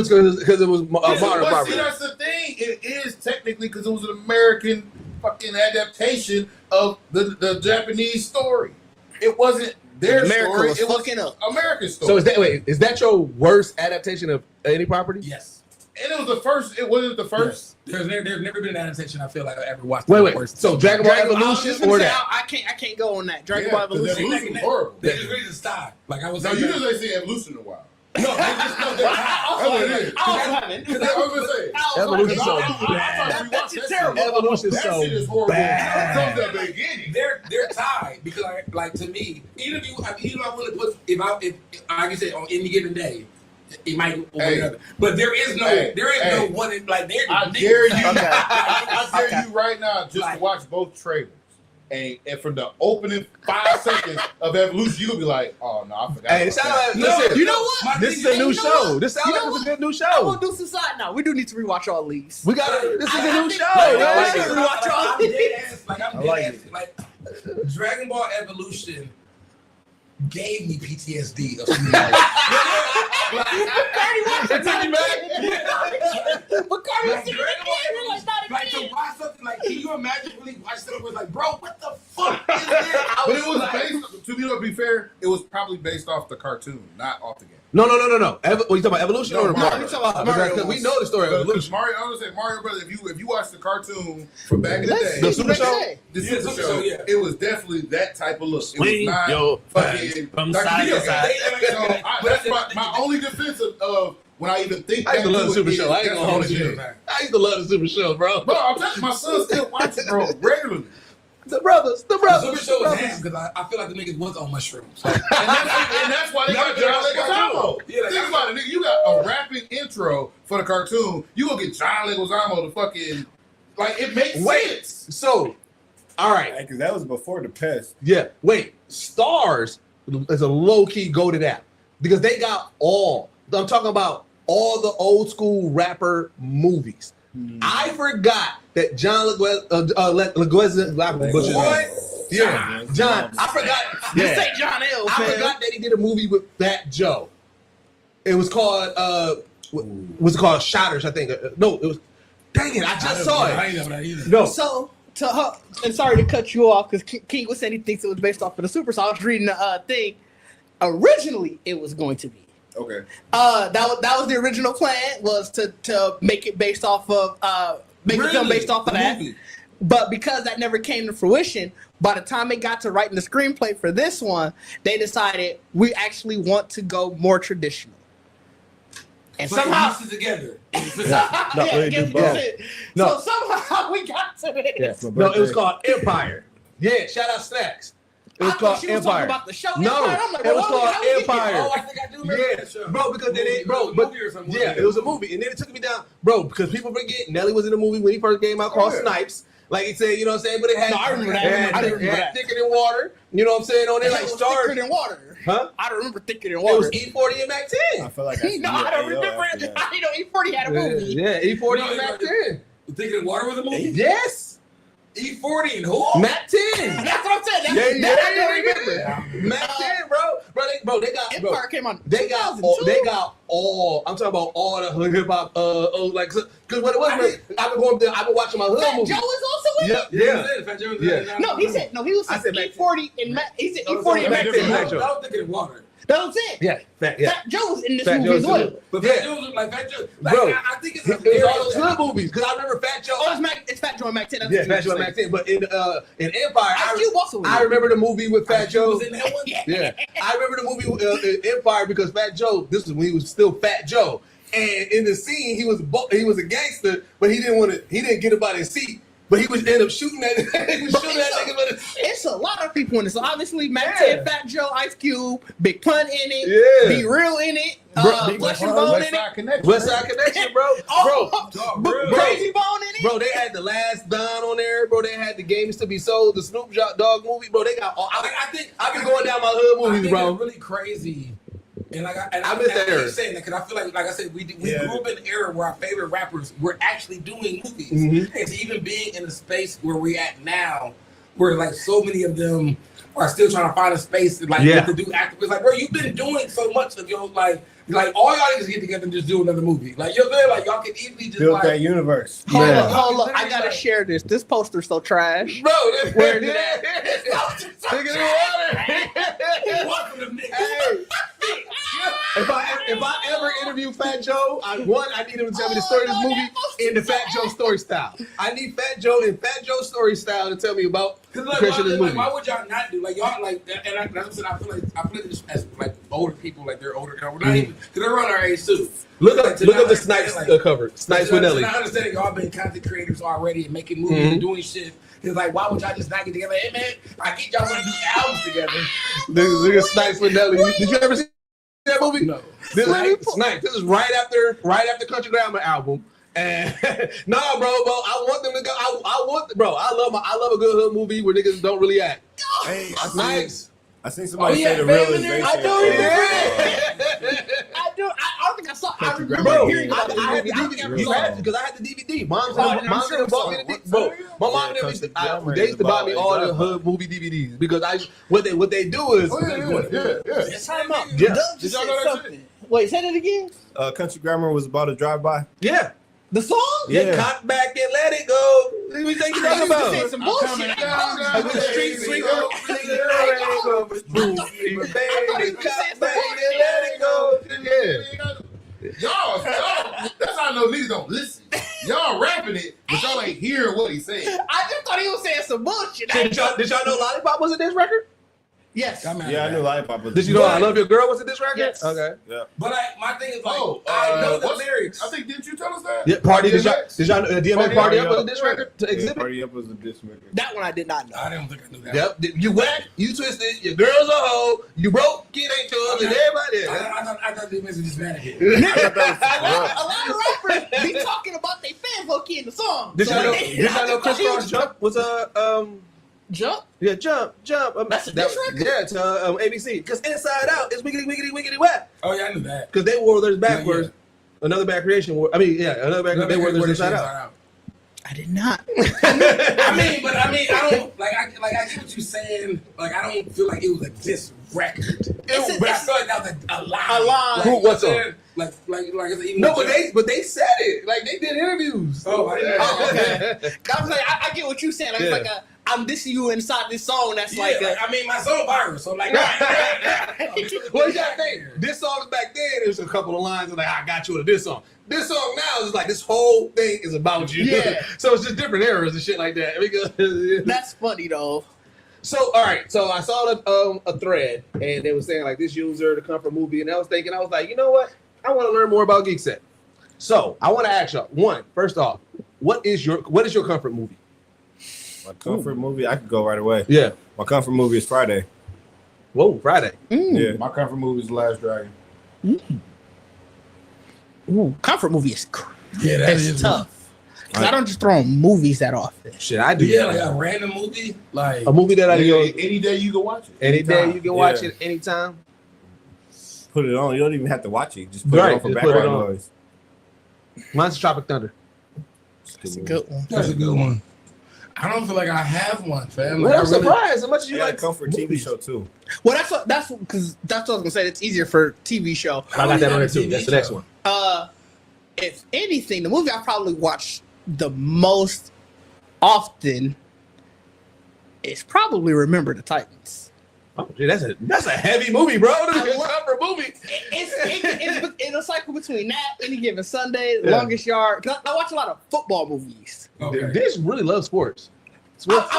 it was modern But property. see, that's the thing. It is technically because it was an American fucking adaptation of the Japanese story. It wasn't their America story. was It was fucking up. America's story. So is that your worst adaptation of any property? yes. and it was the first. It wasn't the first. There's never been an adaptation I feel like I ever watched. Wait. Worse. So Dragon Ball Dragon Ball, Evolution or that? I can't go on that. Dragon Yeah, Ball 'cause Evolution. Evolution was horrible. They just really just stopped. Like I was. No, saying, you just ain't seen Evolution in a while. no, they just no, they That's what it is. I also haven't. I was gonna say. Evolution I so thought we watched That's that terrible. shit. Evolution That so shit is horrible bad. from the beginning. they're tied because like to me, even if I want to put if like you said on any given day, it might go over the other. But there is no one in, like there. I dare you. Okay. I dare you right now just to watch both trailers. And from the opening 5 seconds of Evolution, you'll be like, "Oh no, I forgot." Hey, it about sounds that. like listen, you know what? My This is thing a new you know show. what? This sounds You like know it's a good new I'm show. gonna do some side now. We do need to rewatch all these. We got it. This is a new show. I man. like it. Watch all I'm dead ass. Like I'm I dead like ass. Like Dragon Ball Evolution gave me PTSD of Super Mario. It took you back. But Cardi Like, was singing Dragon Ball again. Like, not Like to again. watch something like, can you imagine really watch something was like, bro, what the fuck is this? I But it was like, based. To be fair, it was probably based off the cartoon, not off the game. No. What you talking about? Evolution No, or Mario. Mario? You talking about Mario Because we know the story of Because Evolution. Mario, I was gonna say Mario Brothers. If you watch the cartoon from back in the Let's day, The see Super what they Show? say. the Yeah, Super Super Show, Show, yeah. it was definitely that type of look. It Swing was not your fucking from like side video to game. side. So that's my only defense of when I even think I used to back love the to Super it, Show. I ain't that's gonna hold what you. it is. I used to love the Super Show, bro. Bro, I'm telling you, my son still watches, bro, regularly. The brothers. Super Show was ass because I feel like the niggas was on mushrooms. Like, And that's why they got John Leguizamo. Yeah, like, Think about it, nigga. You got a rapping intro for the cartoon. You gonna get John Leguizamo to fucking like it makes sense. So, all right. Because that was before the pest. Yeah. Wait. Stars is a low key goated app because they got all. I'm talking about all the old school rapper movies. I forgot that John Leguizamo. what? Yeah, John. I forgot. Just say John L. I fam. forgot that he did a movie with Fat Joe. It was called was it called Shotters? I think. No, it was. Dang it! I just saw I it. ain't know that either. No. So, and sorry to cut you off because King was saying he thinks it was based off of the Super. So I was reading the thing. Originally, it was going to be. Okay. That was the original plan, was to make it based off of make a film based off of that. Movie. But because that never came to fruition, by the time it got to writing the screenplay for this one, they decided we actually want to go more traditional. And So somehow, they pieced it together. No, yeah, they guess do what both. it is. No. So somehow we got to this. Yeah. My No, it was birthday. called Empire. Yeah, shout out Snacks. It was I thought called she was talking Empire. about the show. No, Empire. I'm like, it was well, called how we get Empire. here? Oh, I think I do remember Yeah, that show. bro, because then It was a but movie or something. yeah, it was a movie, and then it took me down, bro, because people forget Nelly was in the movie when he first came out called yeah. Snipes. Like he said, you know what I'm saying? But it had, No, I remember that. it had- I it remember had that. thicker than water. You know what I'm saying? On there, It like was stars. thicker than water. Huh? I don't remember thicker than It water. was E40 and Mac 10. I feel like I No, I don't remember it. I know E40 had a movie. Yeah, E40 No, and Mac no, 10. You thinking Water was a movie? Yes. E40 and who? Mac 10. That's what I'm saying. Yeah, I don't remember. Mac 10, bro. They got, bro. Empire came on. They got 2002. I'm talking about all the hip hop, like, because what it was, I've been going there, I've been watching my hood Fat movie. Joe was also in it. Yeah. Fat Joe was Yeah. in it. No, he said he was I said Mac E40 and Mac. He said No, E40 and Mac Mac 10, 10. Mac Joe. I don't think it's Water. That's what I'm saying. Yeah, Fat Joe was in this Fat movie Joe as well. too. But Yeah. Fat Joe was like Fat Joe. Like, Bro, I think it's It was all those hood movies, because I remember Fat Joe. Oh, it's Fat Joe and Mac 10. That's Yeah, what Fat Joe you and were Mac 10. But in Empire, Ice Cube also was I in it. remember the movie with Fat Joe. was in that one. Yeah, I remember the movie in Empire because Fat Joe. This is when he was still Fat Joe, and in the scene he was a gangster, but he didn't get about his seat, but he was end up shooting that. He was shooting that nigga. But It's a lot of people in this. So obviously, Mac Yeah. 10, Fat Joe, Ice Cube, Big Pun in it, Yeah. Be Real in it, Bro, Flesh and Bone in it, Westside Connection. Westside Connection, bro. Crazy Bone in it. Bro, they had the Last Don on there, bro. They had the Games to Be Sold, the Snoop Dogg movie, bro. They got all. I think I've been going down my hood I movies, think bro. it's really crazy. And I miss that keep era. saying that because I feel like I said, we Yeah. grew up in an era where our favorite rappers were actually doing movies. Mhm. And to even being in the space where we're at now, where like so many of them are still trying to find a space like Yeah. to do acting. It's like, bro, you've been doing so much of your like all y'all niggas get together and just do another movie. Like you're there, like y'all can easily just Built like that universe. Hold Man. up, hold up. I gotta share this. This poster's so trash. Bro, Where is it at? Nigga in the water. welcome to niggas. Hey, if I ever interview Fat Joe, I need him to tell me the story of this movie in the Fat Joe story style. I need Fat Joe in Fat Joe story style to tell me about the Cause like, creation of this movie. why would y'all not do like y'all like and that's what I'm saying, I feel like this as like older people, like they're older, we're not even because they're around our age too. Look Like, up to the not Snipes understand, like, cover. Snipes to with Nelly. not understanding y'all been content creators already and making movies Mhm. and doing shit. It's like why would y'all just not get together? Hey man, I get y'all want to do albums together. Nigga Snipes with Nelly. Did you ever see that movie? No. This Snipes. This is right after Country Grammar album. And nah, bro, I want them to go. I love a good hood movie where niggas don't really act. Hey, Snipes. I seen somebody Oh, yeah, say the Fam in there? realization. I do. Yeah. I do. I don't think I saw. I Country remember Bro, hearing I about the had movie. the I don't think I DVD. You saw had it. to because I had the DVD. Mom's Oh, I'm mom sure bought me so. the DVD. Bro, my mom and them used to, they used to buy me all the hood movie DVDs because what they do is Yeah. Time out. Yeah. Doug Did just y'all said know that something. Wait, say that again. Country Grammar was about a drive-by. Yeah. The song? Yeah. Cock back and let it go. What do you think you're talking I about? some bullshit. Like with the street sweeper. Y'all, that's how I know niggas don't listen. Y'all rapping it, but y'all ain't hearing what he said. I just thought he was saying some bullshit. Did y'all know Lollipop was in this record? Yes. I'm mad Yeah, I at knew that. Lollipop was. Did you know I Love Your Girl was in this record? Yes. Okay. Yeah. But like my thing is like Oh, I know the what's- lyrics. I think, didn't you tell us that? Yeah, Party. Did y'all DMX Party Party Up. Up was in this record to Yeah, exhibit? Party Up was the diss record. That one I did not know. I don't think I knew that. Yep. You whack, you twisted, your girl's a hoe, you broke, kid ain't yours, and everybody. I thought the message is bad here. A lot of rappers be talking about their fans low key in the song. Did So y'all know? they- Did y'all know I Chris thought he Brown's was- Jump was Jump? yeah, jump. That's a diss record? Yeah, to ABC. Because Inside Out is wiggity wiggity wiggity wet. Oh yeah, I knew that. Because they wore theirs backwards. Yeah. Another bad creation. Another bad. They wore theirs inside out. I did not. I mean, I don't like. like I get what you're saying. Like I don't feel like it was a diss record. But I feel like that was a line. A line. Like, Who? What's on? Like even No, but they said it. Like they did interviews. Oh, I didn't know. Oh, okay. I was like, I get what you're saying. Like, it's like I'm dissing you inside this song. That's Yeah, I mean, my song viral, so like, Well, you gotta think. This song back then, there's a couple of lines like, I got you with this song. This song now is like, this whole thing is about you. Yeah. So it's just different eras and shit like that. Because, That's funny though. so, all right. So I saw a thread, and they were saying like this user, the comfort movie, and I was like, you know what? I want to learn more about Geekset. So I want to ask y'all. First off, what is your comfort movie? My comfort movie, I could go right away. Yeah. My comfort movie is Friday. Whoa, Friday. Yeah. My comfort movie is The Last Dragon. Ooh, comfort movie is yeah, that it's is tough. 'Cause I don't just throw on movies that often. Shit, I do. Yeah, like a random movie, like A movie that I go Any day you can watch it. any day you can watch Yeah. it anytime. Put it on. You don't even have to watch it. Just put it Right, on for just put it background on. noise. Mine's Tropic Thunder. That's a good one. that's a good one. I don't feel like I have one, fam. Well, Like, I'm I really, surprised how much you You got a like comfort TV movies. show too. Well, that's because that's what I was gonna say. It's easier for TV show. I got that on there too. TV That's the next show. one. If anything, the movie I probably watch the most often is probably Remember the Titans. Oh, dude, that's a heavy movie, bro. That's a love- comfort movie. It's a cycle between that, Any Given Sunday, Yeah. Longest Yard. 'Cause I watch a lot of football movies. okay. This really loves sports. I love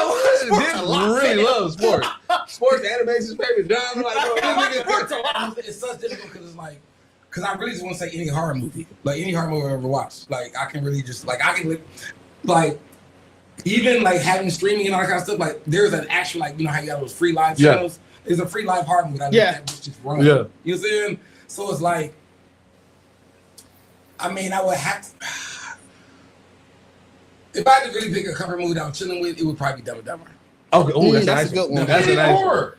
sports This a lot. really loves sports. Sports, animation's favorite genre. Like, bro, this nigga- It's such difficult because it's like, because I really just want to say any horror movie, like any horror movie I ever watched. Like I can really just like like even like having streaming and all that kind of stuff. Like there's an actual like you know how you got those free live Yeah. channels. There's a free live horror movie that Yeah. that just run. Yeah. You know what I'm saying? So it's like, I mean, I would have to. If I had to really pick a comfort movie that I'm chilling with, it would probably be Dumb and Dumber. Okay, ooh, that's, that's nice a good one. That's a nice one. Horror.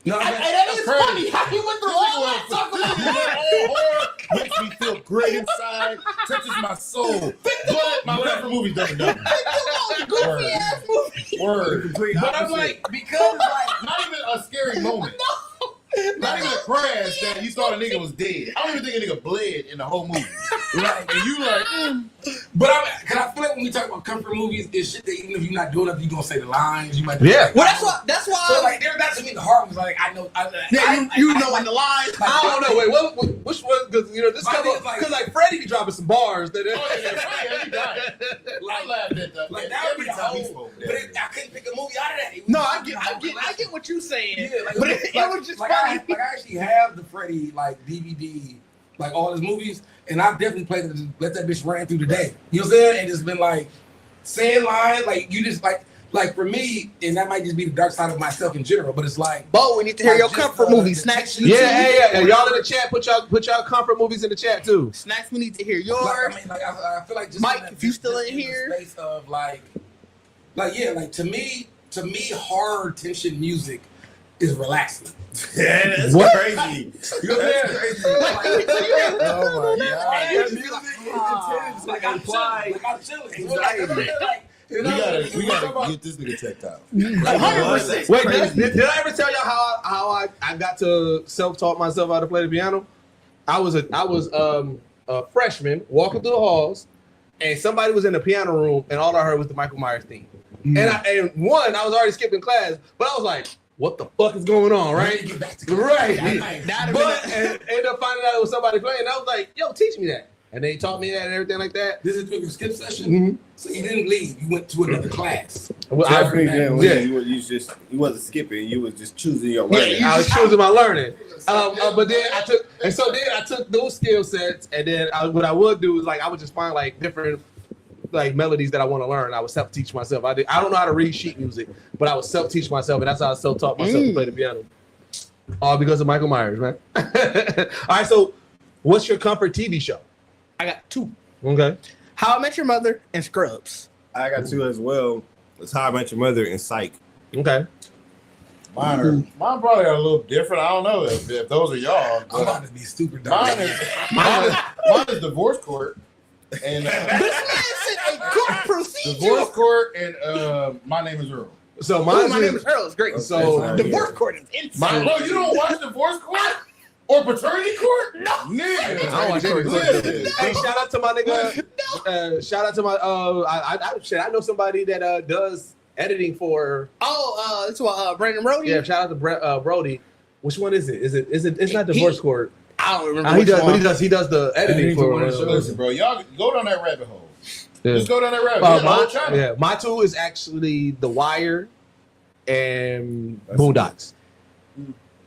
No, I mean, that is crazy. funny. How you went through all that talking about Horror makes me feel great inside, touches my soul. But my comfort movie doesn't do it. goofy ass movie. Word. complete But opposite. I'm like, because like not even a scary moment. Not even a crash that you thought a nigga was dead. I don't even think a nigga bled in the whole movie. Like, and you like, But cause I feel like when we talk about comfort movies, it's shit that even if you're not doing it, you're gonna say the lines. You might. Yeah. Well, that's why. So like, there, that's to me the horror was like I know. you know in the lines. I don't know. Wait, which one? Because you know this My comes thing up is like- because like Freddie be dropping some bars. That oh yeah, Freddie, he died. I laughed at that. Like that would every be the time he whole. spoke. But I couldn't pick a movie out of that. It was No, just- I get what you're saying. Yeah, like, but it was just like funny. I actually have the Freddy like DVD, like all his movies, and I've definitely played it. Let that bitch ran through the day. You know what I'm saying? And it's been like saying lines, like you just like for me, and that might just be the dark side of myself in general. But it's like, Bo, we need to hear your just, comfort movie. Snacks. yeah, yeah. Y'all in the chat, put y'all comfort movies in the chat too. Snacks. We need to hear yours. like, I mean, like I feel like just Mike, in that- if you still just in the here. space of like yeah, like to me, horror tension music is relaxing. Yeah, that's What? crazy. You know what I'm saying? Oh my god. That music is intense. Like I'm chilling. Like I'm chilling. Like, you know, We gotta get this nigga checked out. 100%. Wait, did I ever tell y'all how I got to self-taught myself how to play the piano? I was a freshman walking through the halls, and somebody was in the piano room, and all I heard was the Michael Myers theme. And I was already skipping class, but I was like, what the fuck is going on, right? Get back to Right. That But and ended up finding out it was somebody playing. And I was like, yo, teach me that. And they taught me that and everything like that. This is your skip session. Mhm. So you didn't leave. You went to another class. Well, I I, heard that. yeah. You wasn't skipping. You was just choosing your learning. I was choosing my learning. But then I took those skill sets, and then what I would do is like I would just find like different like melodies that I want to learn. I would self-teach myself. I don't know how to read sheet music, but I would self-teach myself, and that's how I self-taught myself to play the piano. All because of Michael Myers, man. All right, so what's your comfort TV show? I got two. Okay. How I Met Your Mother and Scrubs. I got two as well. It's How I Met Your Mother and Psych. Okay. Mine probably are a little different. I don't know if those are y'all. I'm about to be stupid. Mine is Divorce Court. And This man said a good procedure. Divorce Court and My Name is Earl. So My Name is Earl is great. So Divorce Court is insane. Bro, you don't watch Divorce Court or Paternity Court? No, Nigga. I don't watch any Listen. Hey, shout out to my nigga. Shout out to my I know somebody that does editing for. It's what Brandon Brody. Yeah, shout out to Brody. Which one is it? It's not Divorce Court. I don't remember. He does, but he does the editing for. Listen, bro, y'all go down that rabbit hole. Yeah. Just go down that rabbit hole. My two is actually The Wire and Boondocks.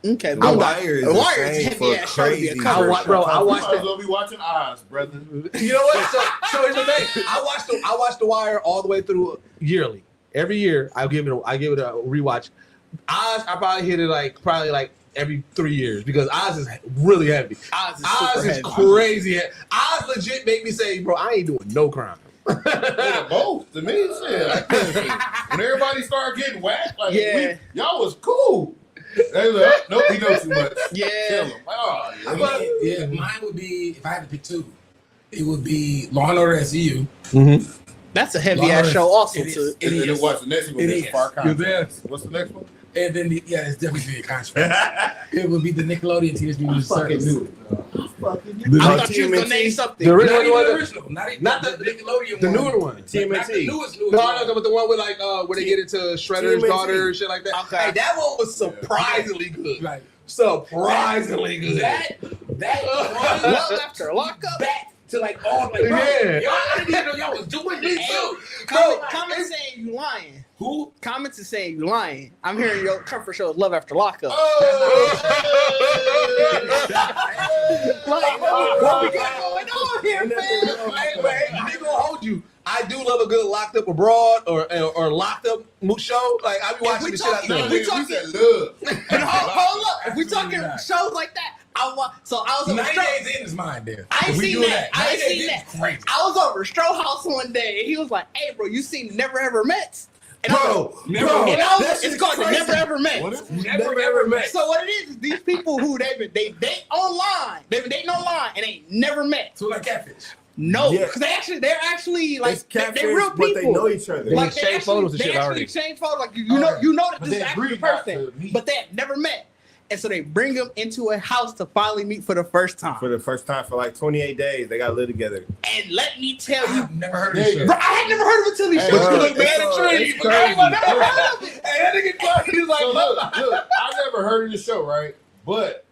Okay, The Wire is heavy for ass show to be a crazy. cover. I watched it. it. We'll be watching Oz, brother. You know what? So here's the thing. I watched The Wire all the way through yearly. Every year I give it a rewatch. Oz, I probably hit it like every 3 years because Oz is really heavy. Oz is crazy. Oz legit make me say, bro, I ain't doing no crime. Both to me, shit. When everybody started getting whacked, like y'all was cool. They was like, nope, he knows too much. Yeah. Kill him. Oh, yeah, mine would be, if I had to pick two, it would be Law and Order SVU. Mm-hmm. That's a heavy ass show also too. It is. Watch the next one. It is. What's the next one? And then, it's definitely a contract. It would be the Nickelodeon Teenage Mutant Ninja Turtles. I thought you was gonna name something. The Not original even one, the original. Not the Nickelodeon the one. newer one. Not the newest. No, but the one with where they get into Shredder's TMNT. daughter and shit like that. Okay. Hey, that one was surprisingly good. Right. Surprisingly good. That Love After Lockup. back to like all like Yeah. y'all I didn't even know y'all was doing this too. Comments saying you lying. Who? Comments is saying you lying. I'm hearing your comfort show is Love After Lockup. Like, what we got going on here, man? Hey, I ain't gonna hold you. I do love a good locked up abroad or locked up show. Like I be watching the shit out there. We said love. And hold up. If we talking shows like that, I was over 90 Days In is mine there. I ain't If we seen doing that. I ain't 90 Days seen In that. is crazy. I was over Stro House one day and he was like, "Hey, bro, you seen Never Ever Met?" And Bro, Never bro, and that it's shit's called the crazy. Never Ever Met. Never ever met. So what it is these people who they date online, they date online and ain't never met. So like catfish. No, Yeah. because they're actually like It's catfish, they're real but people. they know each other. Like exchange photos and they shit actually already. exchange photos. Like you know that But this is they actually the agreed not person, to meet. but they had never met, and so they bring them into a house to finally meet for the first time. For the first time for like 28 days, they got to live together. And let me tell you, I've never heard of this show. bro, I had never heard of it till these Hey, shows. bro, Look, man, it's crazy. crazy. But I ain't never heard of it. Hey, that nigga he's like, So look, I never heard of the show, right? But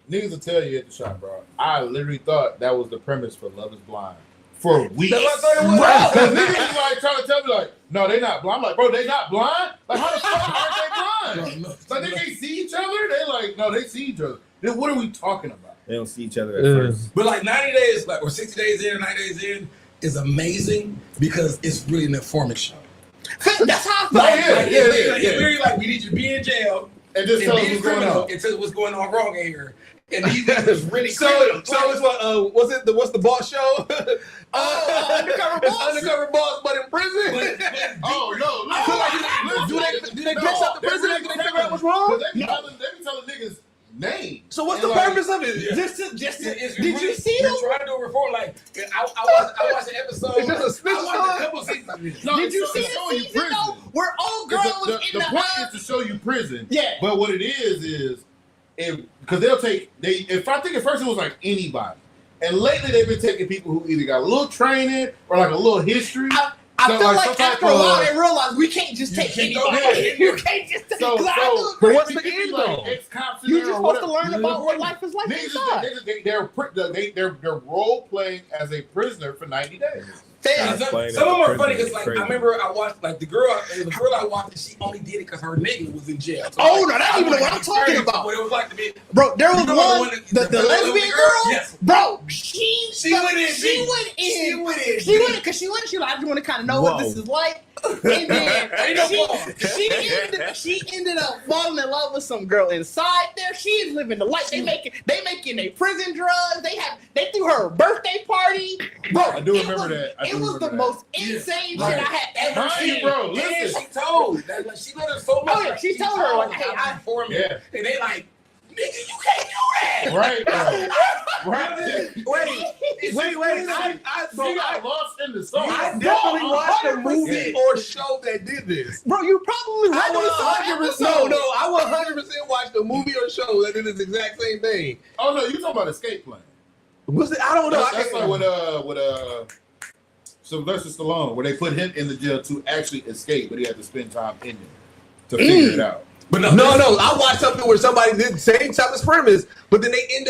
niggas will tell you at the shop, bro. I literally thought that was the premise for Love Is Blind for weeks. That's what I thought it was. Because niggas is like trying to tell me like, no, they not blind. I'm like, bro, they not blind? Like, how the fuck aren't they blind? Like, they can't see each other? They like, no, they see each other. Then what are we talking about? They don't see each other at first. But like 90 days, like or 60 days in, 90 days in, is amazing because it's really an informant show. That's how I felt. Like, yeah. It's literally like we need you to be in jail And just and tell us be a what's going criminal on. and tell us what's going on wrong in here. And these niggas really So it's what what's the boss show? Undercover It's Boss. Undercover Boss, but in prison. Oh, no. Do they fix up the prison after they figure out what's wrong? They be telling niggas names. So what's And the like, purpose of it? Yeah. Did you see them? them? We're trying to do a reform. Like I watched an episode. It's just a snitch I watched a couple seasons of this. No, Did you it's see showing the season though? Where old girl was in the the point is to show you prison. Yeah. But what it is because they'll take if I think at first it was like anybody. And lately they've been taking people who either got a little training or like a little history. I So, feel like, like some type after a while of- they realized we can't just take can't go anybody. ahead. You can't just take. So, 'cause I so feel But what's the people end like goal? ex-cops in you there just or supposed to whatever. learn about what life is like inside. They're role playing as a prisoner for 90 days. Some That's playing of them in are prison funny is because like crazy. I remember I watched like the girl I watched and she only did it because her nigga was in jail. So, Oh, like, no, that I ain't even wanted what to I'm talking experience about. What it was like to be. Bro, there was You know one, the the lesbian girl? girl. Yes. Bro, she went in. She went in. She went in. She went in because she went. She like, I just want to kind of know what Whoa. this is like. And then Ain't no ball. she ended up falling in love with some girl inside there. She is living the life. They making a prison drugs. They threw her a birthday party. Bro, I do it remember was- that. I It do was the remember most Yeah. insane Right. shit I had ever Right, seen. bro. And Listen. she told that like, she let her so much. Oh, yeah, she told her, like, hey, I'm informant. Yeah. And they like, nigga, you can't do that. Right, bro. Right. Wait, Wait. Bro, I lost in the song. I definitely watched a movie or show that did this. Bro, you probably I watched would 100%. No, I 100% watched a movie or show that did this exact same thing. Oh no, you talking about Escape Plan? Was it? I don't know. That's like with Sylvester Stallone, where they put him in the jail to actually escape, but he had to spend time in there to figure it out. But no, I watched something where somebody did the same type of premise, but then they end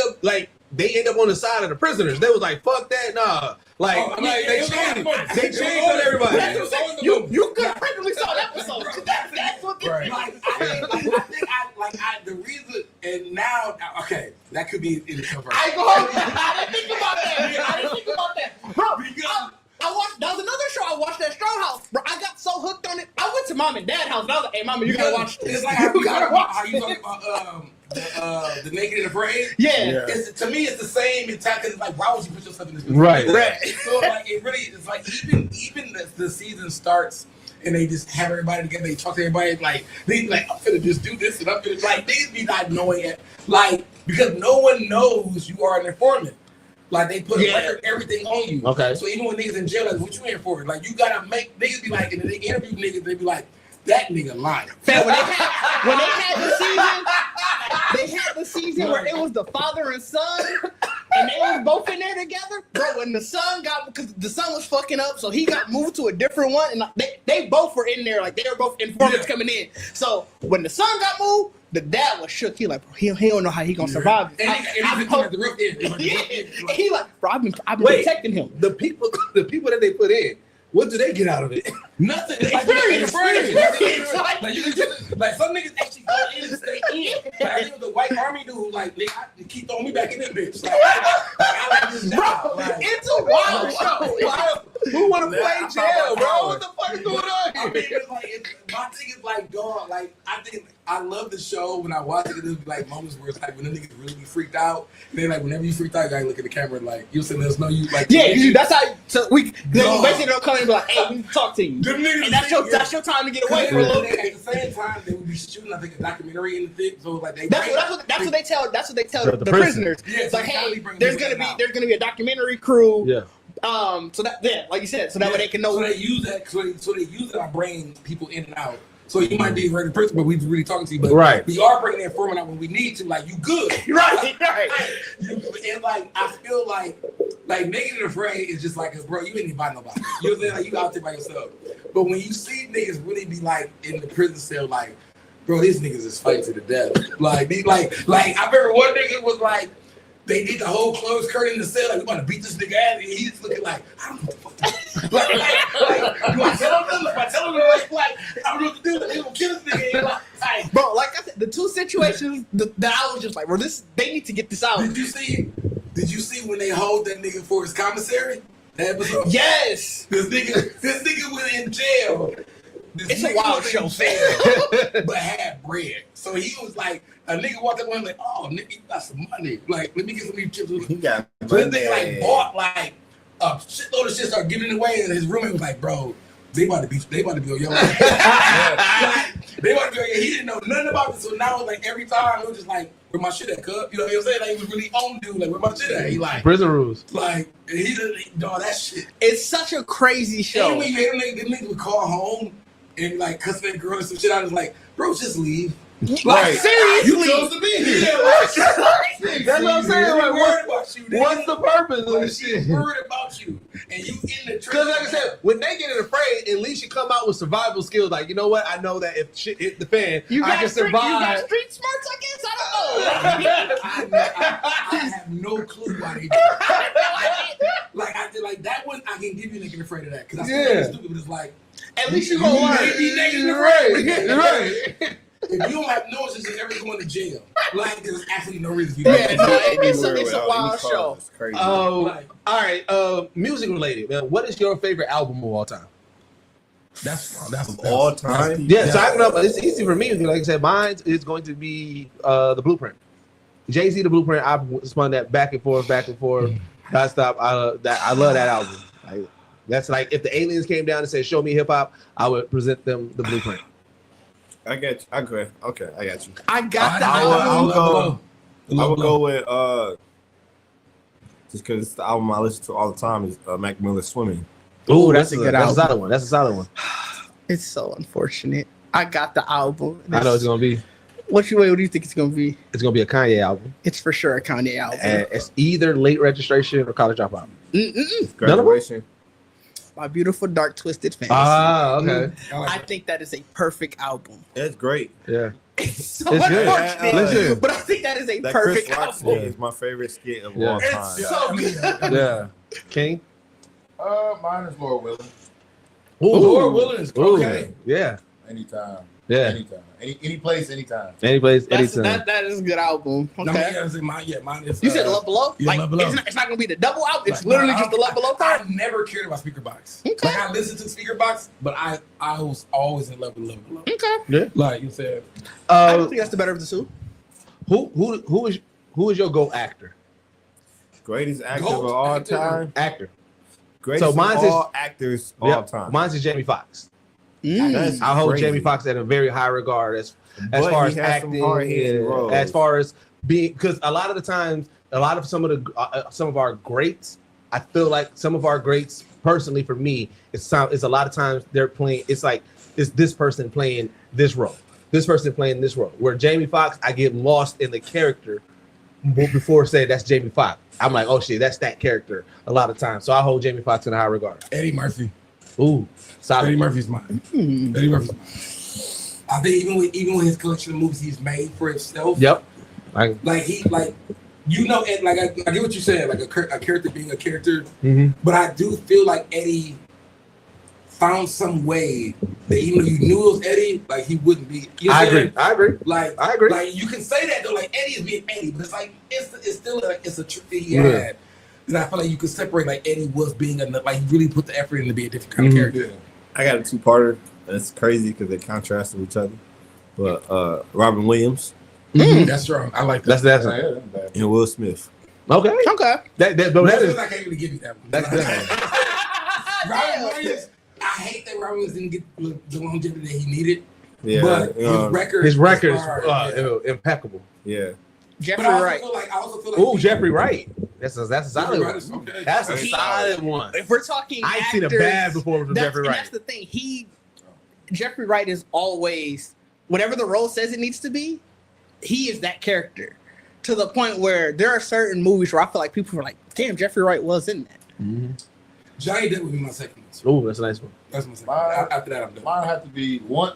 up on the side of the prisoners. They was like, "Fuck that, nah." They changed on everybody. You could practically saw that episode. That's what this Like, the reason, and now, okay, that could be in the cover. I didn't think about that. Bro, I watched. That was another show I watched at Strong House. Bro, I got so hooked on it. I went to mom and dad house. And I was like, "Hey, mama, you gotta watch this." It's like how you talking about the Naked and Afraid. Yeah. To me, it's the same attack. It's like, why would you put yourself in this? Right. So like, it really is like even the season starts. And they just have everybody together. They talk to everybody like they like I'm gonna just do this and I'm gonna like they be not knowing it like because no one knows you are an informant. Like they put everything on you. Okay. So even when niggas in jail, like what you in for? Like you gotta make niggas be like, and they interview niggas, they be like, that nigga lying. When they had the season where it was the father and son, and they was both in there together. Bro, when the son because the son was fucking up, so he got moved to a different one, and they both were in there, like they were both informants coming in. So when the son got moved, the dad was shook. He like, bro, he don't know how he gonna survive. And he like, bro, I've been protecting him. The people that they put in, what do they get out of it? Nothing. Like you can just, like some niggas actually go in and stay in. Like I think with the white army dude, like they keep throwing me back in that bitch. Like I like this job. Bro, it's a wild show. Who want to play jail, bro? What the fuck is going on here? I mean, it's like my thing is like, dog. Like I think I love the show. When I watch it, there's like moments where it's like when the niggas really be freaked out. And then like whenever you freaked out, you gotta look at the camera and like you said, "There's no you." Like that's how. So we basically don't come in and be like, "Hey, we need to talk to you." And that's your time to get away for a little bit. At the same time, they would be shooting, I think, a documentary in the thing. So like that's what they tell the prisoners. Yeah, it's like, hey, there's gonna be a documentary crew. Yeah. So that like you said, so that way they can know. So they use that. So they use that. I bring people in and out. So you might be a regular person, but we really talking to you. But we are bringing the informant out when we need to. Like you good, right? And like I feel like Naked and Afraid is just like, bro, you ain't even by nobody. You know what I'm saying? Like you out there by yourself. But when you see niggas really be like in the prison cell, like, bro, these niggas is fighting to the death. Like I remember one nigga was like, they did the whole closed curtain in the cell, like we want to beat this nigga ass, and he's looking like, I don't know what the fuck. like, you want to tell him? If I tell him, like, I don't know what to do. They gonna kill this nigga. Like, bro, like I said, the two situations that I was just like, bro, they need to get this out. Did you see when they hold that nigga for his commissary? That episode? Yes. This nigga was in jail. It's a wild show, fam. But had bread. So he was like, a nigga walked up and like, oh, nigga, you got some money. Like, let me get some of these chips. He got so this nigga like bought like a shitload of shit, started giving it away, and his roommate was like, bro, they about to be on your ass. They about to be on your He didn't know nothing about this. So now like every time it was just like, where my shit at, cuz? You know what I'm saying? Like he was really on dude, like where my shit at? He like prison rules. Like he didn't all that shit. It's such a crazy show. And when you hear them niggas would call home and like cuss that girl and some shit, I was like, bro, just leave. Like seriously, you chose to be here. Yeah, that's what I'm saying. Like, worried about you. What's the purpose of this She's shit? worried about you, and you in the trenches. Because like I said, when they get afraid, at least you come out with survival skills. Like, you know what? I know that if shit hit the fan, I can survive. You got street smarts, I guess. I don't know. I have no clue why they do it. Like I did, like that one. I can give you nigga afraid of that because I feel like stupid, but it's like at least you gonna learn. Right. If you don't have no interest in ever going to jail, like there's absolutely no reason. It's a wild show. It's crazy. All right. Music related, man. What is your favorite album of all time? That's all time. Yeah, so I can it's easy for me. Like I said, mine is going to be The Blueprint. Jay-Z, The Blueprint. I've spun that back and forth. God stop. I love that album. Like, that's like if the aliens came down and said, "Show me hip hop," I would present them The Blueprint. I get you. I agree. Okay, I got you. I got that. I would go with just because it's the album I listen to all the time is Mac Miller's Swimming. Ooh, that's a good That's a album. solid one. That's a solid one. It's so unfortunate. I got the album. I know it's gonna be. What do you think it's gonna be? It's gonna be a Kanye album. It's for sure a Kanye album. And it's either Late Registration or College Dropout. Graduation. My Beautiful Dark Twisted Fantasy. Ah, okay. I think that is a perfect album. It's great. Yeah. It's so It's good. unfortunate, Listen. but I think that is a That perfect Chris Rock album. skit is my favorite skit of all time. It's so good. Yeah. King. Mine is Lord willing. Lord willing is Ooh. okay. Yeah. Anytime. Yeah. Anytime. Any place, anytime. Any place, That's, anytime. that is a good album. No, Okay. mine is. You said Love Below? yeah, Like, Love Below. It's not going to be the double album. It's Like, literally no, just the Love Below part. I never cared about Speaker Box. Okay. Like I listened to Speaker Box, but I was always in love with Love Below. Okay. Like you said, I don't think that's the better of the two. Who is your GOAT actor? Greatest actor Goat of all actor. time. Actor. Greatest mine's of is- all actors Yep. all time. Mine's is Jamie Foxx. That's I hold crazy. Jamie Foxx at a very high regard as But far he as has some acting, hard-hitting roles. as far as being, because a lot of the times, some of our greats, I feel like some of our greats, personally for me, it's a lot of times they're playing. It's like it's this person playing this role, this person playing this role. Where Jamie Foxx, I get lost in the character before saying that's Jamie Foxx. I'm like, oh shit, that's that character a lot of times. So I hold Jamie Foxx in a high regard. Eddie Murphy. Ooh, solid. Eddie Murphy's mine. Eddie Murphy's mine. I think even with his collection of movies he's made for himself. Yep. Like you know, Ed, like I get what you're saying, like a character being a character, but I do feel like Eddie found some way that even though you knew it was Eddie, like he wouldn't be. You know I what I'm agree. saying? I agree. Like I agree. Like you can say that though, like Eddie is being Eddie, but it's like it's still a trick that he Yeah. had. And I feel like you could separate like Eddie was being like he really put the effort in to be a different kind of character. I got a two-parter. It's crazy because they contrast with each other. But Robin Williams That's strong. I like that. That's and Will Smith. okay. Okay. But that That's is I can't really give you that one. that's Robin Williams. I hate that Robin Williams didn't get the longevity that he needed. Yeah, But his record is impeccable. yeah. Jeffrey But Wright. I also feel like Ooh, Jeffrey Wright. That's a solid Jeffrey one. Wright is okay. That's a He- solid one. If we're talking I ain't actors, seen a bad performance from Jeffrey and Wright. that's the thing. Jeffrey Wright is always, whatever the role says it needs to be, he is that character. To the point where there are certain movies where I feel like people are like, damn, Jeffrey Wright was in that. Johnny Depp would be my second one. Ooh, that's a nice one. That's my second. Mine- After that, I'm done. Mine have to be one.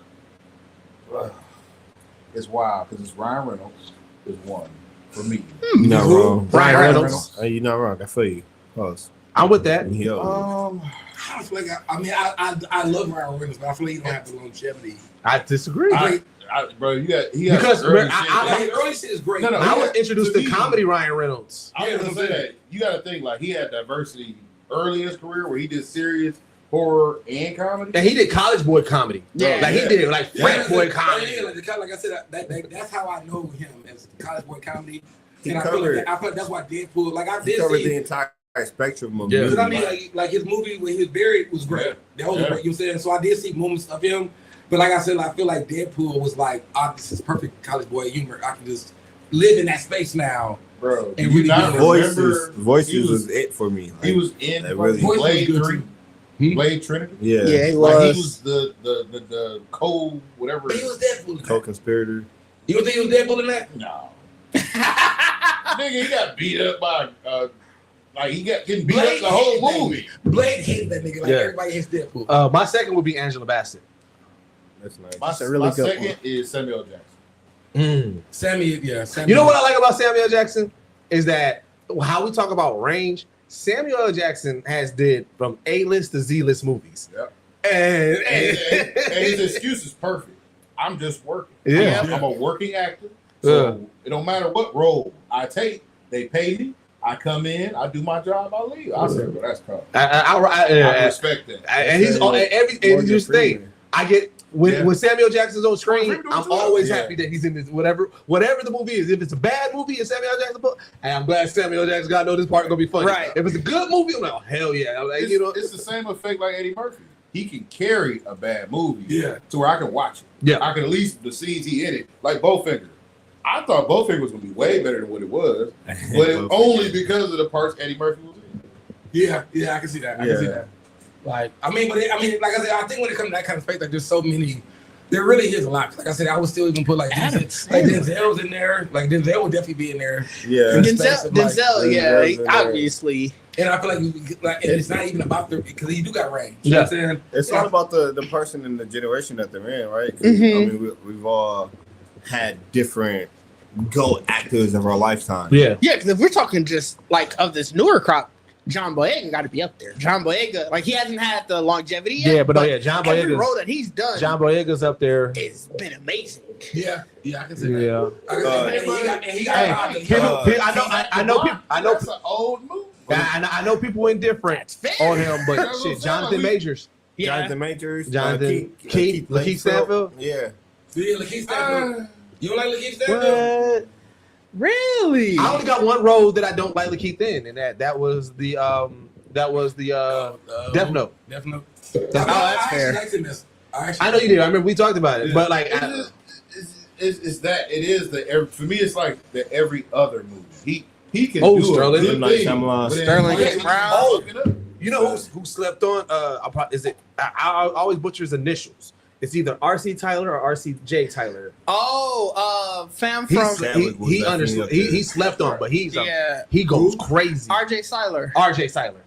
It's wild because it's Ryan Reynolds is one for me. You're not Who? wrong. Ryan Reynolds. You're not wrong. I feel you. Pause. I'm with that. Yo. I feel like I love Ryan Reynolds, but I feel like he don't have the longevity. I disagree. Bro, he got Because early I- shit. I- Like, his early shit is great. No, I was introduced to to me- comedy Ryan Reynolds. I was gonna say that you got to think like he had diversity early in his career where he did serious horror and comedy. And he did college boy comedy. Yeah. Like he did like frat that's boy it. comedy. Yeah, like I said, that's how I know him as college boy comedy. He And I feel covered- like that's why Deadpool. Like I He did covered see. the entire spectrum of Yeah. Because music. I mean, like his movie when he was buried was great. Yeah. That was Yeah. great. You know what I'm saying? So I did see moments of him, but like I said, I feel like Deadpool was like, this is perfect college boy humor. I can just live in that space now. Bro, And do you really not good. remember Voices he was it for me. he was in That really- fucking Voice was Blade good 3, too. Blade Trinity. Yeah, Yeah, he Like was. he was the co whatever. But he was Deadpool in that. Co-conspirator. You don't think he was Deadpool in that? No, nigga, he got beat up by like he got getting beat up the whole movie. Blade hated that nigga. Like Yeah. everybody hates Deadpool. My second would be Angela Bassett. That's nice. My, That's a really my good second one. is Samuel Jackson. Sammy. You know what I like about Samuel Jackson is that how we talk about range. Samuel L. Jackson has did from A-list to Z-list movies. Yep. And And his excuse is perfect. I'm just working. Yeah. I'm a working actor. So it don't matter what role I take, they pay me. I come in, I do my job, I leave. I said, well, that's tough. I respect that. and he's on every just thing. I get when Samuel Jackson's on screen, Freeman doing I'm his job. always Yeah. happy that he's in this whatever the movie is. If it's a bad movie and Samuel Jackson, hey, I'm glad Samuel Jackson got to know this part gonna be funny. Right. If it's a good movie, I'm like, oh, hell yeah. I'm like, It's, you know, it's the same effect like Eddie Murphy. He can carry a bad movie Yeah. to where I can watch it. Yeah. I can at least the scenes he in it, like Bowfinger. I thought Bowfinger was gonna be way better than what it was, but it's only because of the parts Eddie Murphy was in. Yeah, I can see that. I can see that. Like, like I said, I think when it comes to that kind of space, like, there's so many. There really is a lot. Like I said, I would still even put like Denzel's in there. Like Denzel would definitely be in there. Yeah, Denzel, obviously. And I feel like it's not even about because he do got range. You know what I'm saying? It's all about the person and the generation that they're in, right? I mean, we've all had different GOAT actors of our lifetime. Yeah, because if we're talking just like of this newer crop, John Boyega got to be up there. John Boyega, like he hasn't had the longevity yet. Yeah, but John Boyega. Every role that he's done, John Boyega's up there. It's been amazing. Yeah, I can see that. I know. That's an old movie. I know people indifferent on him, but shit, Jonathan Majors. Yeah. Jonathan Keith Lakeith Stanfield. Yeah, Lakeith Stanfield. You don't like Lakeith Stanfield? What? Really? I only got one role that I don't like Lakeith in, and that was the Death Note. Death Note. That's fair. I know you did. I remember we talked about it, but like, for me, it's like the every other movie. He can do Sterling. a good thing. Sterling K. Brown. You know who slept on? I always butcher his initials. It's either R.C. Tyler or RCJ Tyler. Fam from he slept on, but he goes crazy. RJ Seiler. RJ Seiler.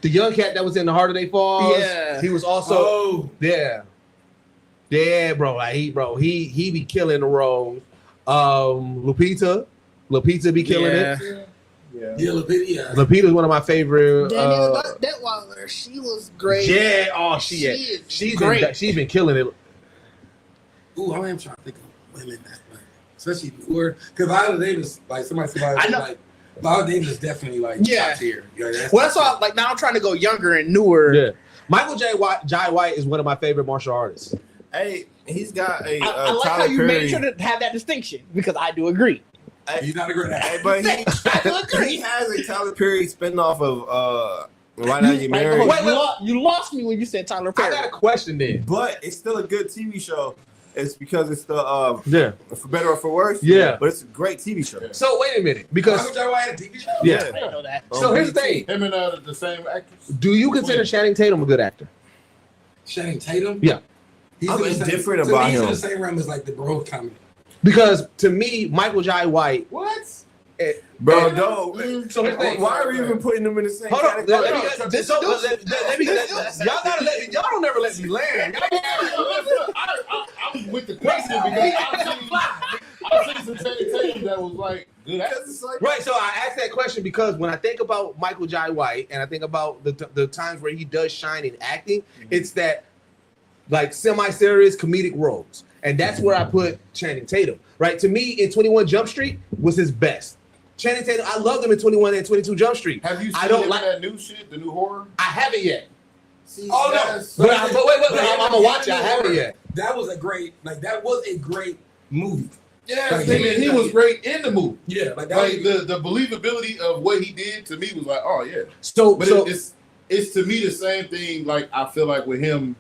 The young cat that was in The Harder They Fall. Yeah. He was also Yeah, bro. Like he be killing the role. Lupita be killing it. Yeah, Lupita. Lupita's one of my favorite. Danielle Detweiler, she was great. Yeah, she's great. She's been killing it. Ooh, I am trying to think of women that like, especially newer. Because Viola Davis, like somebody like Viola Davis is definitely like top tier. That's why. Like now, I'm trying to go younger and newer. Yeah, Michael Jai White is one of my favorite martial artists. Hey, he's got a. I like Tyler how you Perry. made sure to have that distinction because I do agree. He's not a great actor. But he has a Tyler Perry spinoff of Why Not You Married. You lost me when you said Tyler Perry. I got a question then. But it's still a good TV show. It's because it's the for better or for worse. Yeah, but it's a great TV show. So wait a minute, because Michael Jai White had a TV show. Yeah, I didn't know that. So here's the thing: him and the same actors. do you consider Channing Tatum a good actor? Channing Tatum. Yeah, he's I'm in the same, indifferent about He's him. in the same realm as like the bro comedy. because to me, Michael Jai White. What? Bro, no. So here's the thing. Why are we even putting them in the same Hold on, category? y'all don't never let me land. I'm with the question because I've seen some Channing Tatum that was like good actors. Right, so I asked that question because when I think about Michael Jai White and I think about the times where he does shine in acting, it's that like semi-serious comedic roles. And that's where I put Channing Tatum. Right, to me, in 21 Jump Street was his best. Channing Tatum, I loved him in 21 and 22 Jump Street. Have you seen that new shit, the new horror? I haven't yet. See, but wait, I'm gonna watch it. I haven't yet. That was a great movie. Yeah, Like, he was great in the movie. Yeah, like the believability of what he did to me was like, oh yeah. It's to me the same thing. Like I feel like with him,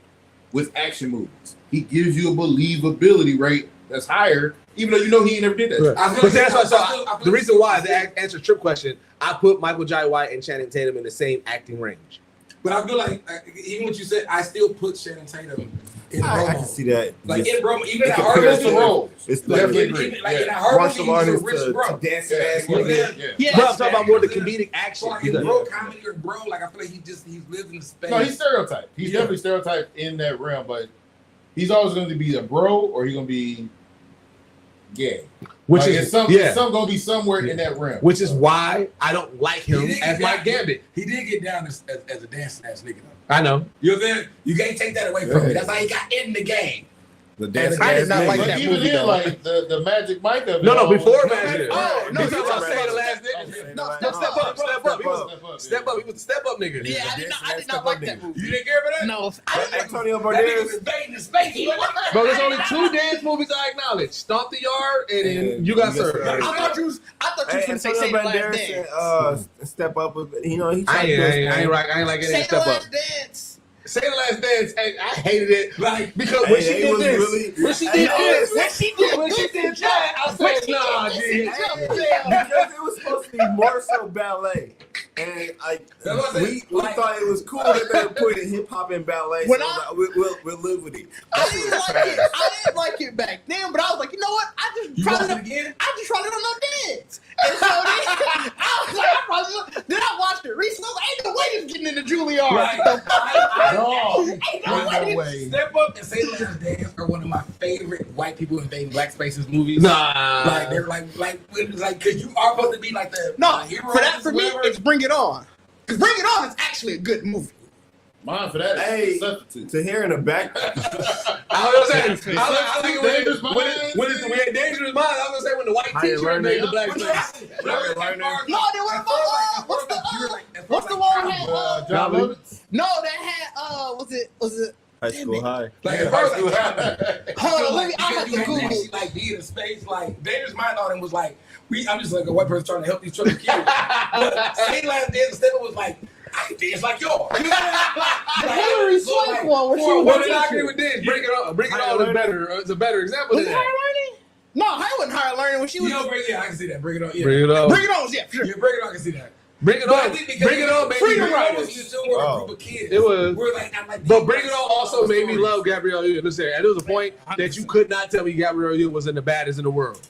with action movies, he gives you a believability rate that's higher, even though you know he never did that. Right. But that's why. The reason why the answer trip question, I put Michael Jai White and Channing Tatum in the same acting range. But I feel like even what you said, I still put Channing Tatum in I can see that. Like in Roma, even in It's Harvard role. It's like definitely in Harvard, martial artists rich to bro. dance Yeah, But I'm talking about more the comedic action. So like in bro comedy or bro, like I feel like he's lived in the space. No, he's stereotyped. He's definitely stereotyped in that realm, but he's always going to be a bro or he's going to be gay. Which like is some going to be somewhere in that realm. Which is why I don't like him as Mike Gambit. He did get down as a dancing ass nigga though. I know. You know what I'm saying? You can't take that away from me. That's how he got in the game. The dance. I did not like But that even movie, then, though. like the Magic Mike of it. No, before all- Magic. Oh, no, He's you talking about talking Say the about- Last Dance. No, Step up. Step up. He was a step up nigga. Yeah, I did not like that movie. You didn't care about that? No, I didn't. Antonio That nigga was Banderas. baiting his face. Bro, there's only 2 dance movies I acknowledge: Stomp the Yard and then You Got Served. I thought you was gonna say Antonio the Last Banderas Dance. and Step Up. He I tried to do his thing. ain't like any Say the Step Up. Last Dance. Say the Last Dance. I hated it. Like Because when Hey, she it did was this, really- when she Hey, did this, When she did when she did that, Because it was supposed to be more so ballet. And we thought it was cool that they were putting hip hop in ballet. When So we'll live with it. I didn't like it back then, but I was like, you know what? I just probably don't know dance. And so then I watched it recently. Ain't no way this getting into Juilliard. Right. No way. Step Up and Say the Last Dance are one of my favorite white people invading black spaces movies. Nah. Like they're like, cause you are supposed to be like the hero. For me, it's Bring It On. Cause Bring It On is actually a good movie. Mine for that. Hey, to hear in the back. I was thinking when we had Dangerous Minds, I was gonna say when the white teacher made the black space. No, they were what's the one that John Lovitz? No, that had was it High School High. Like at first, hold on, I have to you Google. actually like be in a space like Dangerous Minds on him was like I'm just like a white person trying to help these troubled kids. But Say the Last Dance instead was like I can dance like yours. The Hillary Swank one where she was What did I agree with this? Bring It On is better. It's a better example Was of it that. higher learning? No, I wasn't higher learning when she was. Yeah, I can see that. Bring It On. Yeah. Bring It On. Bring It On, yeah, sure. Yeah, Bring It On. I can see that. Bring It But I On. think because Bring It On made me Freedom Bring It On. Riders used to were a group of kids. It was. We're like, I'm like, But Bring It On also made me love Gabrielle Union. Listen, and there was a point that you could not tell me Gabrielle Union was in the baddest in the world.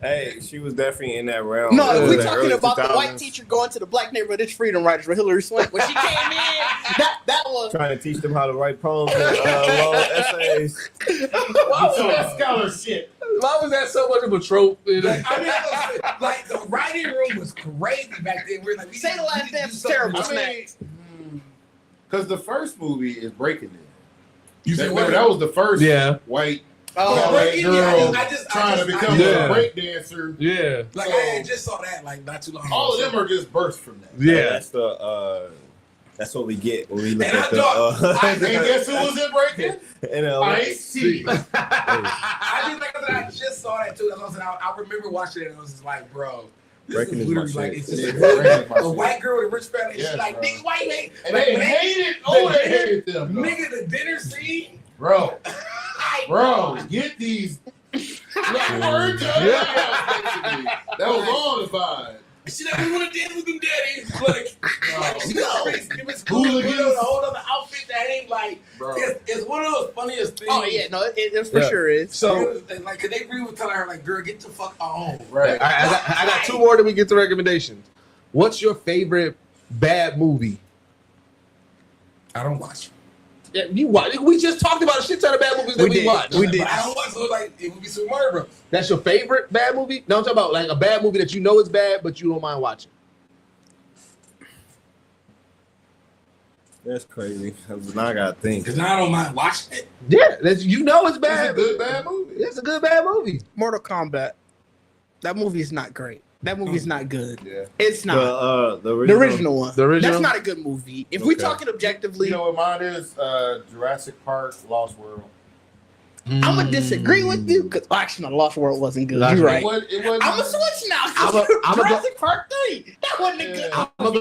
Hey, she was definitely in that realm. No, if It we're was the talking early about the 2000s, white teacher going to the black neighborhood, it's Freedom Riders with Hillary Swank. When she came in, that was. trying to teach them how to write poems and long essays. That scholarship. Why was that so much of a trope? Like the writing room was crazy back then. We're like, Say the Last Dance is terrible. Because the first movie is Breaking It. You said Remember, what? that was the first white Breaking It, girl I just trying to become Yeah. a break dancer. Yeah. Like I just saw that like not too long ago. All of them are just bursts from that. Yeah. That's what we get when we look And at I the. thought- And guess who was in Breaking It? Ice-T. I just like I just saw that too. That's what I said. I remember watching it and I was just like, bro. This Breaking is is my literally like shit. it's just Yeah, Breaking is my a shit. white girl with a rich family. Yes, She's like, bro. niggas, why you hate? And they hated. Oh, they hated them. Though. Nigga, the dinner scene. Bro, get these. That was all the vibe. She like, we want to dance with them daddies. Like, it was cool. Hooligans. You know, the whole other outfit that ain't like, Bro. it's one of those funniest things. Oh yeah, no, it for sure is. So like, cause they really were telling her like, girl, get the fuck home. Right. I got two more that we get to recommendations. What's your favorite bad movie? I don't watch. Yeah, you watch. We just talked about a shit ton of bad movies that we watched. We did. But I don't watch. So like, it would be Super Mario Bros. That's your favorite bad movie? No, I'm talking about like a bad movie that you know is bad, but you don't mind watching. That's crazy. Now I gotta think. Cause now I don't mind watching it. Yeah, that's it's It's bad. a good bad movie. It's a good bad movie. Mortal Kombat. That movie is not great. That movie is not good. Yeah. It's not. The The original one. The original? That's not a good movie. If we Okay. talking objectively, You know what mine is? Jurassic Park, Lost World. I'm gonna disagree with you because actually, no, Lost World wasn't good. Lost You're World. right. It wasn't. I'm gonna switch now. I'm a Jurassic Park 3. That wasn't a good. Yeah. I'm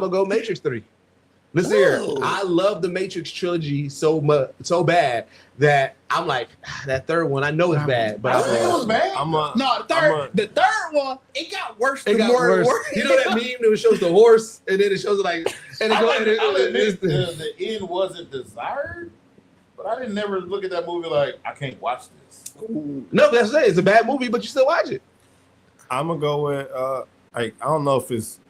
gonna go Matrix 3. Listen here, Whoa. I love the Matrix trilogy so much, so bad that I'm like that third one. I know it's bad, but I think it was I'm bad. No, the third one, it got worse. it the got more worse. it worked. You know that meme that shows the horse and then it shows it like and it I'll goes. admit the end wasn't desired, but I didn't never look at that movie like I can't watch this. No, that's it. It's a bad movie, but you still watch it. I'm gonna go with I don't know if it's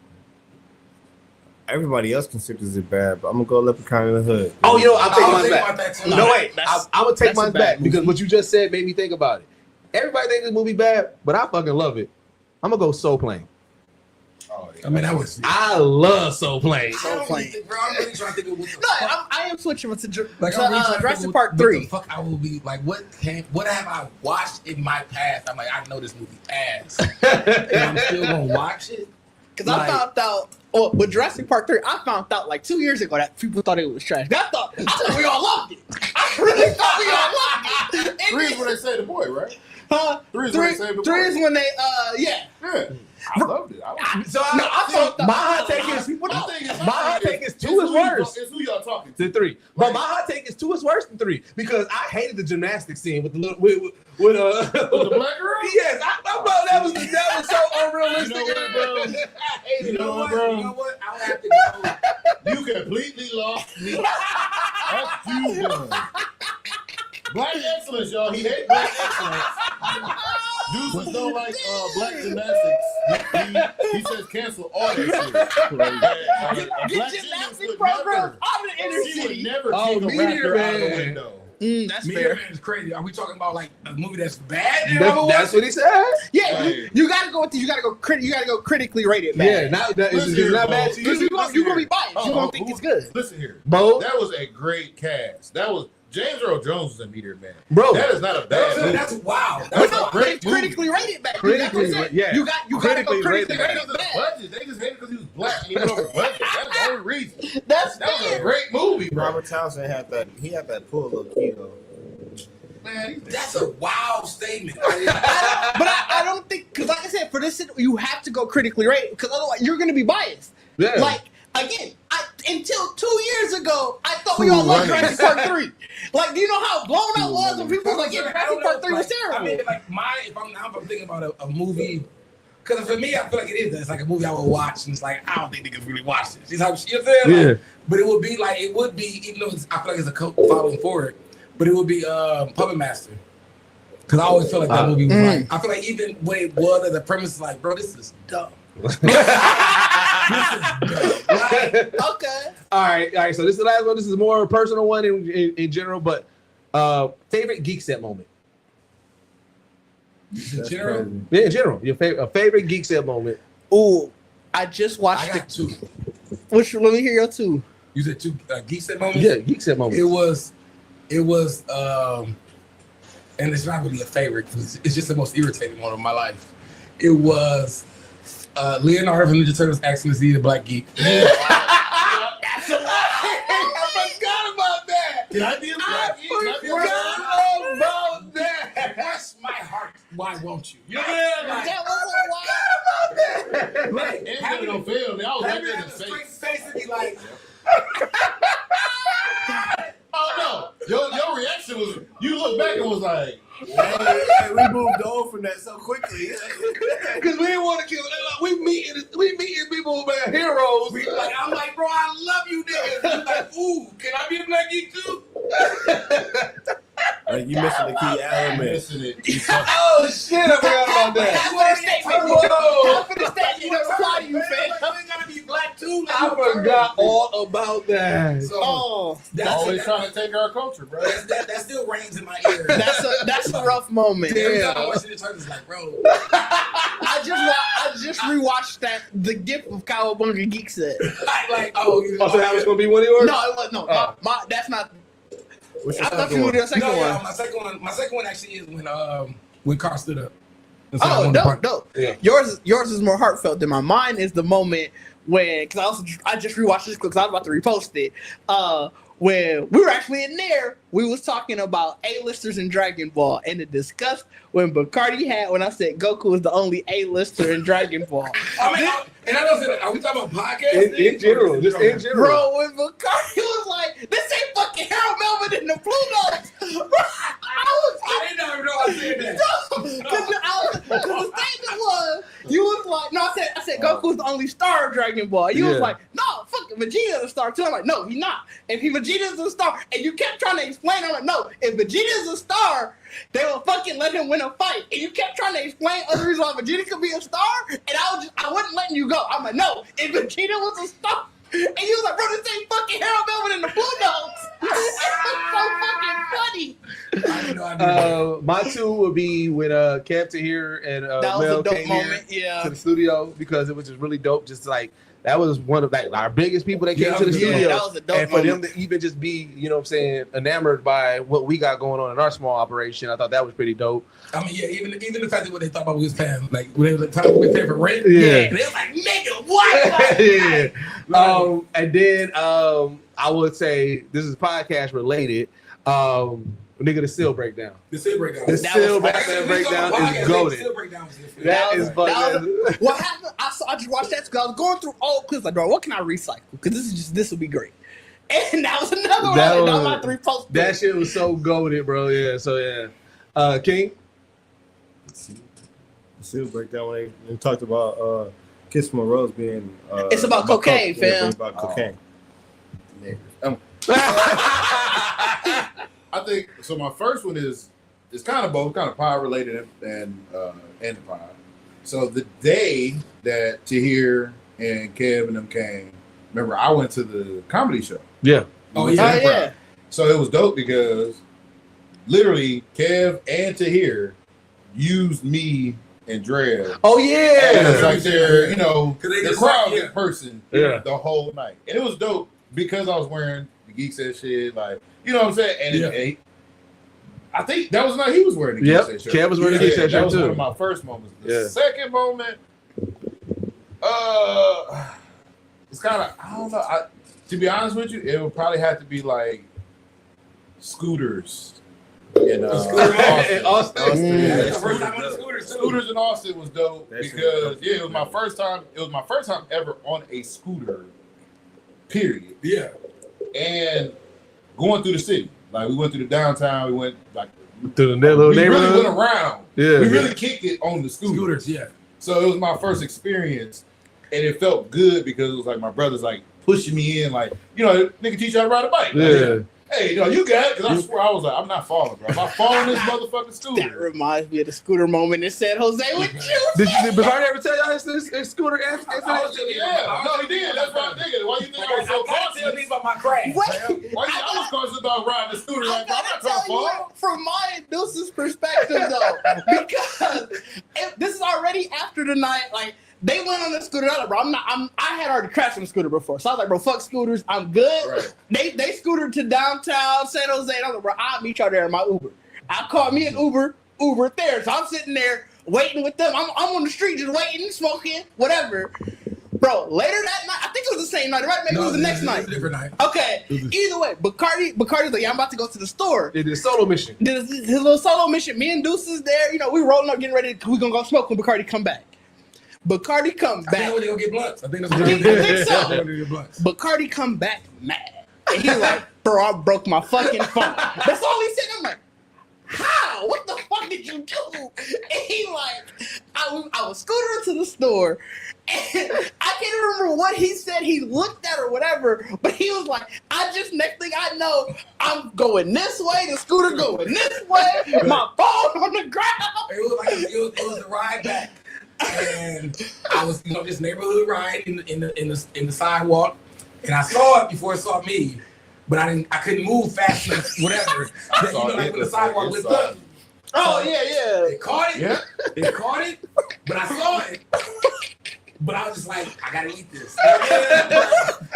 everybody else considers it bad, but I'm gonna go Leprechaun in the Hood. Oh, you know, I'll take I was mine thinking back. about that too. No, wait, that's- I'm gonna take that's a mine bad back movie. because what you just said made me think about it. Everybody thinks this movie bad, but I fucking love it. I'm gonna go Soul Plane. Oh, yeah. I mean, that was. I love Soul Plane. I don't really think, bro. I'm really trying to think of what the No, fuck. I am switching with to I'm really trying to think Jurassic of Park what 3. the fuck I will be like? What have I watched in my past? I'm like, I know this movie ass, and I'm still gonna watch it. Because I found out, with Jurassic Park 3, I found out like 2 years ago that people thought it was trash. I thought we all loved it. I really thought we all loved it. Three is when they say the boy, right? Huh? Three is when they say the boy. Three is when they, yeah. Yeah. I loved it. My hot take is 2 is worse. It's who y'all talking to. Than 3. But my hot take is 2 is worse than 3 because I hated the gymnastics scene with the little with the black girl. Yes, that was so unrealistic. You know what, bro? You know what? I'll have to go. You completely lost me. That's you done. Black excellence, y'all. He hates black excellence. Dudes don't like black gymnastics. He says cancel all that shit. Get gymnastics programs out of the inner She city. would never kick a rapper out of the window. That's Meteor fair. Man is crazy. Are we talking about like a movie that's bad? That's what he said. Yeah, Right. you gotta go with you gotta go critically rated. Yeah, not that Listen it's here, not Bo. bad to you. You're gonna be biased. You're Oh, gonna think it's good. Listen here. Bo, That was a great cast. That was James Earl Jones was a Meteor Man. bro. That is not a bad movie. That's wow. That's No, a great it's movie. critically rated back. Critically, yeah. You gotta go Critically critically rated rated Because of the back. budget. They just hated because he was black and he went over budget. That's the only reason. That's That was a fair. great movie, bro. Robert Townsend had that. He had that pull low key though. Man, That's a wild statement. But I don't think because like I said, for this you have to go critically rated because otherwise you're gonna be biased. Yeah. Like again, until 2 years ago, I thought we all liked Jurassic Park 3. Like, do you know how blown I was when people was like, yeah, Jurassic Park 3 was terrible? I mean, like if I'm thinking about a movie, because for me, I feel like it is. It's like a movie I would watch, and it's like I don't think niggas really watch it. You know what I'm saying? Like, Yeah. but it would be, even though I feel like it's a cult following for it, but it would be Puppet Master. Because I always feel like that movie was like, I feel like even when it was, the premise is like, bro, this is dumb. Okay. All right. So this is the last one. This is a more personal one in general, but favorite Geekset moment. In general, Yeah, in general, your favorite Geekset moment. Ooh, I just watched I got 2. Let me hear your 2. You said 2 Geekset moments? Yeah, Geekset moment. It was, and it's not really a favorite because it's just the most irritating one of my life. It was Leonardo from Ninja Turtles asking to see the Black Geek. I forgot about that. can I be a black geek? Can I be a forgot black about that. Bless my heart. Why won't you? You know That was a while. like, geek? Ain't gonna fail me. I was having looking a at the straight face. face and be like, Oh no! Your reaction was you looked back and was like, Hey, we moved on from that so quickly. Because we didn't want to kill. We meeting people, man, heroes. I'm like, bro, I love you, niggas. He's like, ooh, can I be a Black Geek too? Like, you missing the key I'm element. missing it. Oh shit! I forgot about that. You never apply to you, fam. You gotta be black too. Like, I forgot all about that. So Oh, Always trying to take our culture, bro. that still rings in my ear. that's a rough moment. Every time I watch it, it's like, bro. I just rewatched the gift of Cowabunga Geekset. Oh, so that was gonna be one of yours? No, it was no. That's not. What's I your thought second you were one? the second No, one. yeah, my second one actually is when Carl stood up. And said, I Oh, want to dope, party. dope. Yeah. Yours is more heartfelt than mine. Mine is the moment when, because I just rewatched this because I was about to repost it. When we were actually in there, we was talking about A-listers in Dragon Ball, and the discuss when Bacardi had when I said Goku is the only A-lister in Dragon Ball. I mean, and I don't say that. Are we talking about podcasts? In general, just in general. Bro, when Bacardi was like, "This ain't fucking Harold Melvin in the Blue Notes," I didn't even know I said that. Because the statement was, you was like, no, I said Goku's the only star of Dragon Ball. You was Yeah. like, no, fuck it, Vegeta's a star too. I'm like, no, he's not. If Vegeta's a star, and you kept trying to explain, I'm like, no, if Vegeta's a star, they will fucking let him win a fight. And you kept trying to explain other reasons why Vegeta could be a star, and I wasn't letting you go. I'm like, no, if Vegeta was a star. And you was like, bro, this ain't fucking Harold Melvin in the Blue Notes. It's so fucking funny. I didn't know I did that. My 2 would be when Captain here and That was Mel a dope came moment, here to the studio because it was just really dope. Just like that was one of like our biggest people that came Yeah, to the yeah, studio, that was a dope and for moment. them to even just be, you know, what I'm saying, enamored by what we got going on in our small operation, I thought that was pretty dope. I mean, yeah, even the fact that what they thought about we was paying, like when they were talking we paying for rent, Yeah. they was like, nigga, what? Like, Yeah. like, And then I would say this is podcast related. Nigga, the seal breakdown. The seal breakdown. The seal Batman breakdown is goated. That is fucking. What happened? I just watched that because I was going through old clips. Like, bro, what can I recycle? Because this will be great. And that was another one. That was my 3 posts. That shit was so goated, bro. Yeah. So yeah, King. The seal breakdown when they talked about Kiss from a Rose being. It's about cocaine, fam. Yeah, about cocaine. I think so. My first one is kind of both, kind of pie related and pie. So the day that Tahir and Kev and them came, remember I went to the comedy show. Yeah. Oh yeah. So it was dope because literally Kev and Tahir used me and Dre. Oh yeah. As like their, the crowd yeah. person Yeah. the whole night, and it was dope because I was wearing the Geekset shit, like what I'm saying, and I think that was the night he was wearing the Geekset shirt. Kev was wearing the Geekset shirt That was too. one of my first moments. The second moment, it's kind of I don't know. To be honest with you, it would probably have to be like Scooters. In Austin. Scooters in Austin was dope because it was my first time. It was my first time ever on a scooter. Period. Yeah. And going through the city, like we went through the downtown. We went like to the little we neighborhood. really went around. Yeah. We really kicked it on the scooters. Yeah. So it was my first experience, and it felt good because it was like my brother's like pushing me in, like nigga teach you how to ride a bike. Yeah. Like, hey, you got it. Because I swear I was like, I'm not falling, bro. If I fall on this motherfucking scooter. That reminds me of the scooter moment in San Jose with you. Did Bacardi ever tell y'all his scooter accident? Yeah, no, he did. That's what I'm thinking. Why you think I was so cautious? Tell me about my crash. Why you think I was cautious about riding the scooter? Like, I'm not trying to fall. From my and Deuce's perspective, though, because this is already after the night, like. They went on the scooter. I was like, bro, I had already crashed on a scooter before. So I was like, bro, fuck scooters. I'm good. Right. They scootered to downtown San Jose. And I was like, bro, I'll meet y'all there in my Uber. I called me an Uber there. So I'm sitting there waiting with them. I'm on the street just waiting, smoking, whatever. Bro, later that night, I think it was the same night, right? Maybe it was the next night. It was a different night. Okay. Either way, Bacardi's like, yeah, I'm about to go to the store. They did a solo mission. His little solo mission. Me and Deuce is there. We rolling up, getting ready. We gonna go smoke when Bacardi come back. Bacardi come back. I think they gonna get blunts. I think that's I what think so. they're gonna get blunts. Bacardi come back mad. And he like, bro, I broke my fucking phone. That's all he said. I'm like, how? What the fuck did you do? And he like, I was scootering to the store. And I can't remember what he said. He looked at or whatever, but he was like, next thing I know, I'm going this way, the scooter going this way, my phone on the ground. It was a ride back. And I was, this neighborhood ride in the sidewalk, and I saw it before it saw me, but I couldn't move fast enough, whatever. Like when the sidewalk was up. Oh yeah. It caught it, but I saw it. But I was just like, I gotta eat this.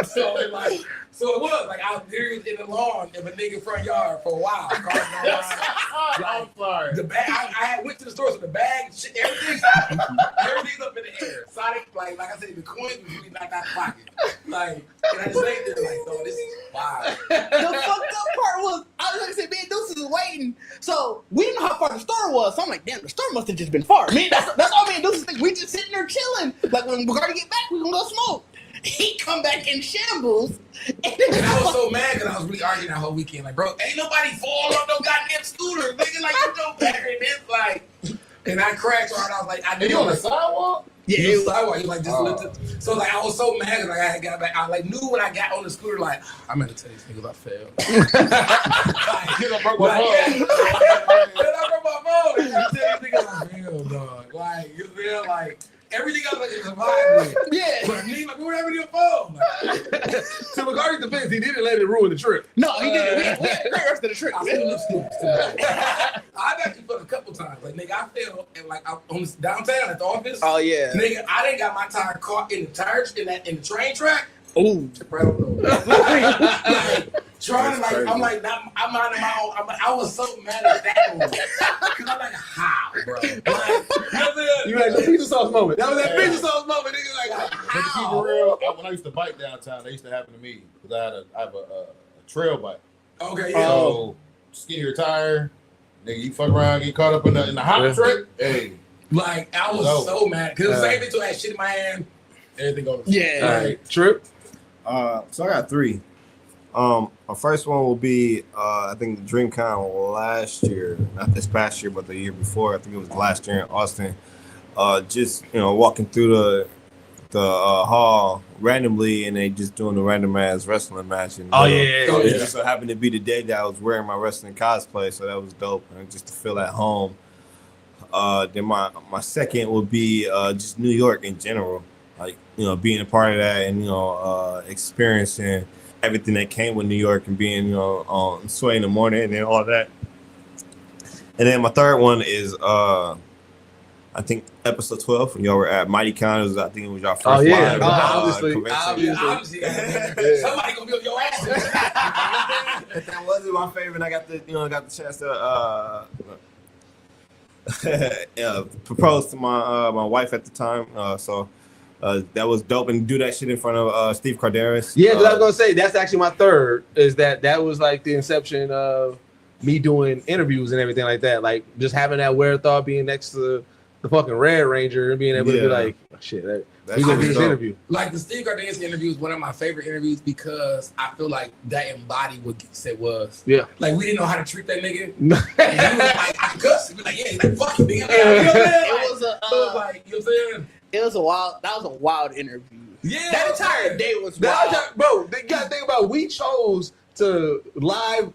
So it was like I was there in the lawn of a nigga front yard for a while. I'm sorry. The bag, I went to the store, so the bag, shit, everything's up in the air. Sonic, like I said, the coins was really knocked out of the pocket. Like, and I just laid there like, oh, this is wild. The fucked up part was, like I said, me and Deuce is waiting. So we didn't know how far the store was. So I'm like, damn, the store must have just been far. That's all me and Deuce think. We just sitting there chilling. Like when Bacardi get back, we gonna go smoke. He come back in shambles. And I was so mad because I was really arguing that whole weekend. Like, bro, ain't nobody fall on no goddamn scooter. Nigga, like, you know better than this. Like, and I crashed hard. I was like, I knew. You on the sidewalk? Yeah, it was sidewalk. He was like, just lifted. So, like, I was so mad because I had got back. I like knew when I got on the scooter, like, I'm going to tell these niggas I failed. I broke my phone. I broke my phone. I tell these niggas I failed, dog. Like, you feel like. Everything else like survived. Yeah. But me, like, whatever your phone. To McCarthy's defense, he didn't let it ruin the trip. No, he didn't. We had the great rest of the trip. I still look stupid. I've actually felt a couple times. Like, nigga, I fell on downtown at the office. Oh yeah. Nigga, I didn't got my tire caught in the tires in the train track. Ooh. Right on the trying to like, I'm like, I'm minding my own. I was so mad at that one because I'm like, how, bro? Like, you had your pizza sauce moment. That was that pizza sauce moment, nigga. Like, But to keep how? it real, when I used to bike downtown, that used to happen to me because I have a trail bike. Okay, yeah. So skinny retire. Nigga, you fuck around, get caught up in the hot track. Hey, Like I was so mad because the same thing too. I had shit in my hand. Everything goes. Yeah. All right, Trip. So I got 3. My first one will be I think DreamCon last year, not this past year, but the year before. I think it was last year in Austin. Just walking through the hall randomly, and they just doing the random ass wrestling match. And, it just so happened to be the day that I was wearing my wrestling cosplay, so that was dope, and just to feel at home. Then my second would be just New York in general, like being a part of that, and experiencing everything that came with New York, and being on Sway in the morning and all that. And then my third one is I think episode 12 when y'all were at Mighty Con. I think it was y'all first live. Obviously. Somebody gonna be on your ass. That wasn't my favorite. I got the chance to propose to my wife at the time. So that was dope, and do that shit in front of Steve Carderas. Yeah, because I was gonna say that's actually my third. Is that was like the inception of me doing interviews and everything like that. Like just having that wherewithal, being next to the fucking Red Ranger and being able to be like, oh, shit, we gonna do this interview. Like the Steve Cardenas interview is one of my favorite interviews because I feel like that embodied what Geekset was. Yeah. Like we didn't know how to treat that nigga. And he was like, I cuss. He'd be like, yeah, he's like, fuck you, nigga. It was a wild interview. Yeah. That entire day was wild. Bro, you gotta think about we chose to live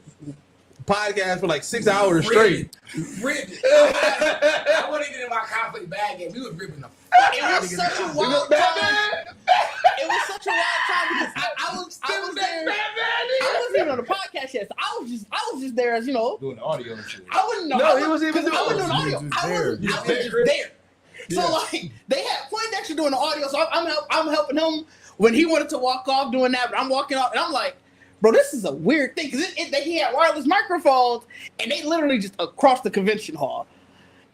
podcast for like 6 hours straight. Ripped it. I wasn't even in my conflict bag yet. We was ripping the fuck It out was of such a niggas. wild time. It was such a wild time because I was there. I wasn't even on the podcast yet. So I was just there as doing the audio and shit. I wouldn't know. No, he was even I wasn't doing audio. I was just there. Yeah. So like they had Poindexter doing the audio, so I'm helping him when he wanted to walk off doing that, but I'm walking off and I'm like, bro, this is a weird thing because he had wireless microphones and they literally just across the convention hall,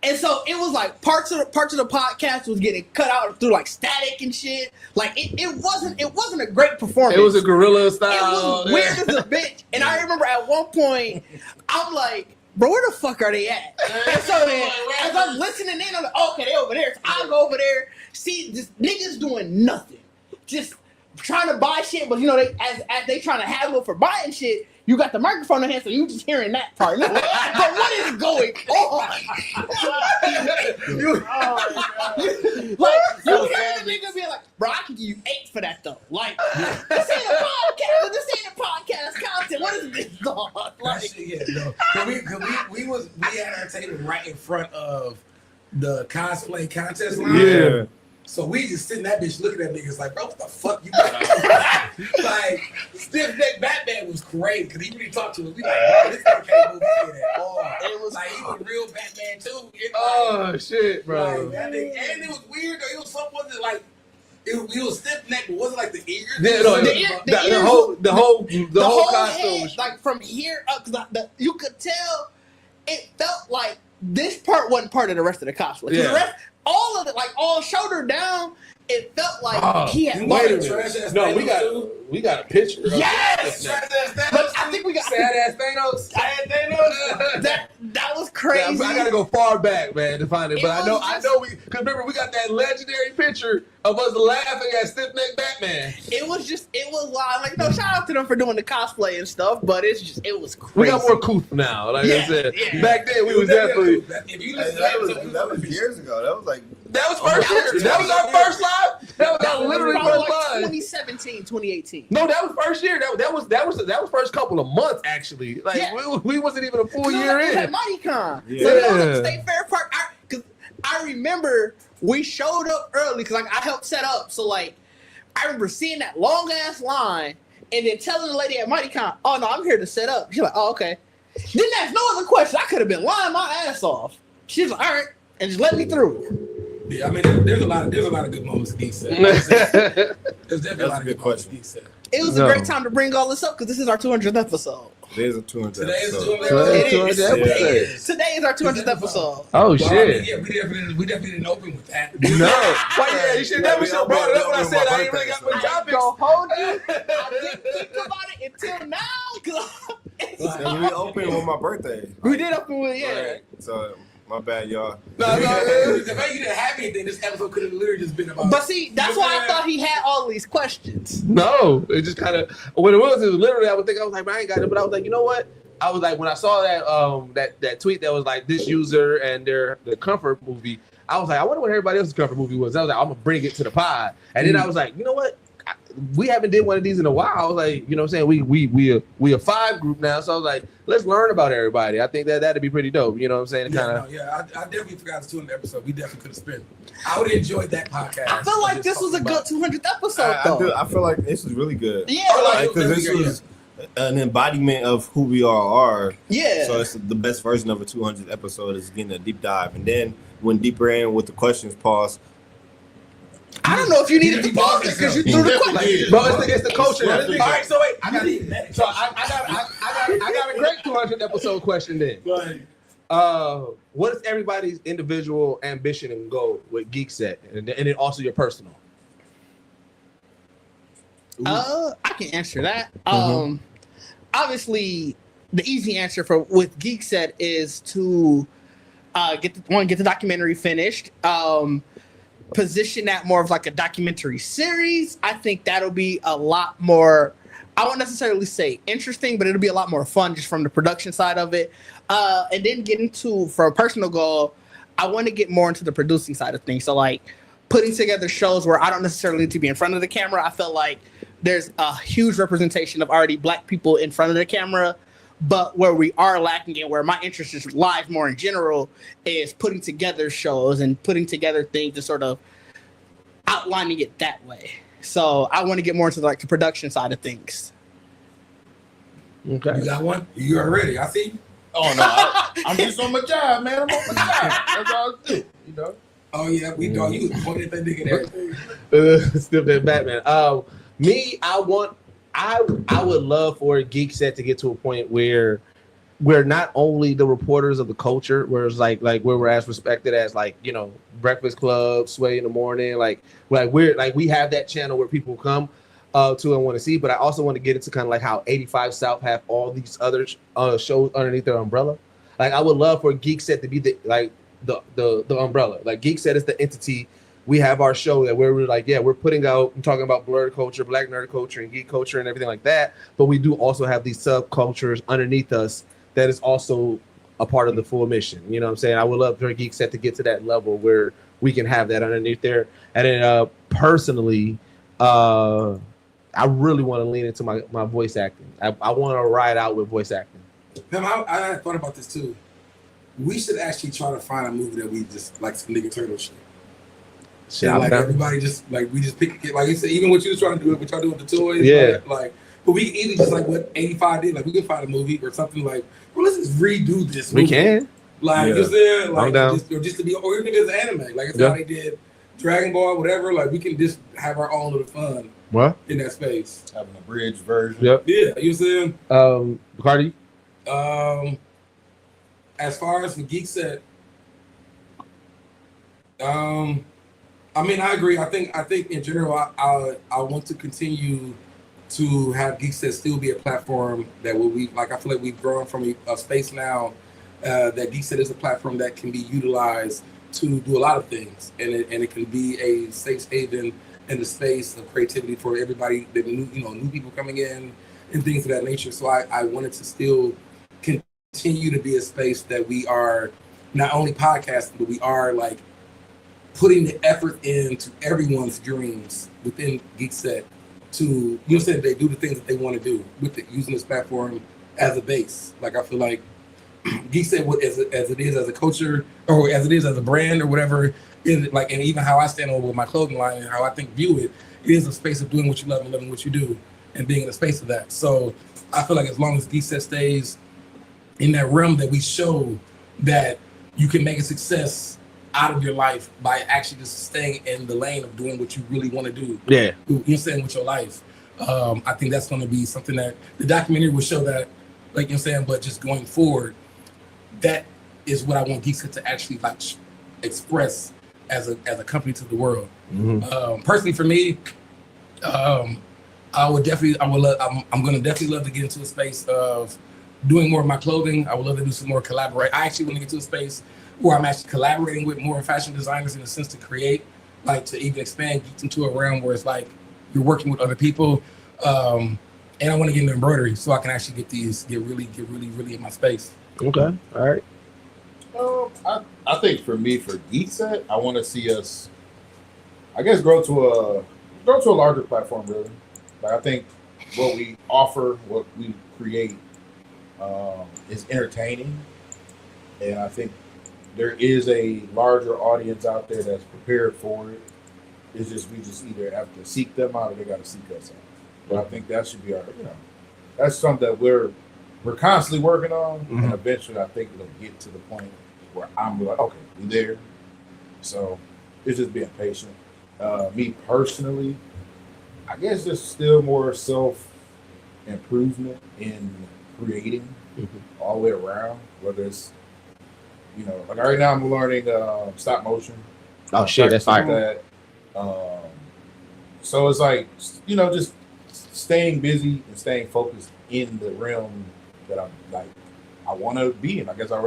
and so it was like parts of the podcast was getting cut out through like static and shit. Like it wasn't a great performance. It was a gorilla It style. was weird as a bitch, and I remember at one point I'm like, bro, where the fuck are they at? And so then, as I'm listening in, I'm like, okay, they over there. So I go over there, see just niggas doing nothing, just trying to buy shit. But they as they trying to haggle for buying shit, you got the microphone in hand, so you just hearing that part. But what is going on? You hear the nigga be like, bro, I can give you 8 for that though. Like, this ain't a podcast. This ain't a podcast content. What is this, dog? Like, we had our table right in front of the cosplay contest line. Yeah. So we just sitting that bitch looking at niggas like, bro, what the fuck you got? Like, Stiff Neck Batman was great because he really talked to us. We like, bro, this nigga can't move his head at all. It was like, he was real Batman too. Oh, shit, bro. Like, and it was weird though. It was something like, it was stiff neck, but wasn't like the ears. The whole costume. Head, like from here up, you could tell it felt like this part wasn't part of the rest of the costume. Yeah. The rest, all of it, like all shoulder down, it felt like he had. Wait a minute. No, we got a picture. Yes. But I think we got sad ass Thanos. That was crazy. Yeah, I gotta go far back, man, to find it. But I know because remember we got that legendary picture of us laughing at Stiff Neck Batman. It was wild. Like, shout out to them for doing the cosplay and stuff, but it was crazy. We got more couth now. Like I said, back then we was definitely. If you listen That was years ago. That was like. That was first year. That was our first live. That was our literally first like live. 2017, 2018. No, that was first year. That was first couple of months actually. Like we wasn't even a full year in. At MightyCon. Yeah. So that was at State Fair Park. Because I remember we showed up early because I helped set up. So like I remember seeing that long ass line and then telling the lady at MightyCon, "Oh no, I'm here to set up." She's like, "Oh okay." Didn't ask no other question. I could have been lying my ass off. She's like, "All right," and just let me through. Yeah, I mean, there's a lot of good moments. Geekset. There's definitely a lot of good question. Geekset. It was a great time to bring all this up because this is our 200th episode. It is a 200th Today is episode. 200th episode. Today is our 200th episode. Oh Well, shit! I mean, yeah, we definitely didn't open with that. No. Well, yeah, you should never have brought it up when I said I ain't really got my topics. Don't hold you. I didn't think about it until now. And we opened on my birthday. We did open with Right. So my bad, y'all. The fact you didn't have anything, this episode could have literally just been about. But see, that's why I thought he had all these questions. No, it just kind of what it was literally. I was like, man, I ain't got it, but I was like, you know what? I was like, when I saw that tweet that was like this user and the comfort movie, I was like, I wonder what everybody else's comfort movie was. I was like, I'm gonna bring it to the pod, and then I was like, you know what? We haven't did one of these in a while. I was like, you know what I'm saying? We a 5 group now, so I was like, let's learn about everybody. I think that'd be pretty dope. You know what I'm saying? I definitely forgot the 200th episode. We definitely could have spent. I would have enjoyed that podcast. I feel like this was a good 200th episode, though. I feel like this was really good. Yeah, because this was an embodiment of who we all are. Yeah. So it's the best version of a 200th episode is getting a deep dive, and then went deeper in with the questions. Pause. I don't know if you needed to pause it because you threw the question. Bro, it's the culture. All right, so wait, I got a great 200th episode question then. Go ahead. What is everybody's individual ambition and goal with Geekset, and then also your personal? I can answer that. Obviously, the easy answer with Geekset is to get the documentary finished. Position that more of like a documentary series. I think that'll be a lot more, I won't necessarily say interesting, but it'll be a lot more fun just from the production side of it. And then get into, for a personal goal, I want to get more into the producing side of things. So like putting together shows where I don't necessarily need to be in front of the camera. I feel like there's a huge representation of already Black people in front of the camera. But where we are lacking and where my interest is live more in general is putting together shows and putting together things to sort of outlining it that way. So I want to get more into like the production side of things. Okay. You got one? You are ready. I see you. Oh no, I'm just on my job, man. I'm on my job. That's all I do. You know. Oh yeah, we know you pointed that nigga and everything. Still that Batman. Me, I would love for Geekset to get to a point where we're not only the reporters of the culture, where it's like where we're as respected as like, you know, Breakfast Club, Sway in the Morning, like we have that channel where people come to and want to see. But I also want to get into kind of like how 85 South have all these other shows underneath their umbrella. Like I would love for Geekset to be the umbrella. Like Geekset is the entity. We have our show that we're like, yeah, we're putting out, I'm talking about blurred culture, Black nerd culture, and geek culture, and everything like that. But we do also have these subcultures underneath us that is also a part of the full mission. You know what I'm saying? I would love for Geekset to get to that level where we can have that underneath there. And then personally, I really want to lean into my voice acting. I want to ride out with voice acting. I thought about this too. We should actually try to find a movie that we just like some nigga turtle shit. Yeah, like everybody just like we just pick it, like you said, even what you was trying to do, what y'all doing with the toys, yeah. Like, but we can even just like what 85 did, like we can find a movie or something like, well, let's just redo this movie. We can, like, you know, like just to be, or even if it's anime, like it's how they did Dragon Ball, whatever. Like we can just have our own little fun. What in that space? Having a bridge version. Yep. Yeah, you saying? Cardi. As far as the Geekset, I mean, I agree. I think in general, I want to continue to have Geekset still be a platform that will be like, I feel like we've grown from a space now that Geekset is a platform that can be utilized to do a lot of things, and it can be a safe haven and the space of creativity for everybody, that new people coming in and things of that nature. So I wanted to still continue to be a space that we are not only podcasting, but we are like putting the effort into everyone's dreams within Geekset to, they do the things that they want to do with it, using this platform as a base. Like I feel like Geekset, as it is as a culture, or as it is as a brand, or whatever, is like, and even how I stand over with my clothing line and how I view it is a space of doing what you love and loving what you do, and being in a space of that. So I feel like as long as Geekset stays in that realm, that we show that you can make a success out of your life by actually just staying in the lane of doing what you really want to do. Yeah. You're saying with your life. I think that's going to be something that the documentary will show, that, like you're saying, but just going forward, that is what I want Geekset to actually like express as a company to the world. Mm-hmm. Personally, for me, I'm going to definitely love to get into a space of doing more of my clothing. I would love to do some more collaborate. I actually want to get to a space where I'm actually collaborating with more fashion designers in a sense to create, like to even expand into a realm where it's like you're working with other people. And I want to get into embroidery so I can actually get really in my space. Okay, all right. I think for me, for Geekset, I want to see us, I guess, grow to a larger platform. Really, like I think what we offer, what we create, is entertaining, and I think there is a larger audience out there that's prepared for it. It's just we just either have to seek them out or they got to seek us out. But I think that should be our, that's something that we're constantly working on, and eventually I think it'll get to the point where I'm like, okay, we there. So it's just being patient. Me personally, I guess just still more self improvement in creating all the way around. Whether it's like right now I'm learning stop motion. Oh shit, that's fire. That. So it's like just staying busy and staying focused in the realm that I'm like I want to be in. I guess what I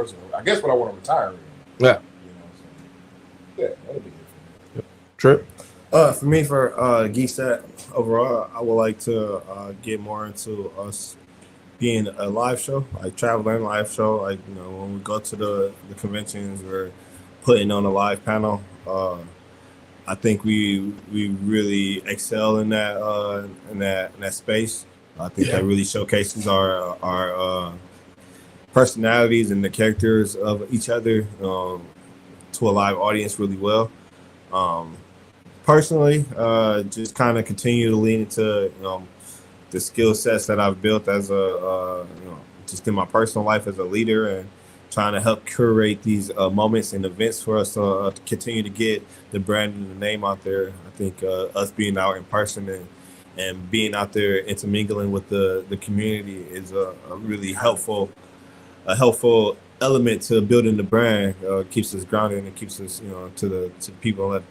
want to retire in. Yeah. Yeah, that'll be good for me. Trip. For me, for Geekset overall, I would like to get more into us being a live show, like traveling live show. Like when we go to the conventions, we're putting on a live panel. I think we really excel in that space. I think that really showcases our personalities and the characters of each other to a live audience really well. Personally, just kind of continue to lean into the skill sets that I've built as just in my personal life as a leader, and trying to help curate these moments and events for us to continue to get the brand and the name out there. I think us being out in person and being out there intermingling with the community is a really helpful element to building the brand. Keeps us grounded and keeps us to people and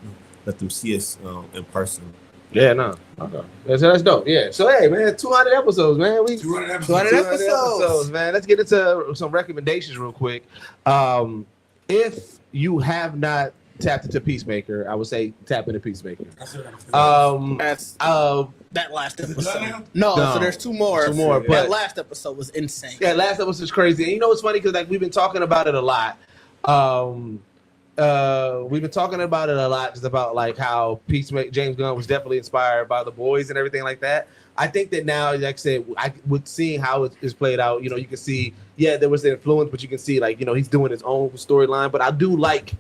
let them see us in person. Yeah, no. Okay. That's dope. Yeah. So hey man, 200 episodes, man. 200 episodes, man. Let's get into some recommendations real quick. If you have not tapped into Peacemaker, I would say tap into Peacemaker. That's that last episode. No, so there's two more. But that last episode was insane. Yeah, last episode was crazy. And you know what's funny? Because we've been talking about it a lot. We've been talking about it a lot, just about like how James Gunn was definitely inspired by The Boys and everything like that. I think that now, like I said, with seeing how it's played out, you can see, there was the influence, but you can see like, he's doing his own storyline. But I do like,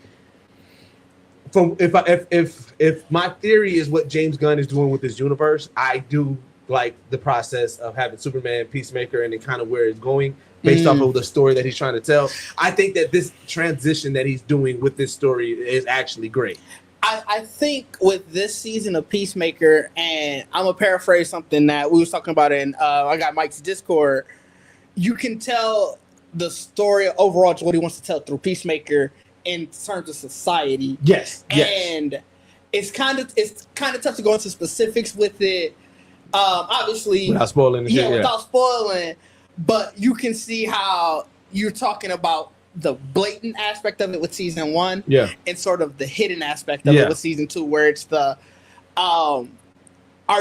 if my theory is what James Gunn is doing with this universe, I do like the process of having Superman, Peacemaker, and then kind of where it's going. Based off of the story that he's trying to tell. I think that this transition that he's doing with this story is actually great. I think with this season of Peacemaker, and I'm going to paraphrase something that we was talking about in, I got Mike's Discord, you can tell the story overall, what he wants to tell through Peacemaker in terms of society. Yes. And it's kind of tough to go into specifics with it. Obviously. Without spoiling. Without spoiling. But you can see how you're talking about the blatant aspect of it with season 1, and sort of the hidden aspect of it with season 2, where it's the, are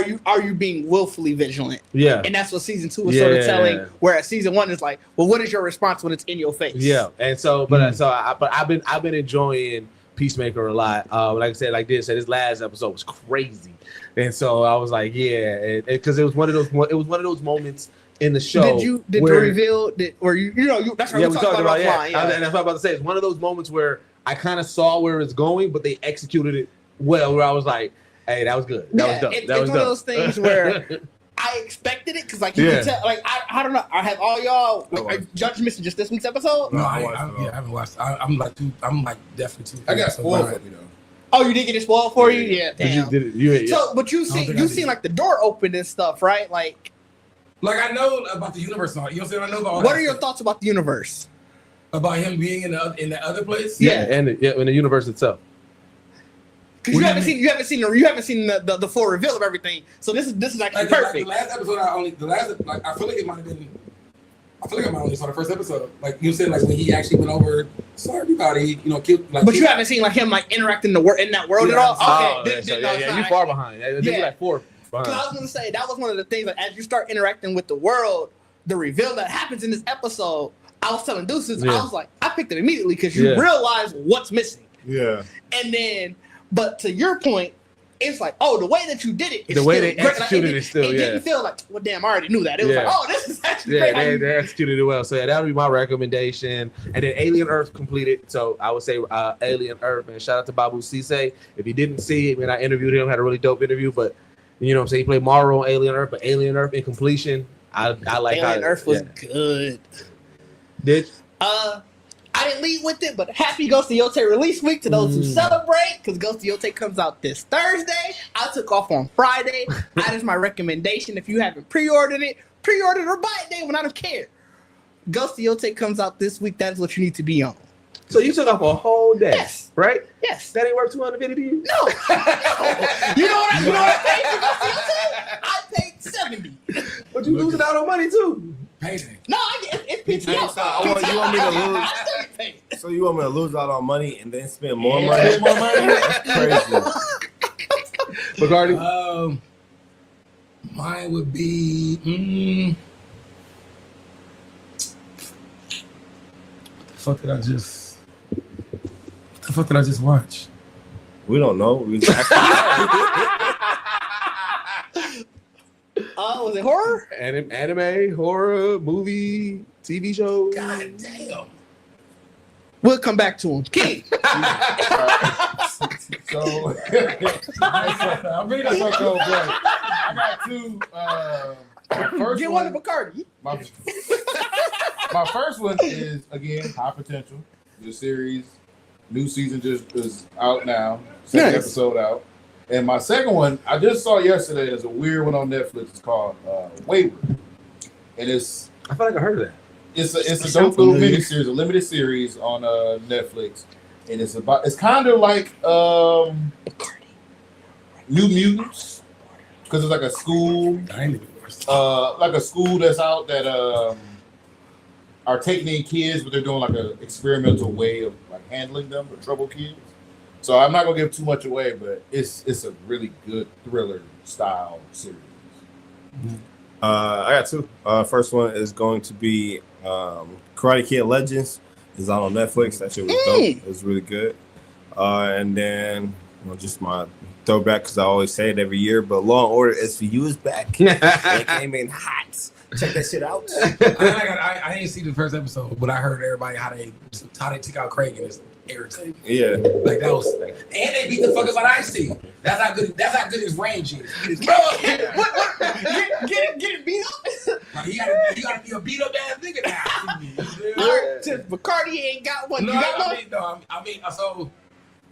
you being willfully vigilant? Yeah, and that's what season 2 is sort of telling. Whereas season 1 is like, well, what is your response when it's in your face? Yeah, and so, but I've been enjoying Peacemaker a lot. Like I said, like this, this last episode was crazy, and so I was like, because it was one of those moments in the show. Did the reveal that's what we talked about. And that's what I'm about to say. It's one of those moments where I kind of saw where it's going, but they executed it well. Where I was like, "Hey, that was good. That was dope." It's one of those things where I expected it because, like, you can tell. Like, I don't know. I have all y'all. Judge missing just this week's episode. No, I haven't watched. I'm definitely too. I got spoiled for me though. Oh, you did get it spoiled for you? Yeah, damn. But you seen like the door open and stuff, right? Like I know about the universe now. You know what I'm saying? I know about all What are your thoughts about the universe? About him being in that other place? And in the universe itself. Because you haven't seen the full reveal of everything. So this is actually perfect. The last episode, I feel like it might have been. I feel like I only saw the first episode. Like you said, like when he actually went over, saw everybody, killed. Like, but you haven't seen like him like interacting in that world at all. Okay, you far behind. I think you're like 4 behind. I was gonna say that was one of the things that as you start interacting with the world, the reveal that happens in this episode. I was telling Deuces, I was like, I picked it immediately because you realize what's missing. Yeah. And then, but to your point, it's like, oh, the way that you did it, the way they executed it still, it didn't feel like, well, damn, I already knew that. It was like, oh, this is actually great. They executed it well. So that would be my recommendation. And then Alien Earth completed. So I would say Alien Earth, man. Shout out to Babu Cisse. If you didn't see it, man, I interviewed him, had a really dope interview. But you know what I'm saying? He played Morrow on Alien Earth, but Alien Earth in completion, I like Alien Earth was good. Did I didn't lead with it, but happy Ghost of Yote release week to those who celebrate, because Ghost of Yote comes out this Thursday. I took off on Friday. That is my recommendation. If you haven't pre-ordered it or buy it day when I don't care. Ghost of Yote comes out this week. That is what you need to be on. so you took off a whole day, Yes. right? Yes. That ain't worth $250 to you? No. You know what I paid for Ghost of Yote? I paid $70. But you losing out on money too. Payday. No, it's PTO. You want me to lose? I still get paid. So you want me to lose out on money and then spend more money? That's crazy. Bacardi? Mine would be. What the fuck did I just watch? We don't know. We Was it horror? Anime, horror, movie, TV show. God damn. We'll come back to him. King. So I'm really not gonna go back. I got two. My first Get one of Bacardi. My first one is again High Potential. The series, new season just is out now. Second episode out. And my second one, I just saw yesterday. There's a weird one on Netflix. It's called Wayward, and it's. I feel like I heard of that. It's a dope little miniseries, a limited series on Netflix, and it's kind of like New Mutants because it's like a school, like a school that's out that are taking in kids, but they're doing like an experimental way of like handling them for troubled kids. So I'm not gonna give too much away, but it's a really good thriller style series. I got two. First one is going to be Karate Kid Legends. It's out on Netflix. That shit was dope. It was really good. And then just my throwback because I always say it every year, but Law and Order SVU is back. It came in hot. Check that shit out. I didn't see the first episode, but I heard everybody how they took out Craig and it's irritating. Yeah. Like that was, and they beat the fuckers on Ice-T. That's how good his range is. Bro, get it beat up. Like, you gotta be a beat up ass nigga now. Since Bacardi ain't got one. I mean, so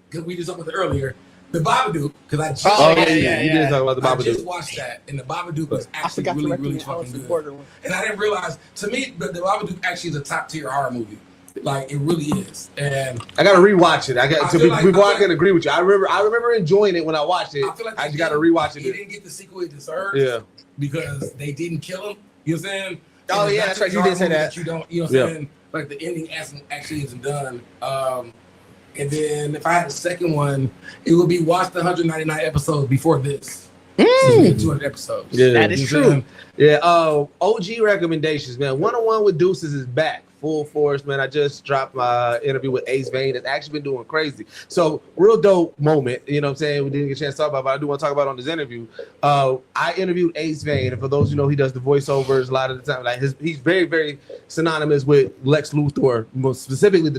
because we just talked about it earlier, the Babadook. Because I just you did talk about the I Babadook. just watched that, and the Babadook was actually really fucking good. And I didn't realize, to me, the Babadook actually is a top tier horror movie. Like it really is, and I gotta rewatch it. I can agree with you. I remember enjoying it when I watched it. I just gotta rewatch it. He didn't get the sequel he deserves. Yeah, because they didn't kill him. You know what I'm saying? Oh yeah, that's right. You did say that. You don't. You know what I'm saying? Like the ending actually isn't done. And then if I had a second one, it would be watch the 199 episodes before this. 200 episodes. Yeah, that is true. Yeah. OG recommendations, man. 101 with Deuces is back. Full force, man. I just dropped my interview with Ace Vane. It's actually been doing crazy. So, real dope moment. You know what I'm saying? We didn't get a chance to talk about it, but I do want to talk about it on this interview. I interviewed Ace Vane, and for those who know, he does the voiceovers a lot of the time. Like he's very, very synonymous with Lex Luthor, most specifically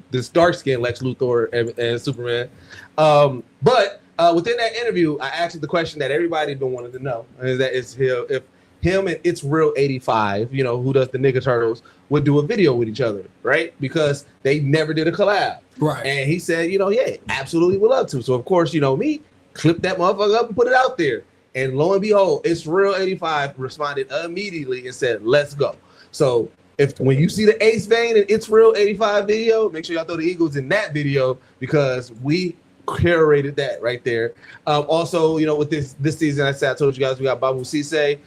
this dark-skinned Lex Luthor and Superman. But within that interview, I asked the question that everybody been wanting to know, is that if him and It's Real 85, you know, who does the Nigga Turtles, would do a video with each other, right? Because they never did a collab. Right. And he said, yeah, absolutely would love to. So, of course, me, clip that motherfucker up and put it out there. And lo and behold, It's Real 85 responded immediately and said, let's go. So, when you see the Ace Vane and It's Real 85 video, make sure y'all throw the Eagles in that video because we curated that right there. Also, with this season, I told you guys we got Babu Cisse.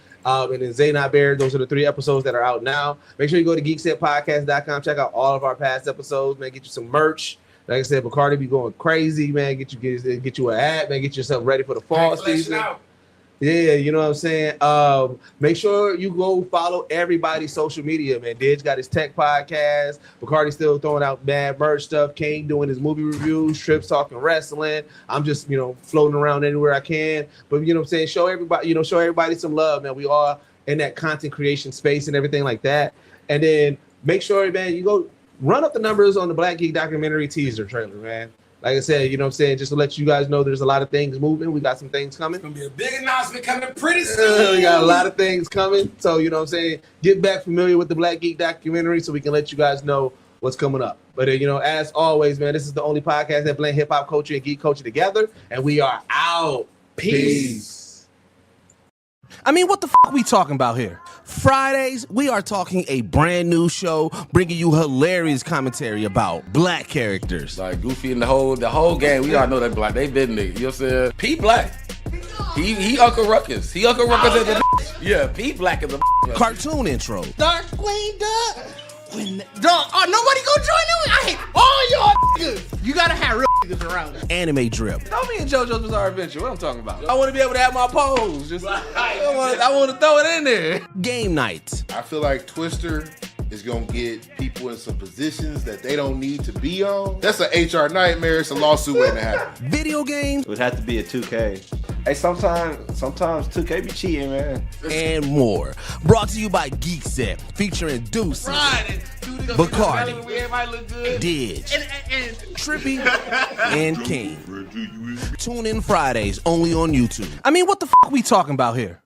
and then Zay Not Bear. Those are the 3 episodes that are out now. Make sure you go to geeksetpodcast.com. Check out all of our past episodes, man. Get you some merch. Like I said, Bacardi be going crazy, man. Get you an ad, man. Get yourself ready for the fall season. Out. Yeah, you know what I'm saying? Make sure you go follow everybody's social media, man. Didge got his tech podcast. Bacardi still throwing out bad merch stuff. King doing his movie reviews. Trips talking wrestling. I'm just, floating around anywhere I can. But, you know what I'm saying? Show everybody some love, man. We all in that content creation space and everything like that. And then make sure, man, you go run up the numbers on the Black Geek documentary teaser trailer, man. Like I said, just to let you guys know there's a lot of things moving. We got some things coming. It's going to be a big announcement coming pretty soon. We got a lot of things coming. So, get back familiar with the Black Geek documentary so we can let you guys know what's coming up. But, as always, man, this is the only podcast that blend hip-hop culture and geek culture together. And we are out. Peace. I mean, what the fuck we talking about here? Fridays, we are talking a brand new show, bringing you hilarious commentary about black characters. Like Goofy and the whole gang, we all know that black. They been niggas. You know what I'm saying? P Black. He Uncle Ruckus. He Uncle Ruckus as a yeah, P Black is a cartoon intro. Dark Queen Duck. Nobody gonna join them? I hate all y'all niggas. You gotta have real niggas around. Anime drip. Know me and JoJo's Bizarre Adventure. What I'm talking about? I want to be able to have my pose. I want to throw it in there. Game nights. I feel like Twister is gonna get people in some positions that they don't need to be on. That's an HR nightmare. It's a lawsuit waiting to happen. Video games. It would have to be a 2K. Hey, sometimes 2K be cheating, man. And more. Brought to you by Geekset, featuring Deuce, Bacardi, Didge, And Trippy, and King. Tune in Fridays only on YouTube. I mean, what the fuck we talking about here?